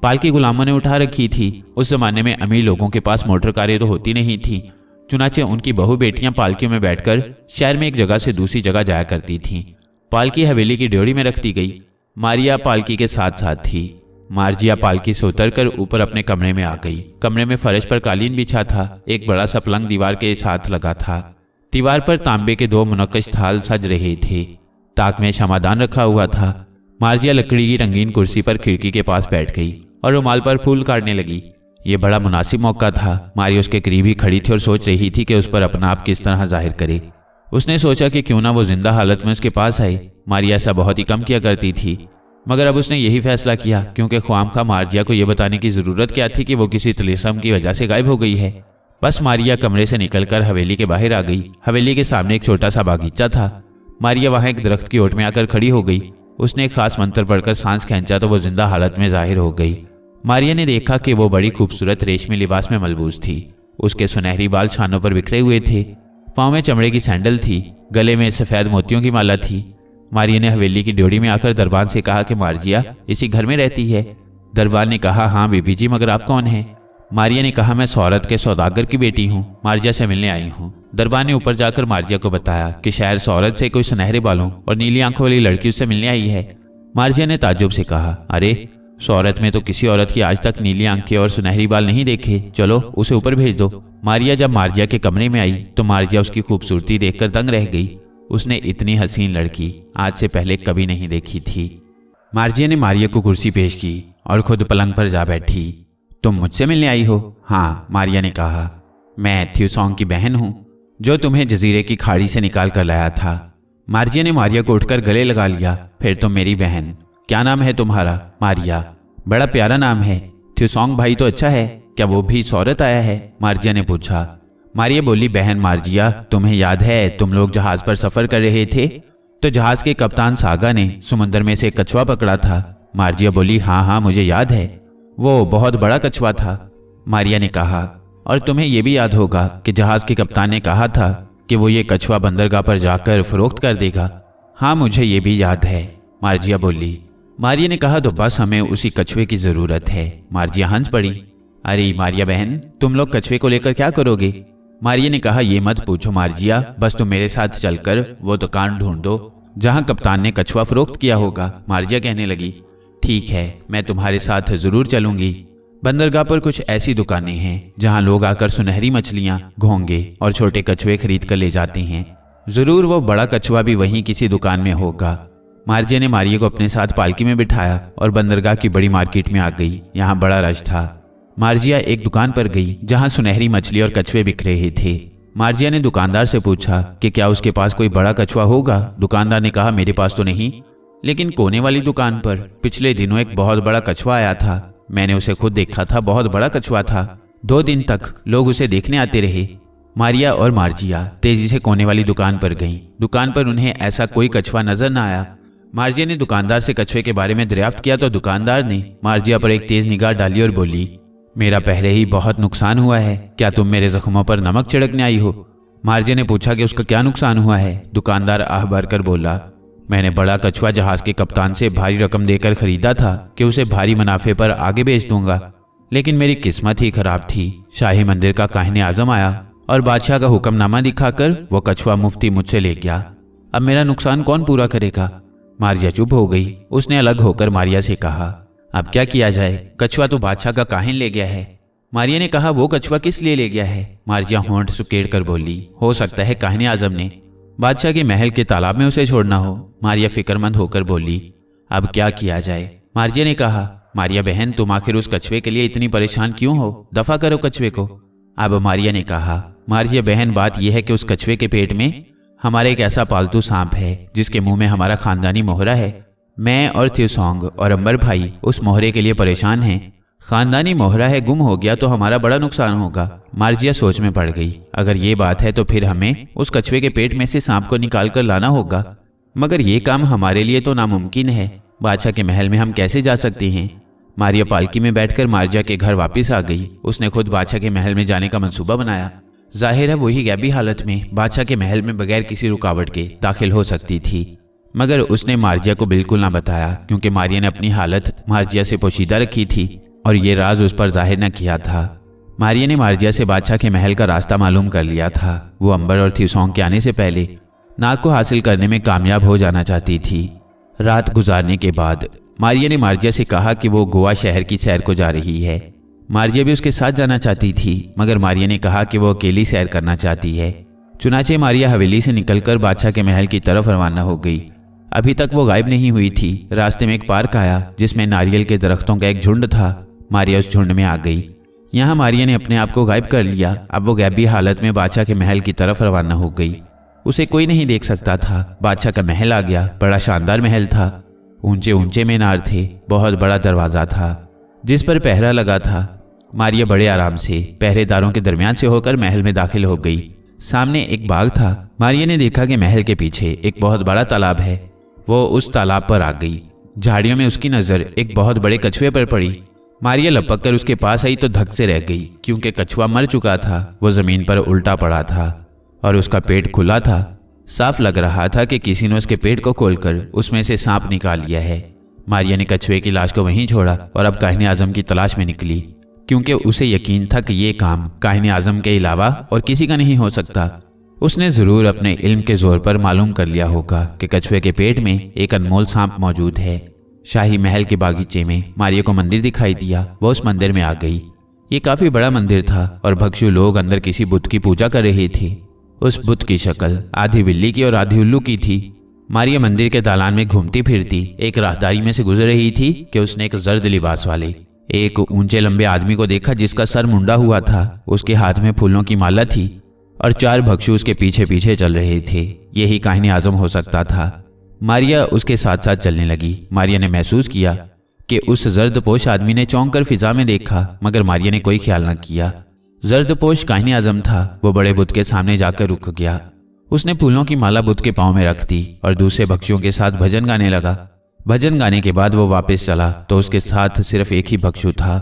पालकी गुलामों ने उठा रखी थी। उस जमाने में अमीर लोगों के पास मोटर कारें तो होती नहीं थी। चुनाचे उनकी बहू बेटियां पालकियों में बैठकर शहर में एक जगह से दूसरी जगह जाया करती थीं। पालकी हवेली की ड्योढ़ी में रख दी गई। मारिया पालकी के साथ साथ थी। मार्जिया पालकी से उतरकर ऊपर अपने कमरे में आ गई। कमरे में फर्श पर कालीन बिछा था। एक बड़ा सा पलंग दीवार के साथ लगा था। दीवार पर तांबे के 2 मुनक्कश थाल सज रहे थे। ताक में क्षमादान रखा हुआ था। मार्जिया लकड़ी की रंगीन कुर्सी पर खिड़की के पास बैठ गई और रुमाल पर फूल काटने लगी। ये बड़ा मुनासिब मौका था। मारिया उसके करीब ही खड़ी थी और सोच रही थी कि उस पर अपना आप किस तरह जाहिर करे। उसने सोचा कि क्यों ना वो जिंदा हालत में उसके पास आए। मारिया ऐसा बहुत ही कम किया करती थी, मगर अब उसने यही फैसला किया, क्योंकि ख्वामखा मार्जिया को यह बताने की जरूरत क्या थी कि वो किसी तिलिस्म की वजह से गायब हो गई है। बस मारिया कमरे से निकलकर हवेली के बाहर आ गई। हवेली के सामने एक छोटा सा बागीचा था। मारिया वहां एक दरख्त की ओट में आकर खड़ी हो गई। उसने एक खास मंत्र पढ़कर सांस खींचा तो वो जिंदा हालत में जाहिर हो गई। मारिया ने देखा कि वो बड़ी खूबसूरत रेशमी लिबास में मलबूस थी। उसके सुनहरी बाल छानों पर बिखरे हुए थे। पाँव में चमड़े की सैंडल थी। गले में सफ़ेद मोतियों की माला थी। मारिया ने हवेली की ड्योढ़ी में आकर दरबान से कहा कि मार्जिया इसी घर में रहती है। दरबान ने कहा, हाँ बीबी जी, मगर आप कौन हैं? मारिया ने कहा, मैं सौरत के सौदागर की बेटी हूँ, मार्जिया से मिलने आई हूँ। दरबान ने ऊपर जाकर मार्जिया को बताया कि शायद सौरत से कोई सुनहरे बालों और नीली आंखों वाली लड़की उससे मिलने आई है। मार्जिया ने ताज्जुब से कहा, अरे सौरत में तो किसी औरत की आज तक नीली आंखें और सुनहरी बाल नहीं देखे। चलो उसे ऊपर भेज दो। मारिया जब मार्जिया के कमरे में आई तो मार्जिया उसकी खूबसूरती देखकर दंग रह गई। उसने इतनी हसीन लड़की आज से पहले कभी नहीं देखी थी। मार्जिया ने मारिया को कुर्सी पेश की और खुद पलंग पर जा बैठी। तुम मुझसे मिलने आई हो? हाँ, मारिया ने कहा। मैं थ्यूसोंग की बहन हूँ, जो तुम्हें जजीरे की खाड़ी से निकाल कर लाया था। मार्जिया ने मारिया को उठकर गले लगा लिया। फिर तुम मेरी बहन, क्या नाम है तुम्हारा? मारिया। बड़ा प्यारा नाम है। थ्यूसोंग भाई तो अच्छा है, क्या वो भी सौरत आया है? मार्जिया ने पूछा। मारिया बोली, बहन मार्जिया, तुम्हें याद है तुम लोग जहाज पर सफर कर रहे थे तो जहाज के कप्तान सागा ने समुद्र में से एक कछुआ पकड़ा था। मार्जिया बोली, हाँ हाँ मुझे याद है, वो बहुत बड़ा कछुआ था। मारिया ने कहा, और तुम्हें यह भी याद होगा कि जहाज के कप्तान ने कहा था कि वो ये कछुआ बंदरगाह पर जाकर फरोख्त कर देगा। हाँ मुझे ये भी याद है, मार्जिया बोली। मारिया ने कहा, तो बस हमें उसी कछुए की जरूरत है। मार्जिया हंस पड़ी। अरे मारिया बहन, तुम लोग कछुए को लेकर क्या करोगे? मारिया ने कहा, ये मत पूछो मार्जिया, बस तुम मेरे साथ चलकर वो दुकान ढूंढ दो जहां कप्तान ने कछुआ फरोख्त किया होगा। मार्जिया कहने लगी, ठीक है, मैं तुम्हारे साथ जरूर चलूंगी। बंदरगाह पर कुछ ऐसी दुकानें हैं जहां लोग आकर सुनहरी मछलियां, घोंगे और छोटे कछुए खरीद कर ले जाते हैं। जरूर वो बड़ा कछुआ भी वहीं किसी दुकान में होगा। मार्जिया ने मारिया को अपने साथ पालकी में बिठाया और बंदरगाह की बड़ी मार्केट में आ गई। यहाँ बड़ा रश था। मार्जिया एक दुकान पर गई जहां सुनहरी मछली और कछुए बिक रहे थे। मार्जिया ने दुकानदार से पूछा कि क्या उसके पास कोई बड़ा कछुआ होगा। दुकानदार ने कहा, मेरे पास तो नहीं, लेकिन कोने वाली दुकान पर पिछले दिनों एक बहुत बड़ा कछुआ आया था। मैंने उसे खुद देखा था, बहुत बड़ा कछुआ था। 2 दिन तक लोग उसे देखने आते रहे। मारिया और मार्जिया तेजी से कोने वाली दुकान पर गईं। दुकान पर उन्हें ऐसा कोई कछुआ नजर न आया। मार्जिया ने दुकानदार से कछुए के बारे में दरियाफ्त किया तो दुकानदार ने मार्जिया पर एक तेज निगाह डाली और बोली, मेरा पहले ही बहुत नुकसान हुआ है, क्या तुम मेरे जख्मों पर नमक छिड़कने आई हो? मार्जिया ने पूछा कि उसका क्या नुकसान हुआ है। दुकानदार आह भर कर बोला, मैंने बड़ा कछुआ जहाज के कप्तान से भारी रकम देकर खरीदा था कि उसे भारी मुनाफे पर आगे बेच दूंगा, लेकिन मेरी किस्मत ही खराब थी। शाही मंदिर का काहिने आजम आया और बादशाह का हुक्मनामा दिखाकर वो कछुआ मुफ्ती मुझसे ले गया। अब मेरा नुकसान कौन पूरा करेगा? मारिया चुप हो गई। उसने अलग होकर मारिया से कहा, अब क्या किया जाए? कछुआ तो बादशाह का काहिन ले गया है। मारिया ने कहा, वो कछुआ किस लिए ले गया है? मार्जिया होंठ सुकेड़ कर बोली, हो सकता है काहिने आजम ने बादशाह के महल के तालाब में उसे छोड़ना हो। मारिया फिक्रमंद होकर बोली, अब क्या किया जाए? मार्जिया ने कहा, मारिया बहन, तुम आखिर उस कछुए के लिए इतनी परेशान क्यों हो? दफा करो कछुए को। अब मारिया ने कहा, मार्जिया बहन, बात यह है कि उस कछुए के पेट में हमारा एक ऐसा पालतू सांप है जिसके मुंह में हमारा खानदानी मोहरा है। मैं और थ्यूसोंग और अंबर भाई उस मोहरे के लिए परेशान हैं। खानदानी मोहरा है, गुम हो गया तो हमारा बड़ा नुकसान होगा। मार्जिया सोच में पड़ गई। अगर ये बात है तो फिर हमें उस कछुए के पेट में से सांप को निकाल कर लाना होगा, मगर ये काम हमारे लिए तो नामुमकिन है। बादशाह के महल में हम कैसे जा सकते हैं? मारिया पालकी में बैठकर मार्जिया के घर वापस आ गई। उसने खुद बादशाह के महल में जाने का मंसूबा बनाया। जाहिर है वही गैबी हालत में बादशाह के महल में बगैर किसी रुकावट के दाखिल हो सकती थी, मगर उसने मार्जिया को बिल्कुल ना बताया, क्योंकि मारिया ने अपनी हालत मार्जिया से पोशीदा रखी थी और ये राज उस पर जाहिर न किया था। मारिया ने मार्जिया से बादशाह के महल का रास्ता मालूम कर लिया था। वो अंबर और थ्यूसोंग के आने से पहले नाग को हासिल करने में कामयाब हो जाना चाहती थी। रात गुजारने के बाद मारिया ने मार्जिया से कहा कि वो गोवा शहर की सैर को जा रही है। मार्जिया भी उसके साथ जाना चाहती थी, मगर मारिया ने कहा कि वो अकेली सैर करना चाहती है। चुनाचे मारिया हवेली से निकलकर बादशाह के महल की तरफ रवाना हो गई। अभी तक वो गायब नहीं हुई थी। रास्ते में एक पार्क आया जिसमें नारियल के दरख्तों का एक झुंड था। मारिया उस झुंड में आ गई। यहाँ मारिया ने अपने आप को गायब कर लिया। अब वो गैबी हालत में बादशाह के महल की तरफ रवाना हो गई। उसे कोई नहीं देख सकता था। बादशाह का महल आ गया। बड़ा शानदार महल था। ऊंचे ऊंचे मीनार थे। बहुत बड़ा दरवाजा था जिस पर पहरा लगा था। मारिया बड़े आराम से पहरेदारों के दरमियान से होकर महल में दाखिल हो गई। सामने एक बाग था। मारिया ने देखा कि महल के पीछे एक बहुत बड़ा तालाब है। वो उस तालाब पर आ गई। झाड़ियों में उसकी नजर एक बहुत बड़े कछुए पर पड़ी। मारिया लपक कर उसके पास आई तो धक से रह गई, क्योंकि कछुआ मर चुका था। वो जमीन पर उल्टा पड़ा था और उसका पेट खुला था। साफ लग रहा था कि किसी ने उसके पेट को खोलकर उसमें से सांप निकाल लिया है। मारिया ने कछुए की लाश को वहीं छोड़ा और अब काहिने आजम की तलाश में निकली, क्योंकि उसे यकीन था कि ये काम काहिने आजम के अलावा और किसी का नहीं हो सकता। उसने जरूर अपने इल्म के जोर पर मालूम कर लिया होगा कि कछुए के पेट में एक अनमोल सांप मौजूद है। शाही महल के बागीचे में मारिया को मंदिर दिखाई दिया। वो उस मंदिर में आ गई। ये काफी बड़ा मंदिर था और भक्षु लोग अंदर किसी बुत की पूजा कर रहे थे। उस बुत की शक्ल आधी बिल्ली की और आधी उल्लू की थी। मारिया मंदिर के दालान में घूमती फिरती एक राहदारी में से गुजर रही थी कि उसने एक जर्द लिबास वाले एक ऊंचे लंबे आदमी को देखा जिसका सर मुंडा हुआ था। उसके हाथ में फूलों की माला थी और 4 भक्षु उसके पीछे पीछे चल रहे थे। यही काहिनी आजम हो सकता था। मारिया उसके साथ साथ चलने लगी। मारिया ने महसूस किया कि उस जर्दपोश आदमी ने चौंक कर फिजा में देखा, मगर मारिया ने कोई ख्याल न किया। जर्दपोश काहिनी आजम था। वो बड़े बुत के सामने जाकर रुक गया। उसने फूलों की माला बुत के पांव में रख दी और दूसरे भक्षियों के साथ भजन गाने लगा। भजन गाने के बाद वो वापस चला तो उसके साथ सिर्फ एक ही भक्षु था।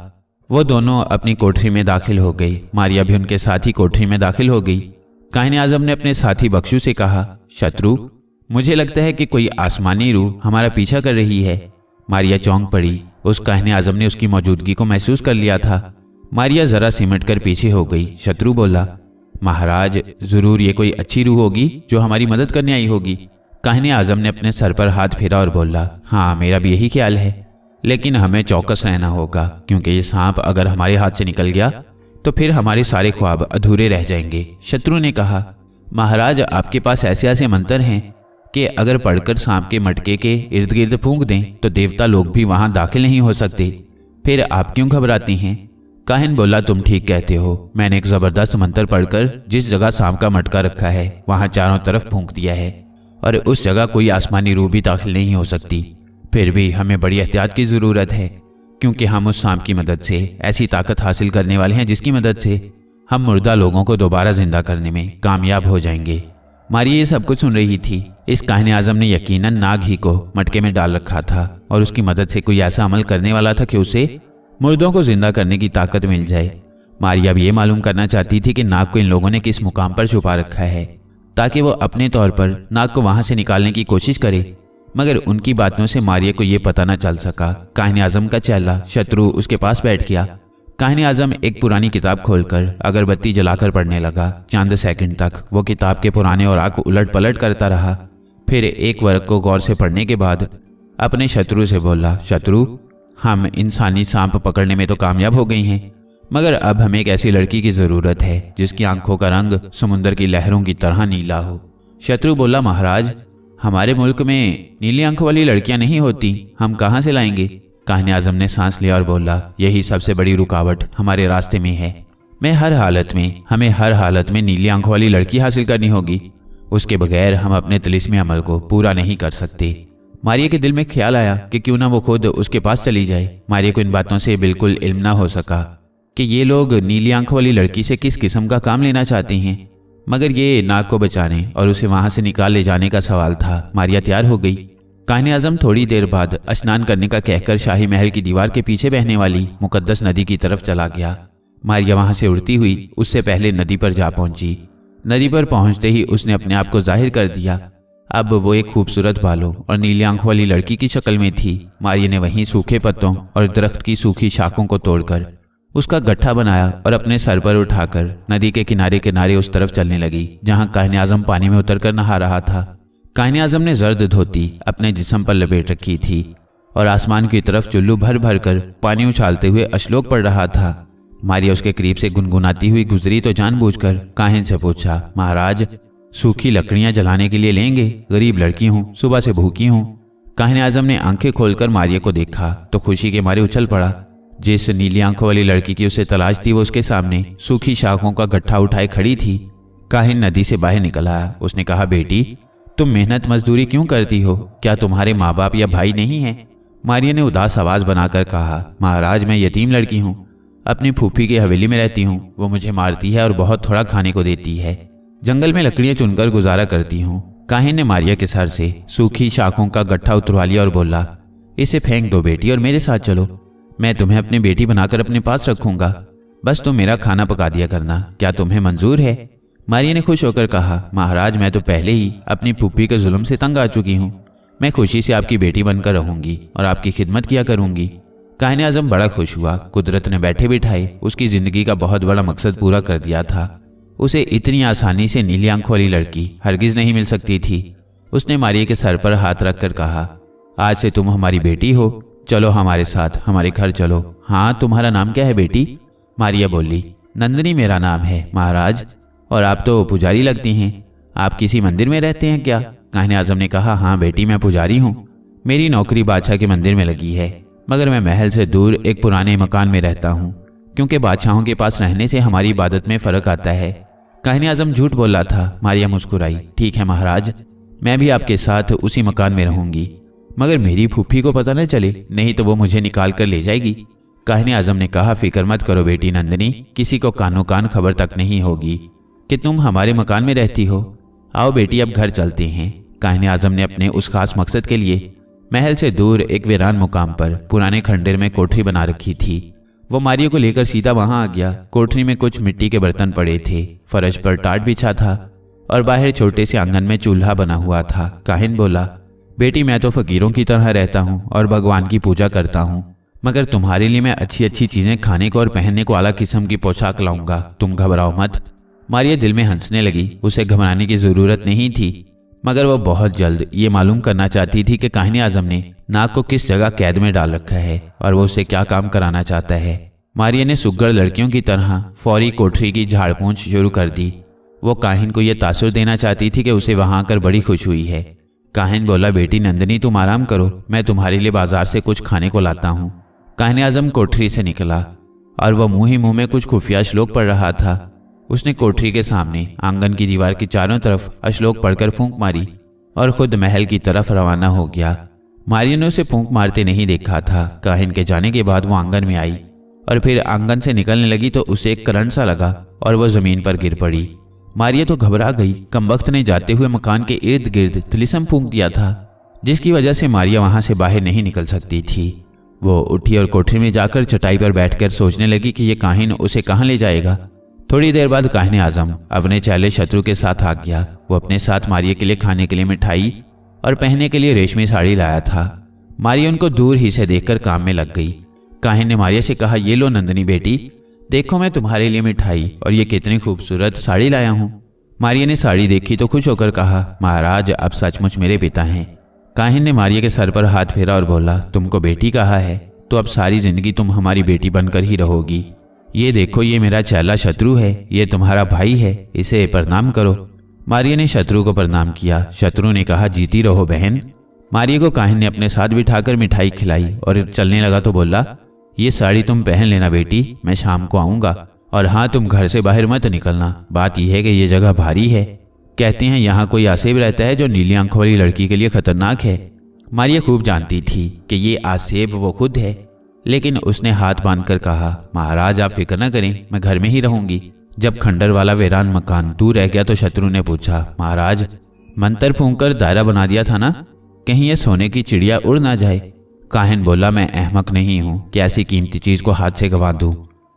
वो दोनों अपनी कोठरी में दाखिल हो गई। मारिया भी उनके साथ ही कोठरी में दाखिल हो गई। काहिनी आजम ने अपने साथी भक्षु से कहा, शत्रु, मुझे लगता है कि कोई आसमानी रूह हमारा पीछा कर रही है। मारिया चौंक पड़ी। उस काहिनी आजम ने उसकी मौजूदगी को महसूस कर लिया था। मारिया जरा सिमट कर पीछे हो गई। शत्रु बोला, महाराज, जरूर ये कोई अच्छी रूह होगी जो हमारी मदद करने आई होगी। काहिनी आजम ने अपने सर पर हाथ फेरा और बोला, हाँ, मेरा भी यही ख्याल है, लेकिन हमें चौकस रहना होगा, क्योंकि ये सांप अगर हमारे हाथ से निकल गया तो फिर हमारे सारे ख्वाब अधूरे रह जाएंगे। शत्रु ने कहा, महाराज, आपके पास ऐसे ऐसे मंत्र हैं कि अगर पढ़कर सांप के मटके के इर्द गिर्द फूंक दें तो देवता लोग भी वहां दाखिल नहीं हो सकते। फिर आप क्यों घबराती हैं? काहिन बोला, तुम ठीक कहते हो। मैंने एक जबरदस्त मंत्र पढ़कर जिस जगह सांप का मटका रखा है वहां चारों तरफ फूंक दिया है और उस जगह कोई आसमानी रूह भी दाखिल नहीं हो सकती। फिर भी हमें बड़ी एहतियात की ज़रूरत है, क्योंकि हम उस सांप की मदद से ऐसी ताकत हासिल करने वाले हैं जिसकी मदद से हम मुर्दा लोगों को दोबारा जिंदा करने में कामयाब हो जाएंगे। मारिया ये सब कुछ सुन रही थी। इस काहिनी आजम ने यकीनन नाग ही को मटके में डाल रखा था और उसकी मदद से कोई ऐसा अमल करने वाला था कि उसे मुर्दों को जिंदा करने की ताकत मिल जाए। मारिया भी ये मालूम करना चाहती थी कि नाग को इन लोगों ने किस मुकाम पर छुपा रखा है, ताकि वो अपने तौर पर नाग को वहां से निकालने की कोशिश करे, मगर उनकी बातों से मारिया को यह पता न चल सका। काहिनी आजम का चेला शत्रु उसके पास बैठ गया। काहिनी आजम एक पुरानी किताब खोलकर अगरबत्ती जलाकर पढ़ने लगा। चंद सेकंड तक वो किताब के पुराने औराक उलट पलट करता रहा। फिर एक वर्ग को गौर से पढ़ने के बाद अपने शत्रु से बोला, शत्रु, हम इंसानी सांप पकड़ने में तो कामयाब हो गई हैं, मगर अब हमें एक ऐसी लड़की की जरूरत है जिसकी आंखों का रंग समुद्र की लहरों की तरह नीला हो। शत्रु बोला, महाराज, हमारे मुल्क में नीली आंखों वाली लड़कियां नहीं होती, हम कहां से लाएंगे? काहिनी आजम ने सांस लिया और बोला, यही सबसे बड़ी रुकावट हमारे रास्ते में है। हमें हर हालत में नीली आंखों वाली लड़की हासिल करनी होगी। उसके बगैर हम अपने तिलिस्मी अमल को पूरा नहीं कर सकते। मारिया के दिल में ख्याल आया कि क्यों ना वो खुद उसके पास चली जाए। मारिया को इन बातों से बिल्कुल इल्म ना हो सका कि ये लोग नीली आंखों वाली लड़की से किस किस्म का काम लेना चाहते हैं, मगर ये नाग को बचाने और उसे वहां से निकाल ले जाने का सवाल था। मारिया तैयार हो गई। काहिनी आजम थोड़ी देर बाद स्नान करने का कहकर शाही महल की दीवार के पीछे बहने वाली मुकद्दस नदी की तरफ चला गया। मारिया वहां से उड़ती हुई उससे पहले नदी पर जा पहुंची। नदी पर पहुंचते ही उसने अपने आप को जाहिर कर दिया। अब वो एक खूबसूरत बालों और नीली आंखों वाली लड़की की शक्ल में थी। मारिया ने वहीं सूखे पत्तों और दरख्त की सूखी शाखों को तोड़कर उसका गट्ठा बनाया और अपने सर पर उठाकर नदी के किनारे किनारे उस तरफ चलने लगी जहां काहिनी आजम पानी में उतरकर नहा रहा था। काहिनी आजम ने जर्द धोती अपने जिस्म पर लपेट रखी थी और आसमान की तरफ चुल्लू भर भर कर पानी उछालते हुए अश्लोक पड़ रहा था। मारिया उसके करीब से गुनगुनाती हुई गुजरी तो जानबूझकर काहिन से पूछा, महाराज, सूखी लकड़ियां जलाने के लिए लेंगे? गरीब लड़की हूँ, सुबह से भूखी हूँ। काहिनी आजम ने आंखें खोलकर मारिया को देखा तो खुशी के मारे उछल पड़ा। जिस नीली आंखों वाली लड़की की उसे तलाश थी वो उसके सामने सूखी शाखों का गट्ठा उठाए खड़ी थी। काहिन नदी से बाहर निकल आया। उसने कहा, बेटी, तुम मेहनत मजदूरी क्यों करती हो? क्या तुम्हारे माँ बाप या भाई नहीं हैं? मारिया ने उदास आवाज बनाकर कहा, महाराज, मैं यतीम लड़की हूँ, अपनी फूफी की हवेली में रहती हूँ। वो मुझे मारती है और बहुत थोड़ा खाने को देती है। जंगल में लकड़ियां चुनकर गुजारा करती हूँ। काहिन ने मारिया के सर से सूखी शाखों का गट्ठा उतरवा लिया और बोला, इसे फेंक दो बेटी और मेरे साथ चलो। मैं तुम्हें अपनी बेटी बनाकर अपने पास रखूंगा। बस तुम मेरा खाना पका दिया करना। क्या तुम्हें मंजूर है? मारिया ने खुश होकर कहा, महाराज, मैं तो पहले ही अपनी फूफी के जुल्म से तंग आ चुकी हूँ। मैं खुशी से आपकी बेटी बनकर रहूंगी और आपकी खिदमत किया करूंगी। काहिनी आजम बड़ा खुश हुआ। कुदरत ने बैठे बिठाए उसकी जिंदगी का बहुत बड़ा मकसद पूरा कर दिया था। उसे इतनी आसानी से नीली आंखों वाली लड़की हरगिज नहीं मिल सकती थी। उसने मारिया के सर पर हाथ रखकर कहा, आज से तुम हमारी बेटी हो। चलो हमारे साथ, हमारे घर चलो। हाँ, तुम्हारा नाम क्या है बेटी? मारिया बोली, नंदिनी मेरा नाम है महाराज। और आप तो पुजारी लगती हैं। आप किसी मंदिर में रहते हैं क्या? काहिनी आजम ने कहा, हाँ बेटी, मैं पुजारी हूँ। मेरी नौकरी बादशाह के मंदिर में लगी है। मगर मैं महल से दूर एक पुराने मकान में रहता हूँ, क्योंकि बादशाहों के पास रहने से हमारी इबादत में फ़र्क आता है। काहिन आज़म झूठ बोला था। मारिया मुस्कुराई। ठीक है महाराज, मैं भी आपके साथ उसी मकान में रहूंगी, मगर मेरी फूफी को पता न चले, नहीं तो वो मुझे निकाल कर ले जाएगी। काहिन आज़म ने कहा, फिक्र मत करो बेटी नंदिनी, किसी को कानो कान खबर तक नहीं होगी कि तुम हमारे मकान में रहती हो। आओ बेटी, अब घर चलते हैं। काहिन आज़म ने अपने उस खास मकसद के लिए महल से दूर एक वीरान मुकाम पर पुराने खंडर में कोठरी बना रखी थी। वो मारिया को लेकर सीधा वहां आ गया। कोठरी में कुछ मिट्टी के बर्तन पड़े थे, फर्श पर टाट बिछा था और बाहर छोटे से आंगन में चूल्हा बना हुआ था। काहिन बोला, बेटी मैं तो फकीरों की तरह रहता हूँ और भगवान की पूजा करता हूँ, मगर तुम्हारे लिए मैं अच्छी अच्छी चीजें खाने को और पहनने को आला किस्म की पोशाक लाऊंगा, तुम घबराओ मत। मारिया दिल में हंसने लगी। उसे घबराने की जरूरत नहीं थी, मगर वह बहुत जल्द ये मालूम करना चाहती थी कि काहिन आज़म ने नाग को किस जगह कैद में डाल रखा है और वो उसे क्या काम कराना चाहता है। मारिया ने सुग्गर लड़कियों की तरह फौरी कोठरी की झाड़ पोंछ शुरू कर दी। वो काहिन को यह तासुर देना चाहती थी कि उसे वहां आकर बड़ी खुश हुई है। काहिन बोला, बेटी नंदिनी तुम आराम करो, मैं तुम्हारे लिए बाजार से कुछ खाने को लाता हूँ। काहिन आज़म कोठरी से निकला और वह मुंह ही मुंह में कुछ खुफिया श्लोक पढ़ रहा था। उसने कोठरी के सामने आंगन की दीवार की चारों तरफ अश्लोक पढ़कर फूंक मारी और खुद महल की तरफ रवाना हो गया। मारिया ने उसे फूंक मारते नहीं देखा था। काहिन के जाने के बाद वो आंगन में आई और फिर आंगन से निकलने लगी तो उसे एक करंट सा लगा और वह जमीन पर गिर पड़ी। मारिया तो घबरा गई। कमबख्त ने जाते हुए मकान के इर्द गिर्द तिलिस्म फूंक दिया था, जिसकी वजह से मारिया वहां से बाहर नहीं निकल सकती थी। वो उठी और कोठरी में जाकर चटाई पर बैठकर सोचने लगी कि ये काहिन उसे कहाँ ले जाएगा। थोड़ी देर बाद काहिन आज़म अपने चैले शत्रु के साथ आ गया। वो अपने साथ मारिया के लिए खाने के लिए मिठाई और पहनने के लिए रेशमी साड़ी लाया था। मारिया उनको दूर ही से देखकर काम में लग गई। काहिन ने मारिया से कहा, ये लो नंदिनी बेटी, देखो मैं तुम्हारे लिए मिठाई और ये कितनी खूबसूरत साड़ी लाया हूँ। मारिया ने साड़ी देखी तो खुश होकर कहा, महाराज आप सचमुच मेरे पिता हैं। काहिन ने मारिया के सर पर हाथ फेरा और बोला, तुमको बेटी कहा है तो अब सारी जिंदगी तुम हमारी बेटी बनकर ही रहोगी। ये देखो, ये मेरा चैला शत्रु है, ये तुम्हारा भाई है, इसे प्रणाम करो। मारिया ने शत्रु को प्रणाम किया। शत्रु ने कहा, जीती रहो बहन। मारिया को काहिन ने अपने साथ बिठाकर मिठाई खिलाई और चलने लगा तो बोला, ये साड़ी तुम पहन लेना बेटी, मैं शाम को आऊँगा, और हाँ तुम घर से बाहर मत निकलना। बात यह है कि ये जगह भारी है, कहते हैं यहाँ कोई आसेब रहता है जो नीली आंखों वाली लड़की के लिए खतरनाक है। मारिया खूब जानती थी कि ये आसेब वो खुद है, लेकिन उसने हाथ बांधकर कहा, महाराज आप फिक्र न करें, मैं घर में ही रहूंगी। जब खंडर वाला वीरान मकान दूर रह गया तो शत्रु ने पूछा, महाराज मंत्र फूंककर दायरा बना दिया था ना, कहीं ये सोने की चिड़िया उड़ ना जाए। काहिन बोला, मैं अहमक नहीं हूँ कि ऐसी कीमती चीज को हाथ से गंवा दूं।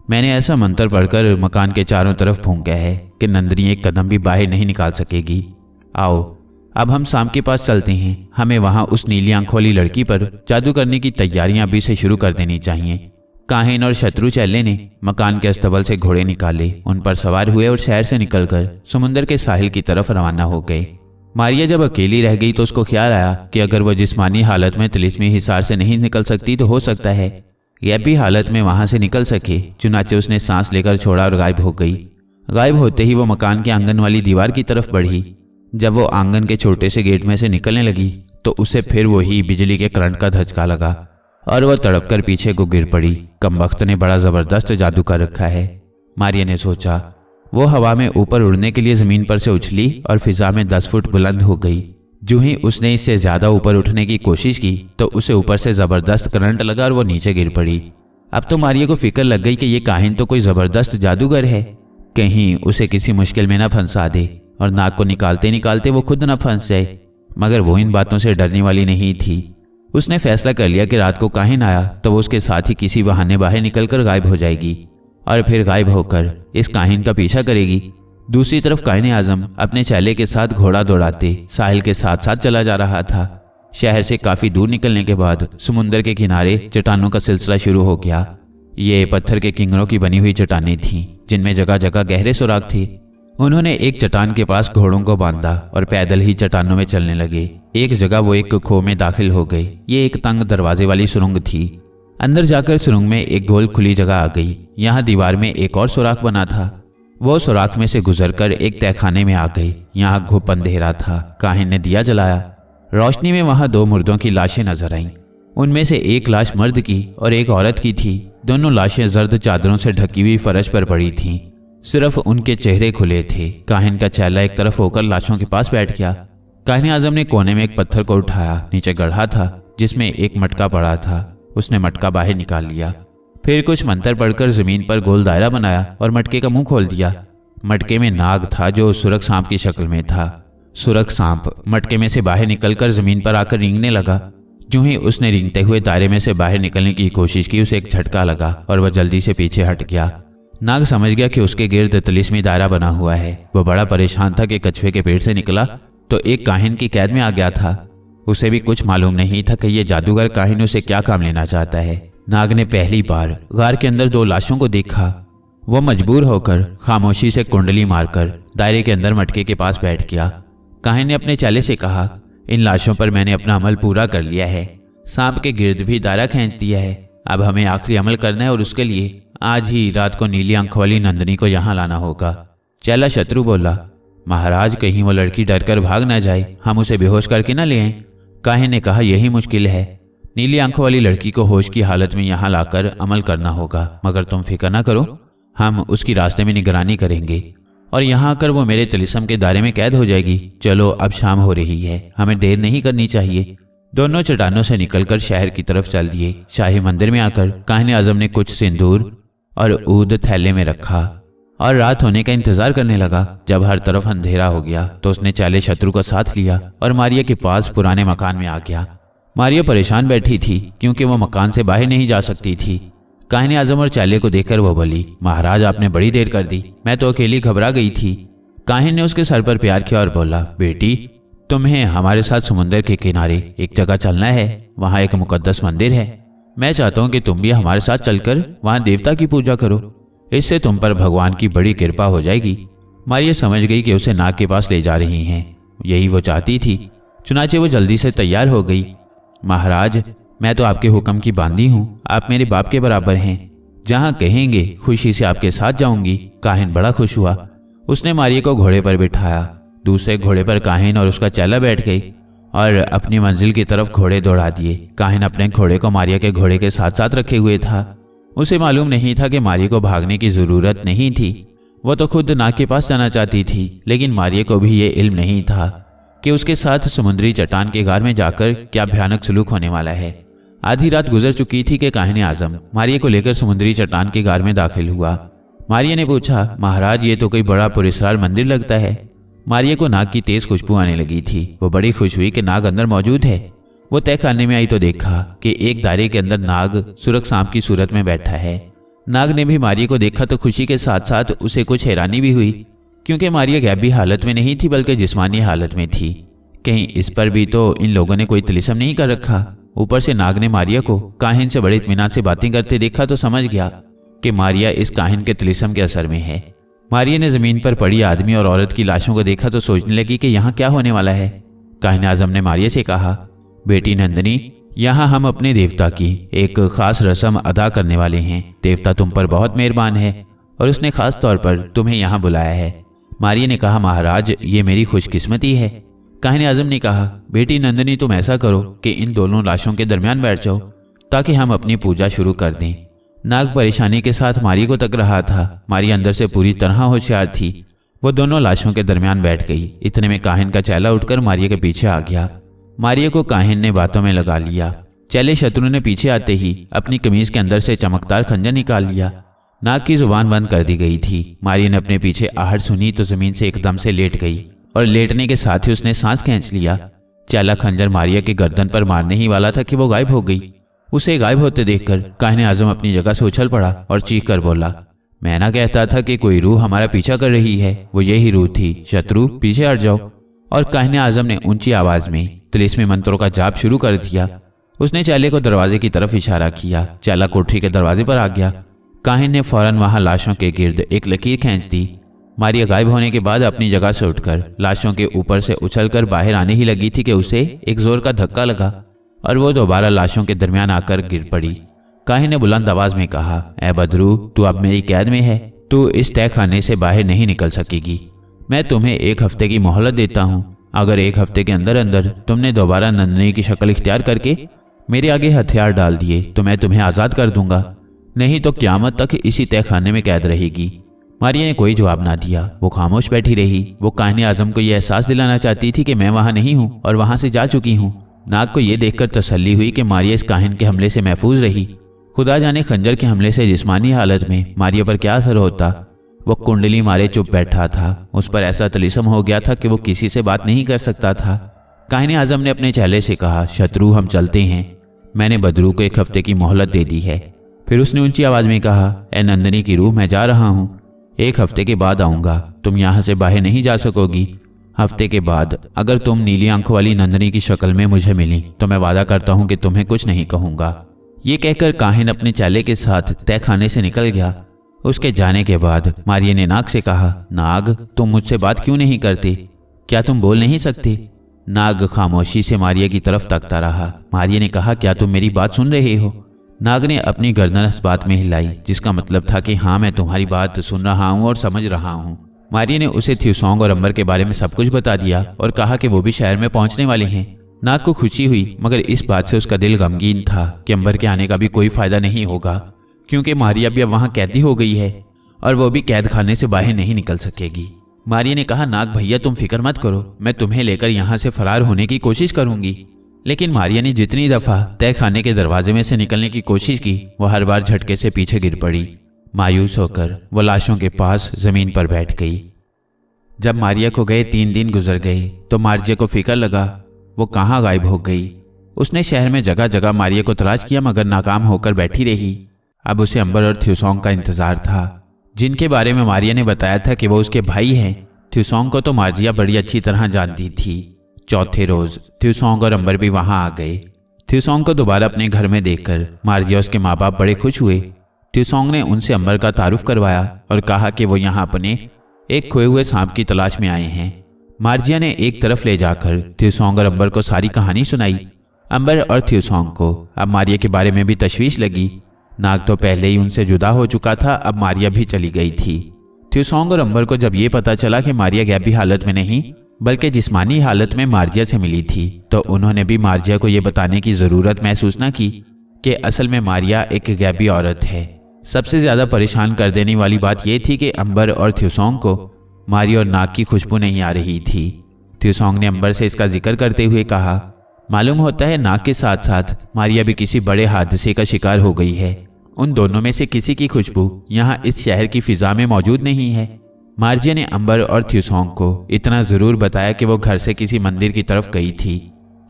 मैंने ऐसा मंत्र पढ़कर मकान के चारों तरफ फूंका है कि नंदिनी एक कदम भी बाहर नहीं निकाल सकेगी। आओ अब हम शाम के पास चलते हैं, हमें वहां उस नीली आंखों वाली लड़की पर जादू करने की तैयारियां अभी से शुरू कर देनी चाहिए। काहिन और शत्रु चैले ने मकान के अस्तबल से घोड़े निकाले, उन पर सवार हुए और शहर से निकलकर समुद्र के साहिल की तरफ रवाना हो गए। मारिया जब अकेली रह गई तो उसको ख्याल आया कि अगर वह जिस्मानी हालत में तिलिस्मी हिसार से नहीं निकल सकती तो हो सकता है यह भी हालत में वहां से निकल सके। चुनाचे उसने सांस लेकर छोड़ा और गायब हो गई। गायब होते ही वो मकान के आंगन वाली दीवार की तरफ बढ़ी। जब वो आंगन के छोटे से गेट में से निकलने लगी तो उसे फिर वही बिजली के करंट का धचका लगा और वह तड़प कर पीछे को गिर पड़ी। कमबख्त ने बड़ा जबरदस्त जादू कर रखा है, मारिया ने सोचा। वो हवा में ऊपर उड़ने के लिए जमीन पर से उछली और फिजा में 10 फुट बुलंद हो गई। जो ही उसने इससे ज्यादा ऊपर उठने की कोशिश की तो उसे ऊपर से जबरदस्त करंट लगा और वो नीचे गिर पड़ी। अब तो मारिया को फिक्र लग गई कि ये काहिन तो कोई जबरदस्त जादूगर है, कहीं उसे किसी मुश्किल में न फंसा दे और नाक को निकालते निकालते वो खुद न फंस जाए। मगर वो इन बातों से डरने वाली नहीं थी। उसने फैसला कर लिया कि रात को काहिन आया तो वो उसके साथ ही किसी बहाने बाहर निकलकर गायब हो जाएगी और फिर गायब होकर इस काहिन का पीछा करेगी। दूसरी तरफ काहिन आज़म अपने चैले के साथ घोड़ा दौड़ाते साहिल के साथ साथ चला जा रहा था। शहर से काफी दूर निकलने के बाद समुद्र के किनारे चट्टानों का सिलसिला शुरू हो गया। ये पत्थर के किंगरों की बनी हुई चट्टानें थीं, जिनमें जगह जगह गहरे सुराख थे। उन्होंने एक चट्टान के पास घोड़ों को बांधा और पैदल ही चट्टानों में चलने लगे। एक जगह वो एक खो में दाखिल हो गए। ये एक तंग दरवाजे वाली सुरंग थी। अंदर जाकर सुरंग में एक गोल खुली जगह आ गई। यहाँ दीवार में एक और सुराख बना था। वो सुराख में से गुजरकर एक तहखाने में आ गई। यहाँ घुप अंधेरा था। काहिन ने दिया जलाया। रोशनी में वहां 2 मुर्दों की लाशें नजर आईं। उनमें से एक लाश मर्द की और एक औरत की थी। दोनों लाशें जर्द चादरों से ढकी हुई फर्श पर पड़ी थीं। सिर्फ उनके चेहरे खुले थे। काहिन का चेला एक तरफ होकर लाशों के पास बैठ गया। काहिन आजम ने कोने में एक पत्थर को उठाया। नीचे गड्ढा था जिसमें एक मटका पड़ा था। उसने मटका बाहर निकाल लिया, फिर कुछ मंत्र पढ़कर जमीन पर गोल दायरा बनाया और मटके का मुंह खोल दिया। मटके में नाग था जो सुरख सांप की शक्ल में था। सुरख सांप मटके में से बाहर निकलकर जमीन पर आकर रेंगने लगा। जो ही उसने रेंगते हुए दायरे में से बाहर निकलने की कोशिश की, उसे एक झटका लगा और वह जल्दी से पीछे हट गया। नाग समझ गया कि उसके गिर्द तिलिस्मी दायरा बना हुआ है। वह बड़ा परेशान था कि कछुए के पेट से निकला तो एक काहिन की कैद में आ गया था। उसे भी कुछ मालूम नहीं था कि यह जादूगर काहिन उसे क्या काम लेना चाहता है। नाग ने पहली बार गार के अंदर 2 लाशों को देखा। वह मजबूर होकर खामोशी से कुंडली मारकर दायरे के अंदर मटके के पास बैठ गया। काहिन ने अपने चेले से कहा, इन लाशों पर मैंने अपना अमल पूरा कर लिया है। सांप के गिर्द भी दायरा खींच दिया है। अब हमें आखिरी अमल करना है और उसके लिए आज ही रात को नीली आंख वाली नंदिनी को यहाँ लाना होगा। चेला शत्रु बोला, महाराज कहीं वो लड़की डरकर भाग ना जाए, हम उसे बेहोश करके ना ले आएं। काहिन ने कहा, यही मुश्किल है। नीली आंखों वाली लड़की को होश की हालत में यहाँ लाकर अमल करना होगा, मगर तुम फिक्र ना करो, हम उसकी रास्ते में निगरानी करेंगे और यहाँ आकर वो मेरे तिलिस्म के दायरे में कैद हो जाएगी। चलो अब शाम हो रही है, हमें देर नहीं करनी चाहिए। दोनों चट्टानों से निकलकर शहर की तरफ चल दिए। शाही मंदिर में आकर काहिन आजम ने कुछ सिंदूर और ऊद थैले में रखा और रात होने का इंतजार करने लगा। जब हर तरफ अंधेरा हो गया तो उसने चेले शत्रु का साथ लिया और मारिया के पास पुराने मकान में आ गया। मारिया परेशान बैठी थी क्योंकि वो मकान से बाहर नहीं जा सकती थी। काहिन आजम और चेले को देखकर वो बोली, महाराज आपने बड़ी देर कर दी, मैं तो अकेली घबरा गई थी। काहिन ने उसके सर पर प्यार किया और बोला, बेटी तुम्हें हमारे साथ समुद्र के किनारे एक जगह चलना है, वहाँ एक मुकद्दस मंदिर है। मैं चाहता हूँ कि तुम भी हमारे साथ चलकर वहाँ देवता की पूजा करो, इससे तुम पर भगवान की बड़ी कृपा हो जाएगी। मारिया समझ गई कि उसे नाग के पास ले जा रही हैं, यही वो चाहती थी। चुनाचे वो जल्दी से तैयार हो गई। महाराज मैं तो आपके हुक्म की बांदी हूँ, आप मेरे बाप के बराबर हैं, जहाँ कहेंगे खुशी से आपके साथ जाऊंगी। काहिन बड़ा खुश हुआ। उसने मारिया को घोड़े पर बिठाया। दूसरे घोड़े पर काहिन और उसका चेला बैठ गई और अपनी मंजिल की तरफ घोड़े दौड़ा दिए। काहिन अपने घोड़े को मारिया के घोड़े के साथ साथ रखे हुए था। उसे मालूम नहीं था कि मारिया को भागने की जरूरत नहीं थी। वो तो खुद नाग के पास जाना चाहती थी, लेकिन मारिया को भी ये इल्म नहीं था कि उसके साथ समुद्री चट्टान के गार में जाकर क्या भयानक सलूक होने वाला है। आधी रात गुजर चुकी थी कि काहिन आजम मारिया को लेकर समुद्री चट्टान के गार में दाखिल हुआ। मारिया ने पूछा, महाराज ये तो कोई बड़ा पुरस्कार मंदिर लगता है। मारिया को नाग की तेज खुशबू आने लगी थी। वो बड़ी खुश हुई कि नाग अंदर मौजूद है। वो तहखाने में आई तो देखा कि एक दायरे के अंदर नाग सुरख सांप की सूरत में बैठा है। नाग ने भी मारिया को देखा तो खुशी के साथ साथ उसे कुछ हैरानी भी हुई, क्योंकि मारिया गैबी हालत में नहीं थी बल्कि जिस्मानी हालत में थी। कहीं इस पर भी तो इन लोगों ने कोई तिलिस्म नहीं कर रखा। ऊपर से नाग ने मारिया को काहिन से बड़े इत्मीनान से बातें करते देखा तो समझ गया कि मारिया इस काहिन के तिलिस्म के असर में है। मारिया ने जमीन पर पड़ी आदमी और औरत की लाशों को देखा तो सोचने लगी कि यहाँ क्या होने वाला है। काहिन आजम ने मारिया से कहा, बेटी नंदिनी, यहाँ हम अपने देवता की एक खास रस्म अदा करने वाले हैं। देवता तुम पर बहुत मेहरबान है और उसने खास तौर पर तुम्हें यहाँ बुलाया है। मारिया ने कहा, महाराज ये मेरी खुशकिस्मती है। काहिन आजम ने कहा, बेटी नंदिनी तुम ऐसा करो कि इन दोनों लाशों के दरमियान बैठ जाओ ताकि हम अपनी पूजा शुरू कर दें। नाग परेशानी के साथ मारिया को तक रहा था। मारिया अंदर से पूरी तरह होशियार थी। वो दोनों लाशों के दरमियान बैठ गई। इतने में काहिन का चेला उठकर मारिया के पीछे आ गया। मारिया को काहिन ने बातों में लगा लिया। चेले शत्रु ने पीछे आते ही अपनी कमीज के अंदर से चमकदार खंजर निकाल लिया। नाग की जुबान बंद कर दी गई थी। मारिया ने अपने पीछे आहट सुनी तो जमीन से एकदम से लेट गई और लेटने के साथ ही उसने सांस खींच लिया। चेला खंजर मारिया के गर्दन पर मारने ही वाला था कि वो गायब हो गई। उसे गायब होते देखकर काहिन आजम अपनी जगह से उछल पड़ा और चीख कर बोला, मैं ना कहता था कि कोई रूह हमारा पीछा कर रही है, वो यही रूह थी। शत्रु पीछे हट जाओ। और काहिन आजम ने ऊंची आवाज में तिलिस्मी मंत्रों का जाप शुरू कर दिया। उसने चेले को दरवाजे की तरफ इशारा किया। चेला कोठरी के दरवाजे पर आ गया। काहिन ने फौरन वहां लाशों के गिर्द एक लकीर खींच दी। मारिया गायब होने के बाद अपनी जगह से उठकर लाशों के ऊपर से उछलकर बाहर आने ही लगी थी कि उसे एक जोर का धक्का लगा और वो दोबारा लाशों के दरमियान आकर गिर पड़ी। काहिन ने बुलंद आवाज में कहा, ए बदरू, तू अब मेरी कैद में है, तू इस तहखाने से बाहर नहीं निकल सकेगी। मैं तुम्हें 1 हफ्ते की मोहलत देता हूँ। अगर 1 हफ्ते के अंदर अंदर तुमने दोबारा नंदिनी की शक्ल इख्तियार करके मेरे आगे हथियार डाल दिए तो मैं तुम्हें आज़ाद कर दूंगा, नहीं तो क़यामत तक इसी तहखाने में कैद रहेगी। मारिया ने कोई जवाब ना दिया। वो खामोश बैठी रही। वो काहिने आज़म को यह एहसास दिलाना चाहती थी कि मैं वहाँ नहीं हूँ और वहाँ से जा चुकी हूँ। नाग को यह देखकर तसल्ली हुई कि मारिया इस काहिन के हमले से महफूज रही। खुदा जाने खंजर के हमले से जिस्मानी हालत में मारिया पर क्या असर होता। वो कुंडली मारे चुप बैठा था। उस पर ऐसा तलिस्म हो गया था कि वो किसी से बात नहीं कर सकता था। काहिने आज़म ने अपने चेले से कहा, शत्रु हम चलते हैं। मैंने बदरू को 1 हफ्ते की मोहलत दे दी है। फिर उसने ऊंची आवाज़ में कहा, ए नंदनी की रूह, मैं जा रहा हूँ। 1 हफ्ते के बाद आऊँगा। तुम यहाँ से बाहर नहीं जा सकोगी। हफ्ते के बाद अगर तुम नीली आंखों वाली नंदनी की शक्ल में मुझे मिली तो मैं वादा करता हूँ कि तुम्हें कुछ नहीं कहूँगा। ये कहकर काहिन अपने चेले के साथ तहखाने से निकल गया। उसके जाने के बाद मारिया ने नाग से कहा, नाग, तुम मुझसे बात क्यों नहीं करते? क्या तुम बोल नहीं सकते? नाग खामोशी से मारिया की तरफ तकता रहा। मारिया ने कहा, क्या तुम मेरी बात सुन रहे हो? नाग ने अपनी गर्दन इस बात में हिलाई, जिसका मतलब था कि हाँ, मैं तुम्हारी बात सुन रहा हूँ और समझ रहा हूँ। मारिया ने उसे थ्यूसोंग और अंबर के बारे में सब कुछ बता दिया और कहा कि वो भी शहर में पहुंचने वाले हैं। नाग को खुशी हुई, मगर इस बात से उसका दिल गमगीन था कि अंबर के आने का भी कोई फायदा नहीं होगा, क्योंकि मारिया भी अब वहाँ कैदी हो गई है और वो भी कैद खाने से बाहर नहीं निकल सकेगी। मारिया ने कहा, नाग भैया, तुम फिक्र मत करो, मैं तुम्हें लेकर यहाँ से फरार होने की कोशिश करूंगी। लेकिन मारिया ने जितनी दफ़ा तय खाने के दरवाजे में से निकलने की कोशिश की, वो हर बार झटके से पीछे गिर पड़ी। मायूस होकर वो लाशों के पास ज़मीन पर बैठ गई। जब मारिया को गए 3 दिन गुजर गए तो मार्जिया को फिक्र लगा वो कहाँ गायब हो गई। उसने शहर में जगह जगह मारिया को तलाश किया, मगर नाकाम होकर बैठी रही। अब उसे अंबर और थ्यूसोंग का इंतजार था, जिनके बारे में मारिया ने बताया था कि वो उसके भाई हैं। थ्यूसोंग को तो मार्जिया बड़ी अच्छी तरह जानती थी। चौथे रोज थ्यूसोंग और अंबर भी वहां आ गए। थ्यूसोंग को दोबारा अपने घर में देखकर मार्जिया उसके माँ बाप बड़े खुश हुए। थ्यूसोंग ने उनसे अंबर का तारुफ करवाया और कहा कि वो यहाँ अपने एक खोए हुए सांप की तलाश में आए हैं। मार्जिया ने एक तरफ ले जाकर थ्यूसोंग और अंबर को सारी कहानी सुनाई। अंबर और थ्यूसोंग को अब मारिया के बारे में भी तशवीश लगी। नाग तो पहले ही उनसे जुदा हो चुका था, अब मारिया भी चली गई थी। थ्यूसोंग और अंबर को जब ये पता चला कि मारिया गैबी हालत में नहीं बल्कि जिस्मानी हालत में मार्जिया से मिली थी, तो उन्होंने भी मार्जिया को ये बताने की ज़रूरत महसूस न की कि असल में मारिया एक गैबी औरत है। सबसे ज़्यादा परेशान कर देने वाली बात यह थी कि अंबर और थ्यूसोंग को मारिया और नाग की खुशबू नहीं आ रही थी। थ्यूसोंग ने अंबर से इसका जिक्र करते हुए कहा, मालूम होता है नाग के साथ साथ मारिया भी किसी बड़े हादसे का शिकार हो गई है। उन दोनों में से किसी की खुशबू यहाँ इस शहर की फिजा में मौजूद नहीं है। मार्जिया ने अंबर और थ्यूसोंग को इतना ज़रूर बताया कि वो घर से किसी मंदिर की तरफ गई थी।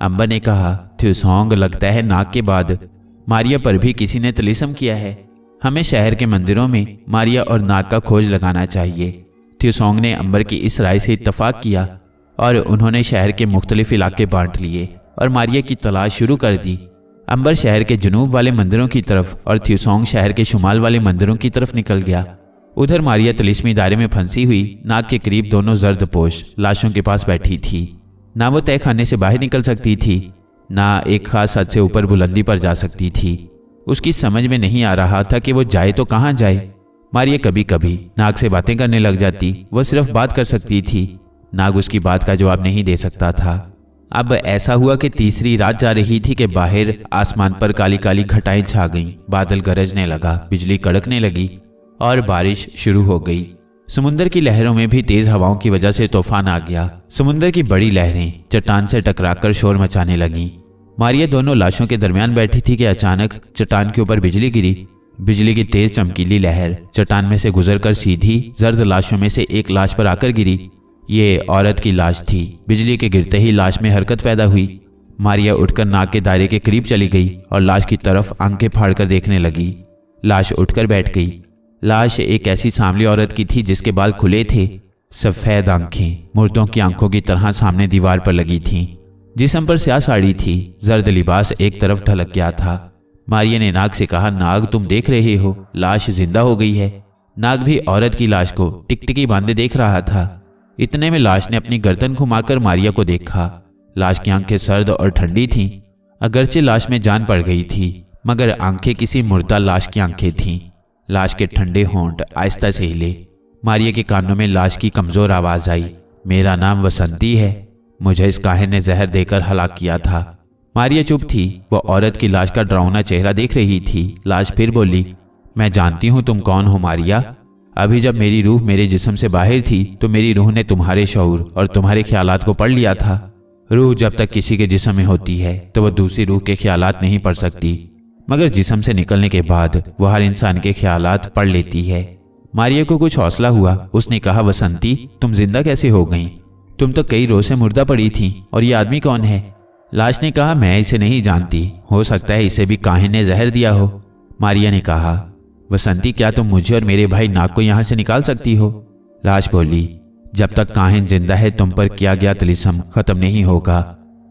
अंबर ने कहा, थ्यूसोंग, लगता है नाग के बाद मारिया पर भी किसी ने तलिस्म किया है। हमें शहर के मंदिरों में मारिया और नाग का खोज लगाना चाहिए। थ्यूसोंग ने अंबर की इस राय से इत्तफाक किया और उन्होंने शहर के मुख्तलिफ इलाके बांट लिए और मारिया की तलाश शुरू कर दी। अंबर शहर के जुनूब वाले मंदिरों की तरफ और थ्यूसोंग शहर के शुमाल वाले मंदिरों की तरफ निकल गया। उधर मारिया तिलिस्मी दायरे में फंसी हुई नाग के करीब दोनों जर्दपोश लाशों के पास बैठी थी। ना वो तय खाने से बाहर निकल सकती थी, ना एक खास हद से ऊपर बुलंदी पर जा सकती थी। उसकी समझ में नहीं आ रहा था कि वो जाए तो कहाँ जाए। मारिया कभी कभी नाग से बातें करने लग जाती। वह सिर्फ बात कर सकती थी, नाग उसकी बात का जवाब नहीं दे सकता था। अब ऐसा हुआ कि तीसरी रात जा रही थी कि बाहर आसमान पर काली काली घटाएं छा गईं। बादल गरजने लगा, बिजली कड़कने लगी और बारिश शुरू हो गई। समुद्र की लहरों में भी तेज हवाओं की वजह से तूफान आ गया। समुद्र की बड़ी लहरें चट्टान से टकराकर शोर मचाने लगीं। मारिया दोनों लाशों के दरमियान बैठी थी कि अचानक चट्टान के ऊपर बिजली गिरी। बिजली की तेज चमकीली लहर चट्टान में से गुजरकर सीधी जर्द लाशों में से एक लाश पर आकर गिरी। ये औरत की लाश थी। बिजली के गिरते ही लाश में हरकत पैदा हुई। मारिया उठकर नाग के दायरे के करीब चली गई और लाश की तरफ आंखें फाड़कर देखने लगी। लाश उठकर बैठ गई। लाश एक ऐसी सांवली औरत की थी जिसके बाल खुले थे। सफ़ेद आंखें मुर्दों की आंखों की तरह सामने दीवार पर लगी थीं। जिस्म पर स्याह साड़ी थी। जर्द लिबास एक तरफ ढलक गया था। मारिया ने नाग से कहा, नाग, तुम देख रहे हो, लाश जिंदा हो गई है। नाग भी औरत की लाश को टिकटिकी बांधे देख रहा था। इतने में लाश ने अपनी गर्दन घुमाकर मारिया को देखा। लाश की आंखें सर्द और ठंडी थीं। अगरचे लाश में जान पड़ गई थी, मगर आंखें किसी मुर्दा लाश की आंखें थीं। लाश के ठंडे होंठ आहिस्ता से हिले। मारिया के कानों में लाश की कमजोर आवाज आई, मेरा नाम वसंती है। मुझे इस काहिन ने जहर देकर हलाक किया था। मारिया चुप थी। वो औरत की लाश का डरावना चेहरा देख रही थी। लाश फिर बोली, मैं जानती हूँ तुम कौन हो मारिया। अभी जब मेरी रूह मेरे जिस्म से बाहर थी तो मेरी रूह ने तुम्हारे शऊर और तुम्हारे ख्यालात को पढ़ लिया था। रूह जब तक किसी के जिस्म में होती है तो वह दूसरी रूह के ख्यालात नहीं पढ़ सकती, मगर जिस्म से निकलने के बाद वह हर इंसान के ख्यालात पढ़ लेती है। मारिया को कुछ हौसला हुआ। उसने कहा, वसंती तुम जिंदा कैसे हो गई? तुम तो कई रोज से मुर्दा पड़ी थी। और ये आदमी कौन है? लाश ने कहा, मैं इसे नहीं जानती, हो सकता है इसे भी काहिन ने जहर दिया हो। मारिया ने कहा, वसंती क्या तुम मुझे और मेरे भाई नाग को यहाँ से निकाल सकती हो? लाश बोली, जब तक काहिन जिंदा है तुम पर किया गया तिलिस्म खत्म नहीं होगा।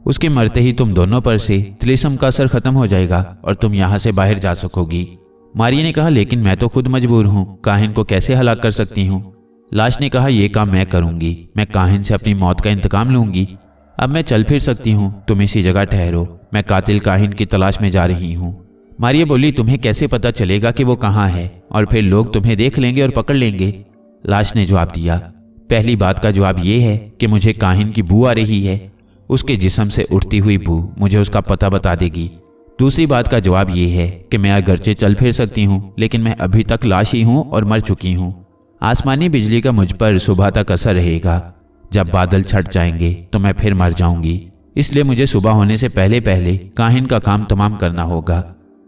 उसके मरते ही तुम दोनों पर से तिलिस्म का असर खत्म हो जाएगा और तुम यहाँ से बाहर जा सकोगी। मारिया ने कहा, लेकिन मैं तो खुद मजबूर हूँ, काहिन को कैसे हलाक कर सकती हूँ? लाश ने कहा, यह काम मैं करूंगी, मैं काहिन से अपनी मौत का इंतकाम लूंगी। अब मैं चल फिर सकती हूँ, तुम इसी जगह ठहरो, मैं कातिल काहिन की तलाश में जा रही हूँ। मारिया बोली, तुम्हें कैसे पता चलेगा कि वो कहाँ है? और फिर लोग तुम्हें देख लेंगे और पकड़ लेंगे। लाश ने जवाब दिया, पहली बात का जवाब यह है कि मुझे काहिन की बू आ रही है। उसके जिस्म से उठती हुई बू मुझे उसका पता बता देगी। दूसरी बात का जवाब यह है कि मैं अगरचे चल फिर सकती हूँ, लेकिन मैं अभी तक लाश ही हूँ और मर चुकी हूँ। आसमानी बिजली का मुझ पर सुबह तक असर रहेगा। जब बादल छट जाएंगे तो मैं फिर मर जाऊंगी। इसलिए मुझे सुबह होने से पहले पहले काहिन का काम तमाम करना होगा।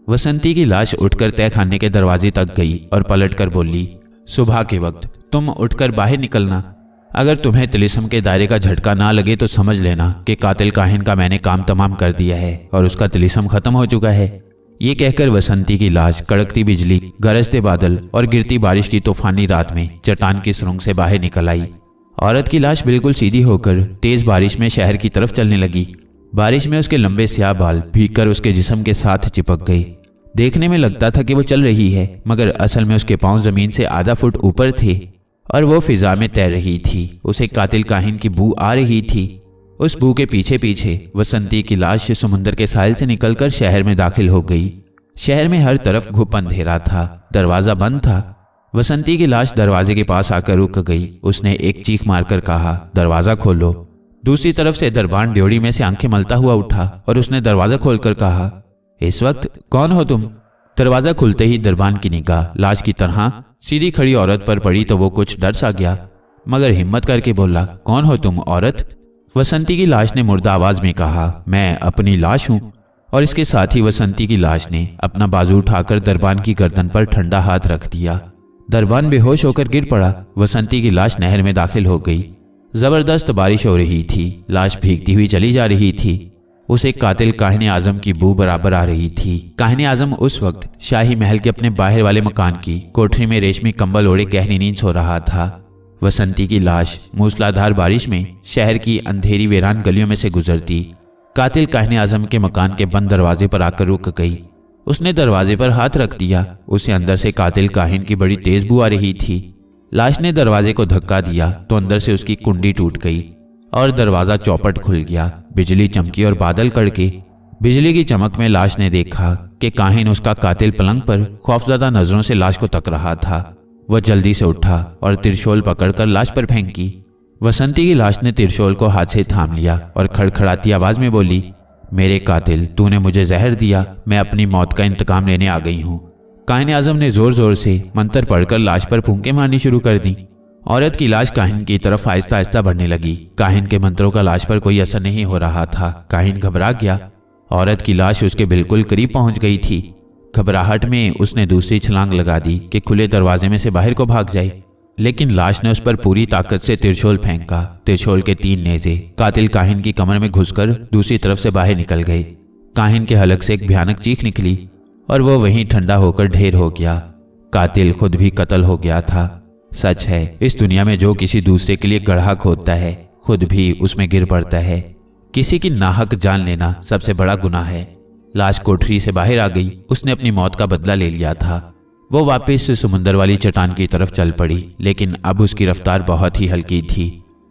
वसंती की लाश उठकर तहखाने के दरवाजे तक गई और पलटकर बोली, सुबह के वक्त तुम उठकर बाहर निकलना। अगर तुम्हें तिलिस्म के दायरे का झटका ना लगे तो समझ लेना कि कातिल काहिन का मैंने काम तमाम कर दिया है और उसका तिलिस्म खत्म हो चुका है। ये कहकर वसंती की लाश कड़कती बिजली, गरजते बादल और गिरती बारिश की तूफानी रात में चट्टान की सुरंग से बाहर निकल आई। औरत की लाश बिल्कुल सीधी होकर तेज बारिश में शहर की तरफ चलने लगी। बारिश में उसके लंबे स्याह बाल भीगकर उसके जिस्म के साथ चिपक गए। देखने में लगता था कि वो चल रही है, मगर असल में उसके पांव जमीन से आधा फुट ऊपर थे और वो फिजा में तैर रही थी। उसे कातिल काहिन की बू आ रही थी। उस बू के पीछे पीछे वसंती की लाश समुद्र के साहिल से निकलकर शहर में दाखिल हो गई। शहर में हर तरफ घुप अंधेरा था, दरवाजा बंद था। वसंती की लाश दरवाजे के पास आकर रुक गई। उसने एक चीख मारकर कहा, दरवाजा खोलो। दूसरी तरफ से दरबान ड्योढ़ी में से आंखें मलता हुआ उठा और उसने दरवाजा खोलकर कहा, इस वक्त कौन हो तुम? दरवाजा खुलते ही दरबान की निगाह लाश की तरह सीधी खड़ी औरत पर पड़ी तो वो कुछ डर सा गया, मगर हिम्मत करके बोला, कौन हो तुम औरत? वसंती की लाश ने मुर्दा आवाज में कहा, मैं अपनी लाश हूं। और इसके साथ ही वसंती की लाश ने अपना बाजू उठाकर दरबान की गर्दन पर ठंडा हाथ रख दिया। दरबान बेहोश होकर गिर पड़ा। वसंती की लाश नहर में दाखिल हो गई। जबरदस्त बारिश हो रही थी। लाश भीगती हुई चली जा रही थी। उसे कातिल काहिन आजम की बू बराबर आ रही थी। काहिन आजम उस वक्त शाही महल के अपने बाहर वाले मकान की कोठरी में रेशमी कंबल ओढ़े गहरी नींद सो रहा था। वसंती की लाश मूसलाधार बारिश में शहर की अंधेरी वीरान गलियों में से गुजरती कातिल काहिन आजम के मकान के बंद दरवाजे पर आकर रुक गई। उसने दरवाजे पर हाथ रख दिया। उसे अंदर से कातिल काहिन की बड़ी तेज बू आ रही थी। लाश ने दरवाजे को धक्का दिया तो अंदर से उसकी कुंडी टूट गई और दरवाजा चौपट खुल गया। बिजली चमकी और बादल कड़के। बिजली की चमक में लाश ने देखा कि काहिन उसका कातिल पलंग पर खौफजदा नजरों से लाश को तक रहा था। वह जल्दी से उठा और तिरशोल पकड़कर लाश पर फेंकी। वसंती की लाश ने तिरशोल को हाथ से थाम लिया और खड़खड़ाती आवाज में बोली, मेरे कातिल, तूने मुझे जहर दिया, मैं अपनी मौत का इंतकाम लेने आ गई हूँ। काहिन आजम ने जोर जोर से मंत्र पढ़कर लाश पर फूंके मारनी शुरू कर दी। औरत की लाश काहिन की तरफ आहिस्ता आहिस्ता बढ़ने लगी। काहिन के मंत्रों का लाश पर कोई असर नहीं हो रहा था। काहिन घबरा गया। औरत की लाश उसके बिल्कुल करीब पहुंच गई थी। घबराहट में उसने दूसरी छलांग लगा दी कि खुले दरवाजे में से बाहर को भाग जाए, लेकिन लाश ने उस पर पूरी ताकत से तिरछोल फेंका। तिरछोल के 3 नेज़े कातिल काहिन की कमर में घुसकर दूसरी तरफ से बाहर निकल गए। काहिन के हलक से एक भयानक चीख निकली और वो वहीं ठंडा होकर ढेर हो गया। कातिल खुद भी कत्ल हो गया था। सच है, इस दुनिया में जो किसी दूसरे के लिए गड्ढा खोदता है खुद भी उसमें गिर पड़ता है। किसी की नाहक जान लेना सबसे बड़ा गुनाह है। लाश कोठरी से बाहर आ गई। उसने अपनी मौत का बदला ले लिया था। वो वापस समुंदर वाली चट्टान की तरफ चल पड़ी, लेकिन अब उसकी रफ्तार बहुत ही हल्की थी।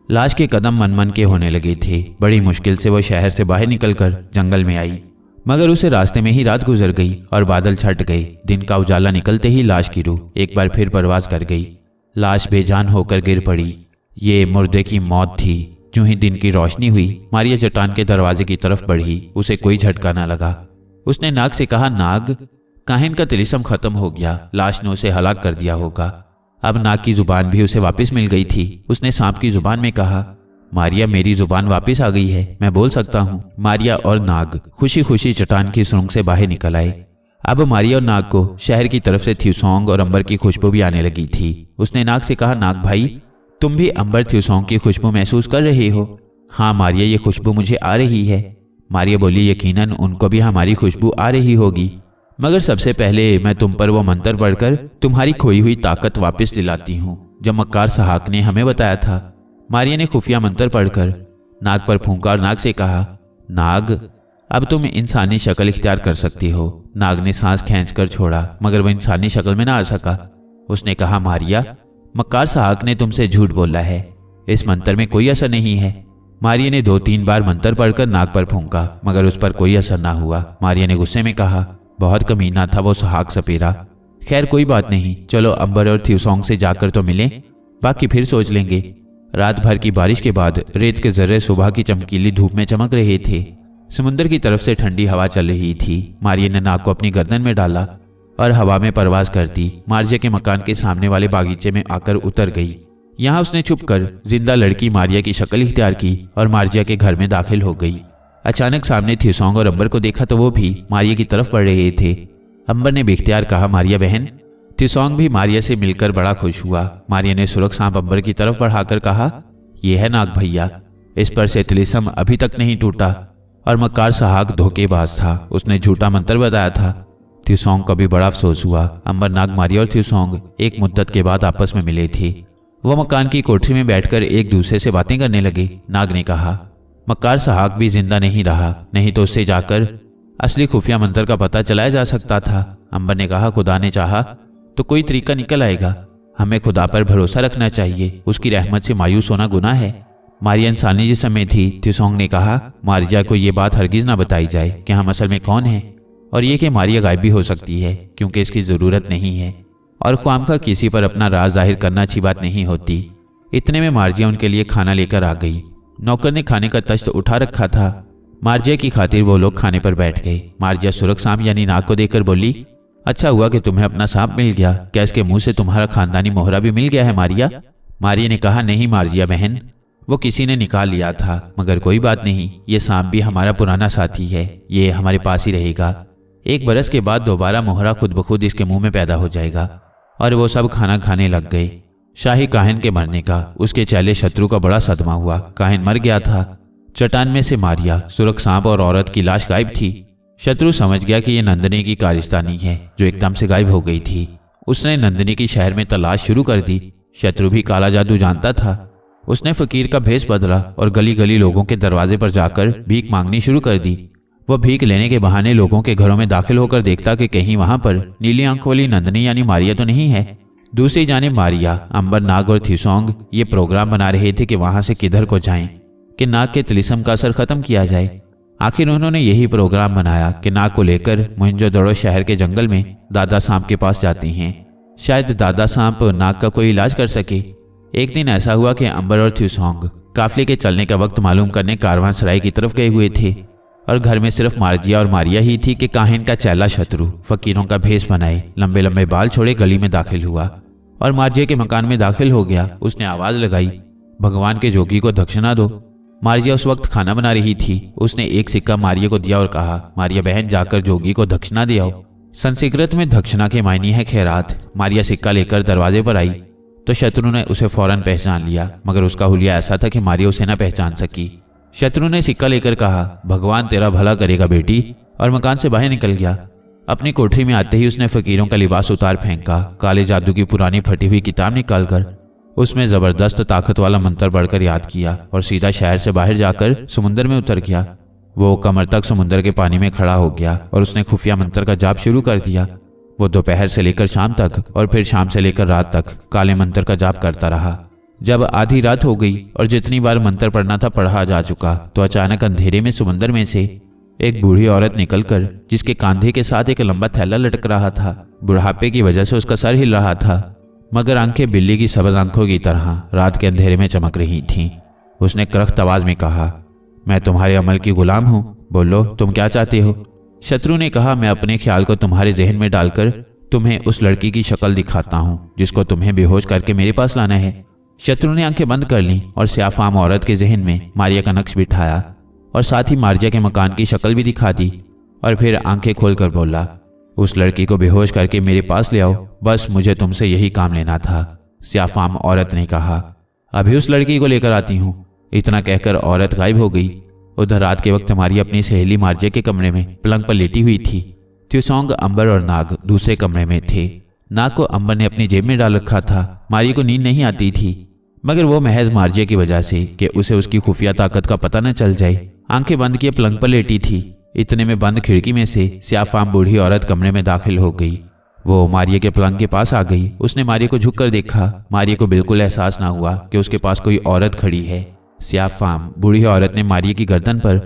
लाश के कदम मन के होने लगे थे। बड़ी मुश्किल से वो शहर से बाहर निकलकर जंगल में आई, मगर उसे रास्ते में ही रात गुजर गई और बादल छट गए। दिन का उजाला निकलते ही लाश की रूह एक बार फिर परवाज कर गई। लाश बेजान होकर गिर पड़ी। ये मुर्दे की मौत थी। जो ही दिन की रोशनी हुई, मारिया चट्टान के दरवाजे की तरफ बढ़ी। उसे कोई झटका न लगा। उसने नाग से कहा, नाग, काहिन का तिलिस्म खत्म हो गया। लाश ने उसे हलाक कर दिया होगा। अब नाग की जुबान भी उसे वापस मिल गई थी। उसने सांप की जुबान में कहा, मारिया, मेरी जुबान वापस आ गई है, मैं बोल सकता हूँ। मारिया और नाग खुशी खुशी चट्टान की सुरंग से बाहर निकल आए। अब मारिया और नाग को शहर की तरफ से थ्यूसोंग और अंबर की खुशबू भी आने लगी थी। उसने नाग से कहा, नाग भाई, तुम भी अंबर थ्यूसोंग की खुशबू महसूस कर रहे हो? हाँ मारिया, ये खुशबू मुझे आ रही है। मारिया बोली, यकीनन उनको भी हमारी खुशबू आ रही होगी, मगर सबसे पहले मैं तुम पर वो मंत्र पढ़कर तुम्हारी खोई हुई ताकत वापस दिलाती हूँ जो मक्कार सहाक ने हमें बताया था। मारिया ने खुफिया मंत्र पढ़कर नाग पर फूंका और नाग से कहा, नाग, अब तुम इंसानी शक्ल इख्तियार कर सकती हो। नाग ने सांस खींचकर छोड़ा, मगर वह इंसानी शक्ल में ना आ सका। उसने कहा, मारिया, मक्कार सहाक ने तुमसे झूठ बोला है, इस मंत्र में कोई असर नहीं है। मारिया ने 2-3 बार मंत्र पढ़कर नाग पर फूंका, मगर उस पर कोई असर ना हुआ। मारिया ने गुस्से में कहा, बहुत कमीना था वो सहाक सपेरा। खैर कोई बात नहीं, चलो अंबर और थ्यूसोंग से जाकर तो मिलें, बाकी फिर सोच लेंगे। रात भर की बारिश के बाद रेत के जर्रे सुबह की चमकीली धूप में चमक रहे थे। समुद्र की तरफ से ठंडी हवा चल रही थी। मारिया ने नाग को अपनी गर्दन में डाला और हवा में परवाज कर दी। मारिया के मकान के सामने वाले बागीचे में आकर उतर गई। यहाँ उसने छुपकर जिंदा लड़की मारिया की शक्ल इख्तियार की और मारिया के घर में दाखिल हो गई। अचानक सामने थ्यूसोंग और अंबर को देखा तो वो भी मारिया की तरफ बढ़ रहे थे। अंबर ने बेख्तियार कहा, मारिया बहन। थ्यूसोंग भी मारिया से मिलकर बड़ा खुश हुआ। मारिया ने सुरख सांप अंबर की तरफ बढ़ाकर कहा, यह है नाग भैया, इस पर से तिलिस्म अभी तक नहीं टूटा और मक्कार सहाक धोखेबाज था, उसने झूठा मंत्र बताया था। थ्यूसोंग को भी बड़ा अफसोस हुआ। अंबर, नाग, मारिया और थ्यूसोंग एक मुद्दत के बाद आपस में मिले थे। वो मकान की कोठरी में बैठकर एक दूसरे से बातें करने लगे। नाग ने कहा, मक्कार सहाक भी जिंदा नहीं रहा, नहीं तो उससे जाकर असली खुफिया मंत्र का पता चलाया जा सकता था। अंबर ने कहा, खुदा ने चाहा तो कोई तरीका निकल आएगा, हमें खुदा पर भरोसा रखना चाहिए, उसकी रहमत से मायूस होना गुनाह है। मारिया इंसानी जिस्म में थी। थ्यूसोंग ने कहा, मारिया को ये बात हरगिज ना बताई जाए कि हम असल में कौन हैं, और ये कि मारिया गायब भी हो सकती है क्योंकि इसकी ज़रूरत नहीं है, और ख्वामखा किसी पर अपना राज जाहिर करना अच्छी बात नहीं होती। इतने में मारिया उनके लिए खाना लेकर आ गई। नौकर ने खाने का तश्त उठा रखा था। मारिया की खातिर वो लोग खाने पर बैठ गए। मारिया सुरख सांप यानी नाग को देखकर बोली, अच्छा हुआ कि तुम्हें अपना सांप मिल गया, क्या इसके मुंह से तुम्हारा खानदानी मोहरा भी मिल गया है मारिया? मारिया ने कहा, नहीं मारिया बहन, वो किसी ने निकाल लिया था, मगर कोई बात नहीं, ये सांप भी हमारा पुराना साथी है, ये हमारे पास ही रहेगा। 1 बरस के बाद दोबारा मोहरा खुद ब खुद इसके मुंह में पैदा हो जाएगा। और वो सब खाना खाने लग गए। शाही काहिन के मरने का उसके चेले शत्रु का बड़ा सदमा हुआ। काहिन मर गया था। चट्टान में से मारिया, सुरख सांप और औरत की लाश गायब थी। शत्रु समझ गया कि ये नंदिनी की कारिस्तानी है जो एकदम से गायब हो गई थी। उसने नंदिनी की शहर में तलाश शुरू कर दी। शत्रु भी काला जादू जानता था। उसने फकीर का भेष बदला और गली गली लोगों के दरवाजे पर जाकर भीख मांगनी शुरू कर दी। वह भीख लेने के बहाने लोगों के घरों में दाखिल होकर देखता कि कहीं वहां पर नीली आंखों वाली नंदिनी यानी मारिया तो नहीं है। दूसरी जानिब मारिया, अंबर, नाग और थ्यूसोंग ये प्रोग्राम बना रहे थे कि वहां से किधर को जाएं, कि नाग के तिलिस्म का असर खत्म किया जाए। आखिर उन्होंने यही प्रोग्राम बनाया कि नाग को लेकर मोहनजोदड़ो शहर के जंगल में दादा सांप के पास जाते हैं। शायद दादा सांप नाग का कोई इलाज कर सके। एक दिन ऐसा हुआ कि अंबर और थ्यूसोंग काफले के चलने का वक्त मालूम करने कारवांसराय की तरफ गए हुए थे और घर में सिर्फ मार्जिया और मारिया ही थी कि काहिन का चेला शत्रु फकीरों का भेष बनाए, लंबे लंबे बाल छोड़े गली में दाखिल हुआ और मार्जिया के मकान में दाखिल हो गया। उसने आवाज लगाई, भगवान के जोगी को दक्षिणा दो। मारिया उस वक्त खाना बना रही थी। उसने एक सिक्का मारिया को दिया और कहा, मारिया बहन, जाकर जोगी को दक्षिणा दे आओ। संस्कृत में दक्षिणा के मायने है खैरात। मारिया सिक्का लेकर दरवाजे पर आई तो शत्रु ने उसे फौरन पहचान लिया, मगर उसका हुलिया ऐसा था कि मारिया उसे न पहचान सकी। शत्रु ने सिक्का लेकर कहा, भगवान तेरा भला करेगा बेटी, और मकान से बाहर निकल गया। अपनी कोठरी में आते ही उसने फकीरों का लिबास उतार फेंका। काले जादू की पुरानी फटी हुई किताब निकालकर उसमें जबरदस्त ताकत वाला मंत्र पढ़कर याद किया और सीधा शहर से बाहर जाकर समुद्र में उतर गया। वो कमर तक समुद्र के पानी में खड़ा हो गया और उसने खुफिया मंत्र का जाप शुरू कर दिया। वो दोपहर से लेकर शाम तक और फिर शाम से लेकर रात तक काले मंत्र का जाप करता रहा। जब आधी रात हो गई और जितनी बार मंत्र पढ़ना था पढ़ा जा चुका, तो अचानक अंधेरे में समुद्र में से एक बूढ़ी औरत निकलकर, जिसके कांधे के साथ एक लंबा थैला लटक रहा था। बुढ़ापे की वजह से उसका सर हिल रहा था, मगर आंखें बिल्ली की सबज आंखों की तरह रात के अंधेरे में चमक रही थीं। उसने करख्त आवाज में कहा, मैं तुम्हारे अमल की गुलाम हूं, बोलो तुम क्या चाहते हो। शत्रु ने कहा, मैं अपने ख्याल को तुम्हारे जहन में डालकर तुम्हें उस लड़की की शक्ल दिखाता हूं जिसको तुम्हें बेहोश करके मेरे पास लाना है। शत्रु ने आंखें बंद कर लीं और स्याफाम औरत के जहन में मारिया का नक्श बिठाया और साथ ही मारिया के मकान की शक्ल भी दिखा दी और फिर आंखें खोलकर बोला, उस लड़की को बेहोश करके मेरे पास ले आओ, बस मुझे तुमसे यही काम लेना था। स्याफाम औरत ने कहा, अभी उस लड़की को लेकर आती हूं। इतना कहकर औरत गायब हो गई। उधर रात के वक्त मारिया अपनी सहेली मार्जिया के कमरे में पलंग पर लेटी हुई थी। त्योसोंग, अंबर और नाग दूसरे कमरे में थे। नाग को अंबर ने अपनी जेब में डाल रखा था। मारिया को नींद नहीं आती थी, मगर वो महज मार्जिया की वजह से कि उसे उसकी खुफिया ताकत का पता न चल जाए। आंखें बंद किए पलंग पर लेटी थी। इतने में बंद खिड़की में से स्याफाम बूढ़ी औरत कमरे में दाखिल हो गई। वो मारिया के पलंग के पास आ गई। उसने मारिया को झुककर देखा। मारिया को बिल्कुल एहसास ना हुआ कि उसके पास कोई औरत खड़ी है। स्याफाम बूढ़ी औरत ने मारिया की गर्दन पर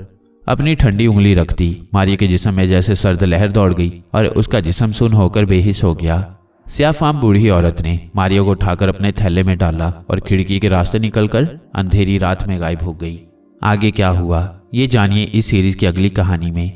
अपनी ठंडी उंगली रख दी। मारिया के जिस्म में जैसे सर्द लहर दौड़ गई और उसका जिस्म सुन्न होकर बेहिस हो गया। स्याफाम बूढ़ी औरत ने मारिया को उठाकर अपने थैले में डाला और खिड़की के रास्ते निकलकर अंधेरी रात में गायब हो गई। आगे क्या हुआ ये जानिए इस सीरीज की अगली कहानी में।